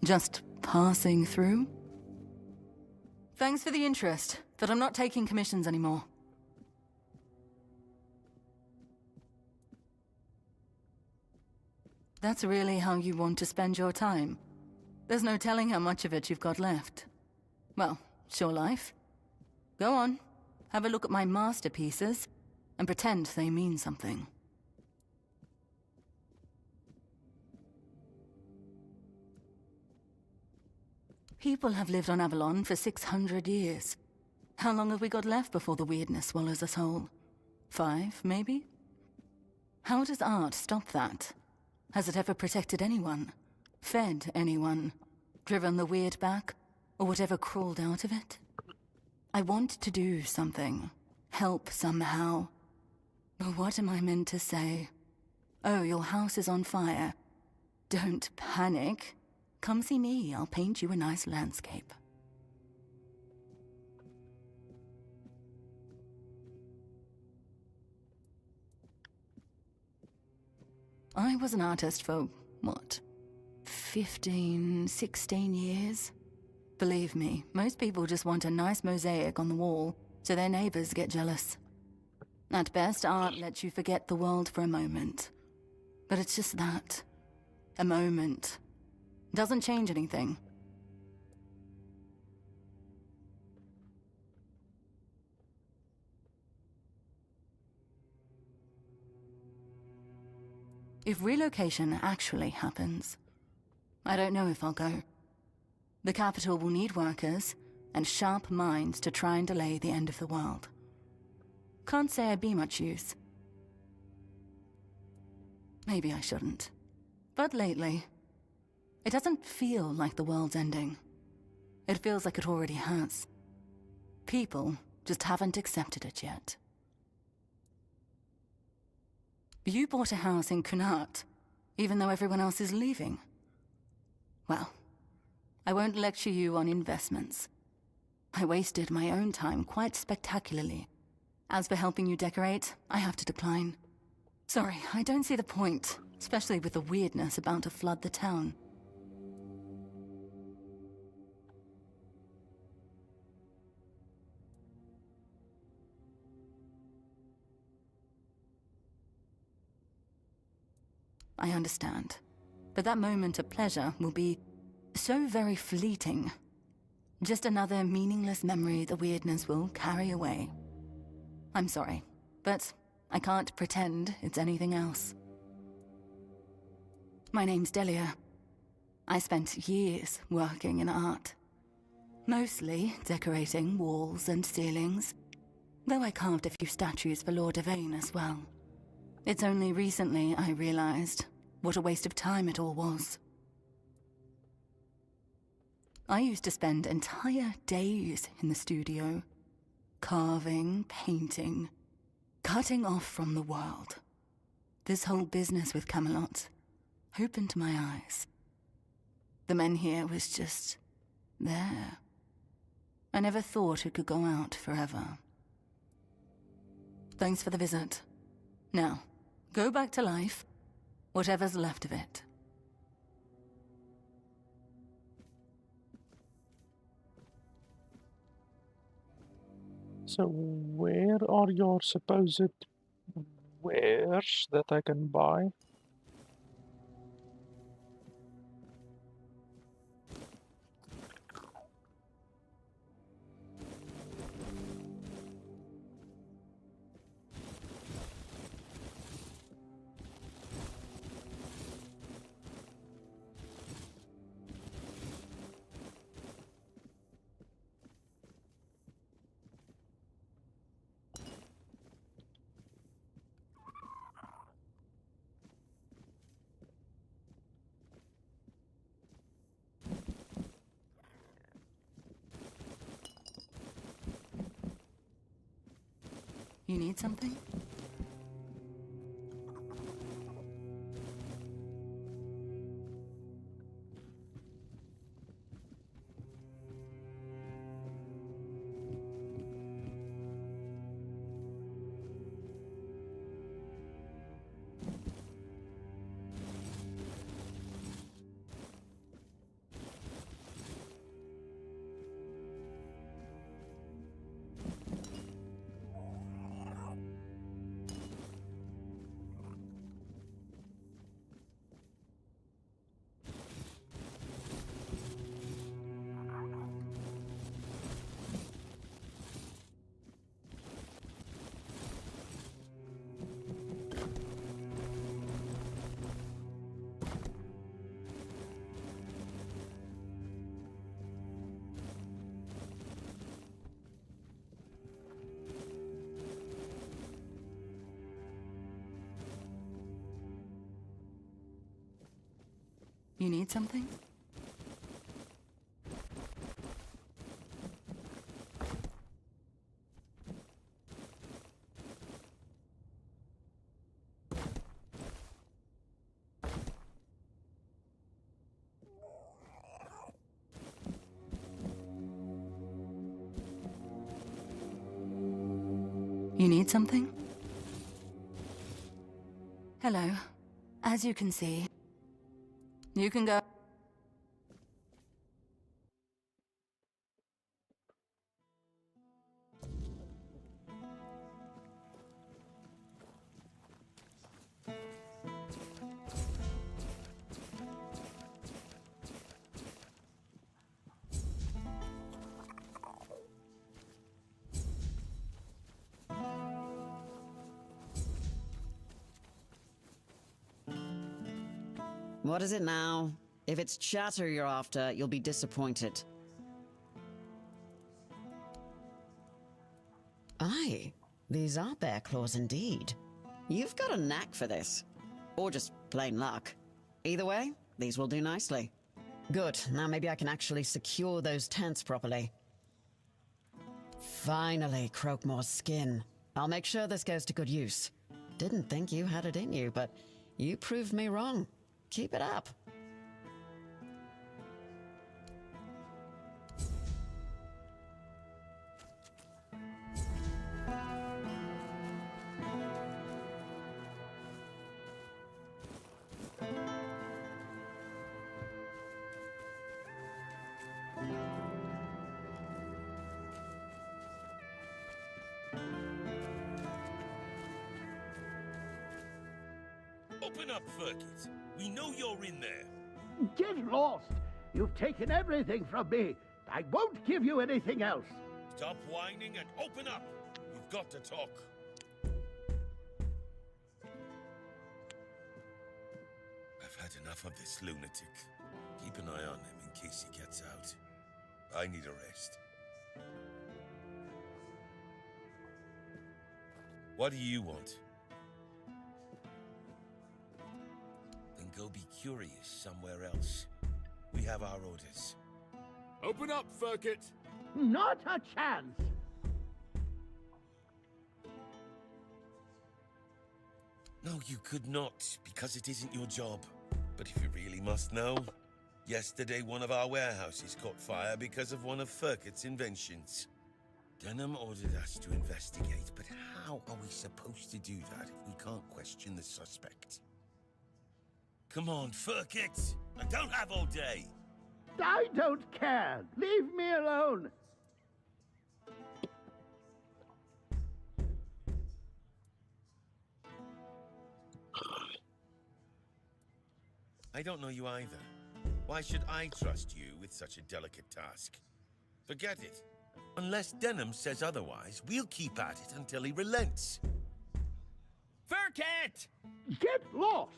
Just passing through? Thanks for the interest, but I'm not taking commissions anymore. That's really how you want to spend your time? There's no telling how much of it you've got left. Well, it's your life. Go on, have a look at my masterpieces, and pretend they mean something. People have lived on Avalon for 600 years. How long have we got left before the weirdness swallows us whole? 5, maybe? How does art stop that? Has it ever protected anyone? Fed anyone? Driven the weird back? Or whatever crawled out of it? I want to do something. Help somehow. But what am I meant to say? Oh, your house is on fire. Don't panic. Come see me, I'll paint you a nice landscape. I was an artist for, what, 15, 16 years? Believe me, most people just want a nice mosaic on the wall so their neighbors get jealous. At best, art lets you forget the world for a moment. But it's just that. A moment. Doesn't change anything. If relocation actually happens, I don't know if I'll go. The capital will need workers and sharp minds to try and delay the end of the world. Can't say I'd be much use. Maybe I shouldn't. But lately, it doesn't feel like the world's ending. It feels like it already has. People just haven't accepted it yet. You bought a house in Kunart, even though everyone else is leaving. Well, I won't lecture you on investments. I wasted my own time quite spectacularly. As for helping you decorate, I have to decline. Sorry, I don't see the point, especially with the weirdness about to flood the town. I understand. But that moment of pleasure will be so very fleeting. Just another meaningless memory the weirdness will carry away. I'm sorry, but I can't pretend it's anything else. My name's Delia. I spent years working in art. Mostly decorating walls and ceilings, though I carved a few statues for Lord Yvain as well. It's only recently I realized what a waste of time it all was. I used to spend entire days in the studio, carving, painting, cutting off from the world. This whole business with Camelot opened my eyes. The men here was just there. I never thought it could go out forever. Thanks for the visit. Now, go back to life, whatever's left of it. So where are your supposed wares that I can buy? You need something? You need something? You need something? Hello. As you can see, you can go. What is it now? If it's chatter you're after, you'll be disappointed. Aye, these are bear claws indeed. You've got a knack for this. Or just plain luck. Either way, these will do nicely. Good, now maybe I can actually secure those tents properly. Finally, Croakmore's skin. I'll make sure this goes to good use. Didn't think you had it in you, but you proved me wrong. Keep it up. Open up, Furkit. We know you're in there. Get lost! You've taken everything from me. I won't give you anything else. Stop whining and open up. We've got to talk. I've had enough of this lunatic. Keep an eye on him in case he gets out. I need a rest. What do you want? Then go be curious somewhere else. We have our orders. Open up, Furkit! Not a chance! No, you could not, because it isn't your job. But if you really must know, yesterday one of our warehouses caught fire because of one of Furkit's inventions. Denham ordered us to investigate, but how are we supposed to do that if we can't question the suspect? Come on, Furkit! I don't have all day! I don't care! Leave me alone! I don't know you either. Why should I trust you with such a delicate task? Forget it. Unless Denham says otherwise, we'll keep at it until he relents. Furkit! Get lost!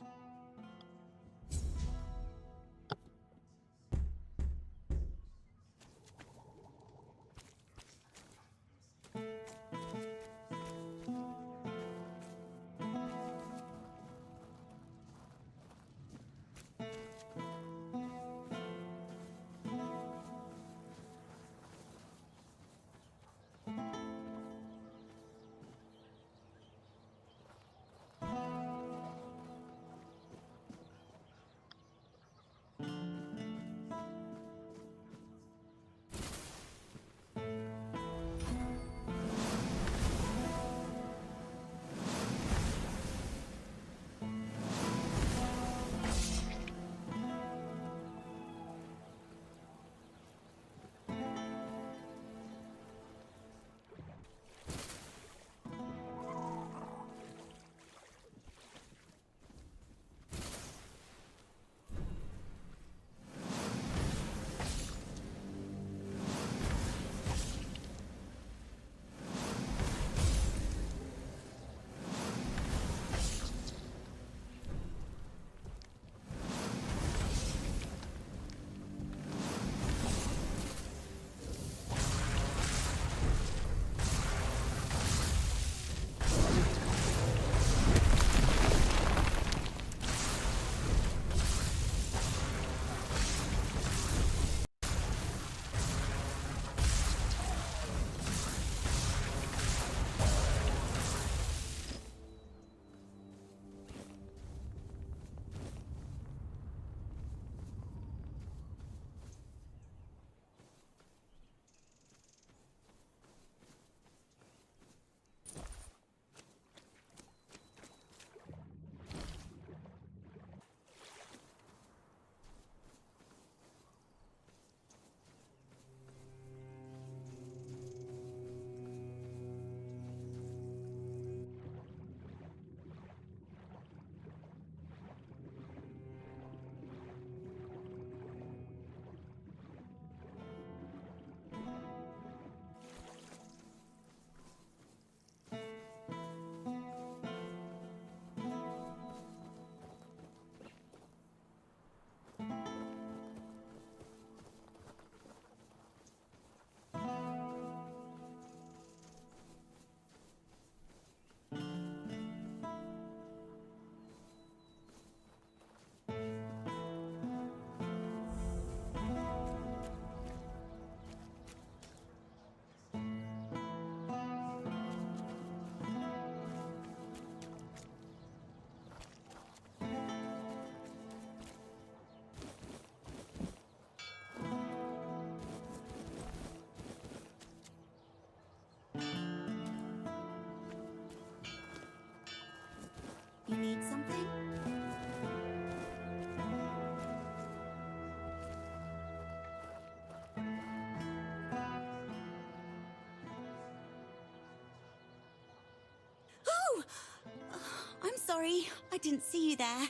Sorry, I didn't see you there.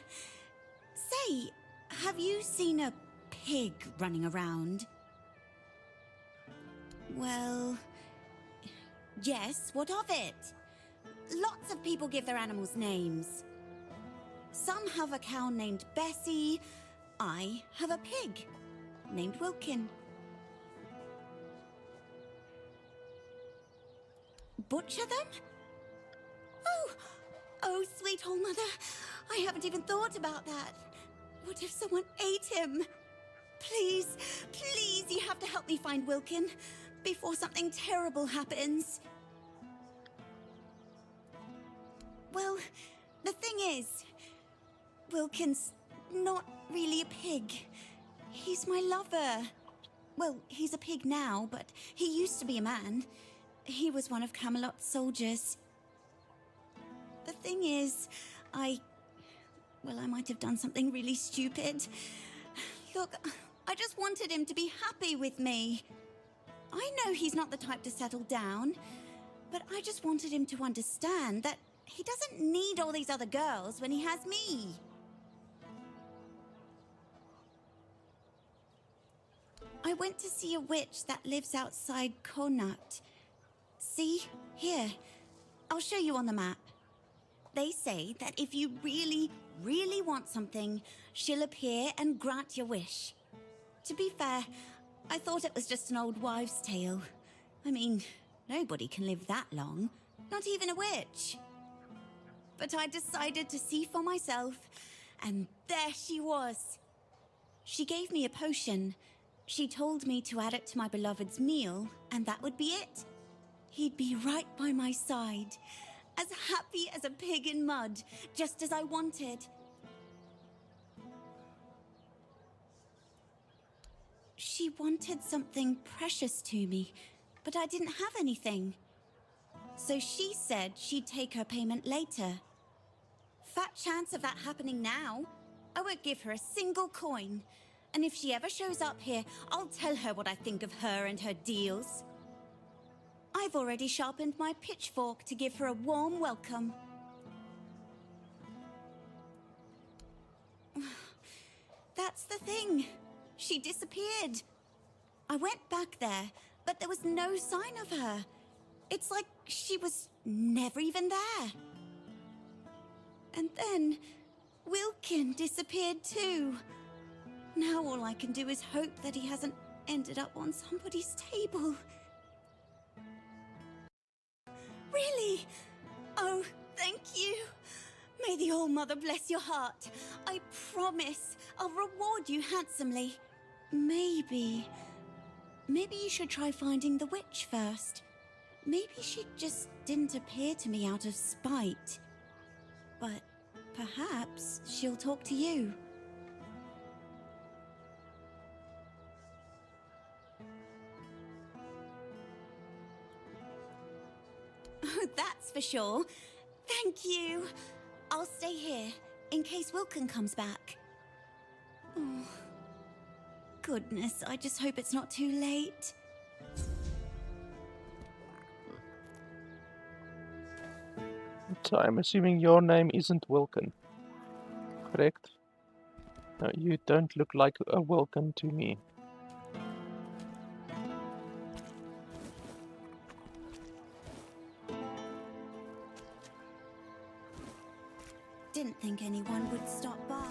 Say, have you seen a pig running around? Well, yes, what of it? Lots of people give their animals names. Some have a cow named Bessie. I have a pig named Wilkin. Butcher them? Oh, sweet old mother. I haven't even thought about that. What if someone ate him? Please, please, you have to help me find Wilkin before something terrible happens. Well, the thing is, Wilkin's not really a pig. He's my lover. Well, he's a pig now, but he used to be a man. He was one of Camelot's soldiers. The thing is, I might have done something really stupid. Look, I just wanted him to be happy with me. I know he's not the type to settle down, but I just wanted him to understand that he doesn't need all these other girls when he has me. I went to see a witch that lives outside Connacht. See? Here. I'll show you on the map. They say that if you really, really want something, she'll appear and grant your wish. To be fair, I thought it was just an old wives' tale. I mean, nobody can live that long, not even a witch. But I decided to see for myself, and there she was. She gave me a potion. She told me to add it to my beloved's meal, and that would be it. He'd be right by my side, as happy as a pig in mud, just as I wanted. She wanted something precious to me, but I didn't have anything. So she said she'd take her payment later. Fat chance of that happening now. I won't give her a single coin. And if she ever shows up here, I'll tell her what I think of her and her deals. I've already sharpened my pitchfork to give her a warm welcome. That's the thing. She disappeared. I went back there, but there was no sign of her. It's like she was never even there. And then Wilkin disappeared too. Now all I can do is hope that he hasn't ended up on somebody's table. Really? Oh, thank you. May the All-Mother bless your heart. I promise I'll reward you handsomely. Maybe you should try finding the witch first. Maybe she just didn't appear to me out of spite. But perhaps she'll talk to you. Oh, that's for sure. Thank you. I'll stay here, in case Wilkin comes back. Oh, goodness, I just hope it's not too late. So I'm assuming your name isn't Wilkin, correct? No, you don't look like a Wilkin to me. Didn't think anyone would stop by.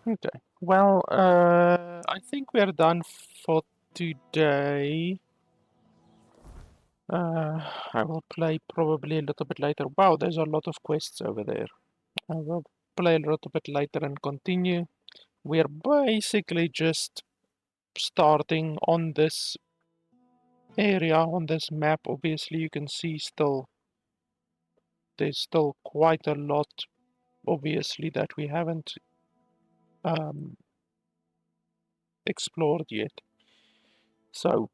Okay, well, I think we're done for today. I will play probably a little bit later. Wow, there's a lot of quests over there. I will play a little bit later and continue. We're basically just starting on this area on this map, obviously you can see there's still quite a lot, obviously, that we haven't explored yet. So,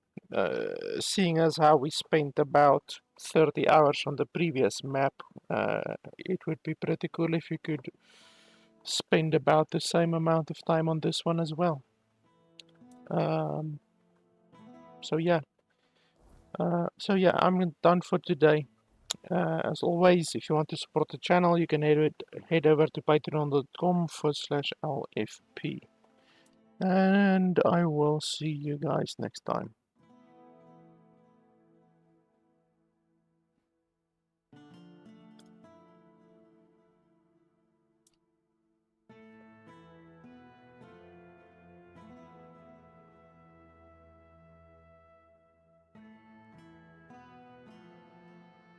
seeing as how we spent about 30 hours on the previous map, it would be pretty cool if you could spend about the same amount of time on this one as well. So yeah, I'm done for today. As always, if you want to support the channel, you can head over to patreon.com/LFP. And I will see you guys next time.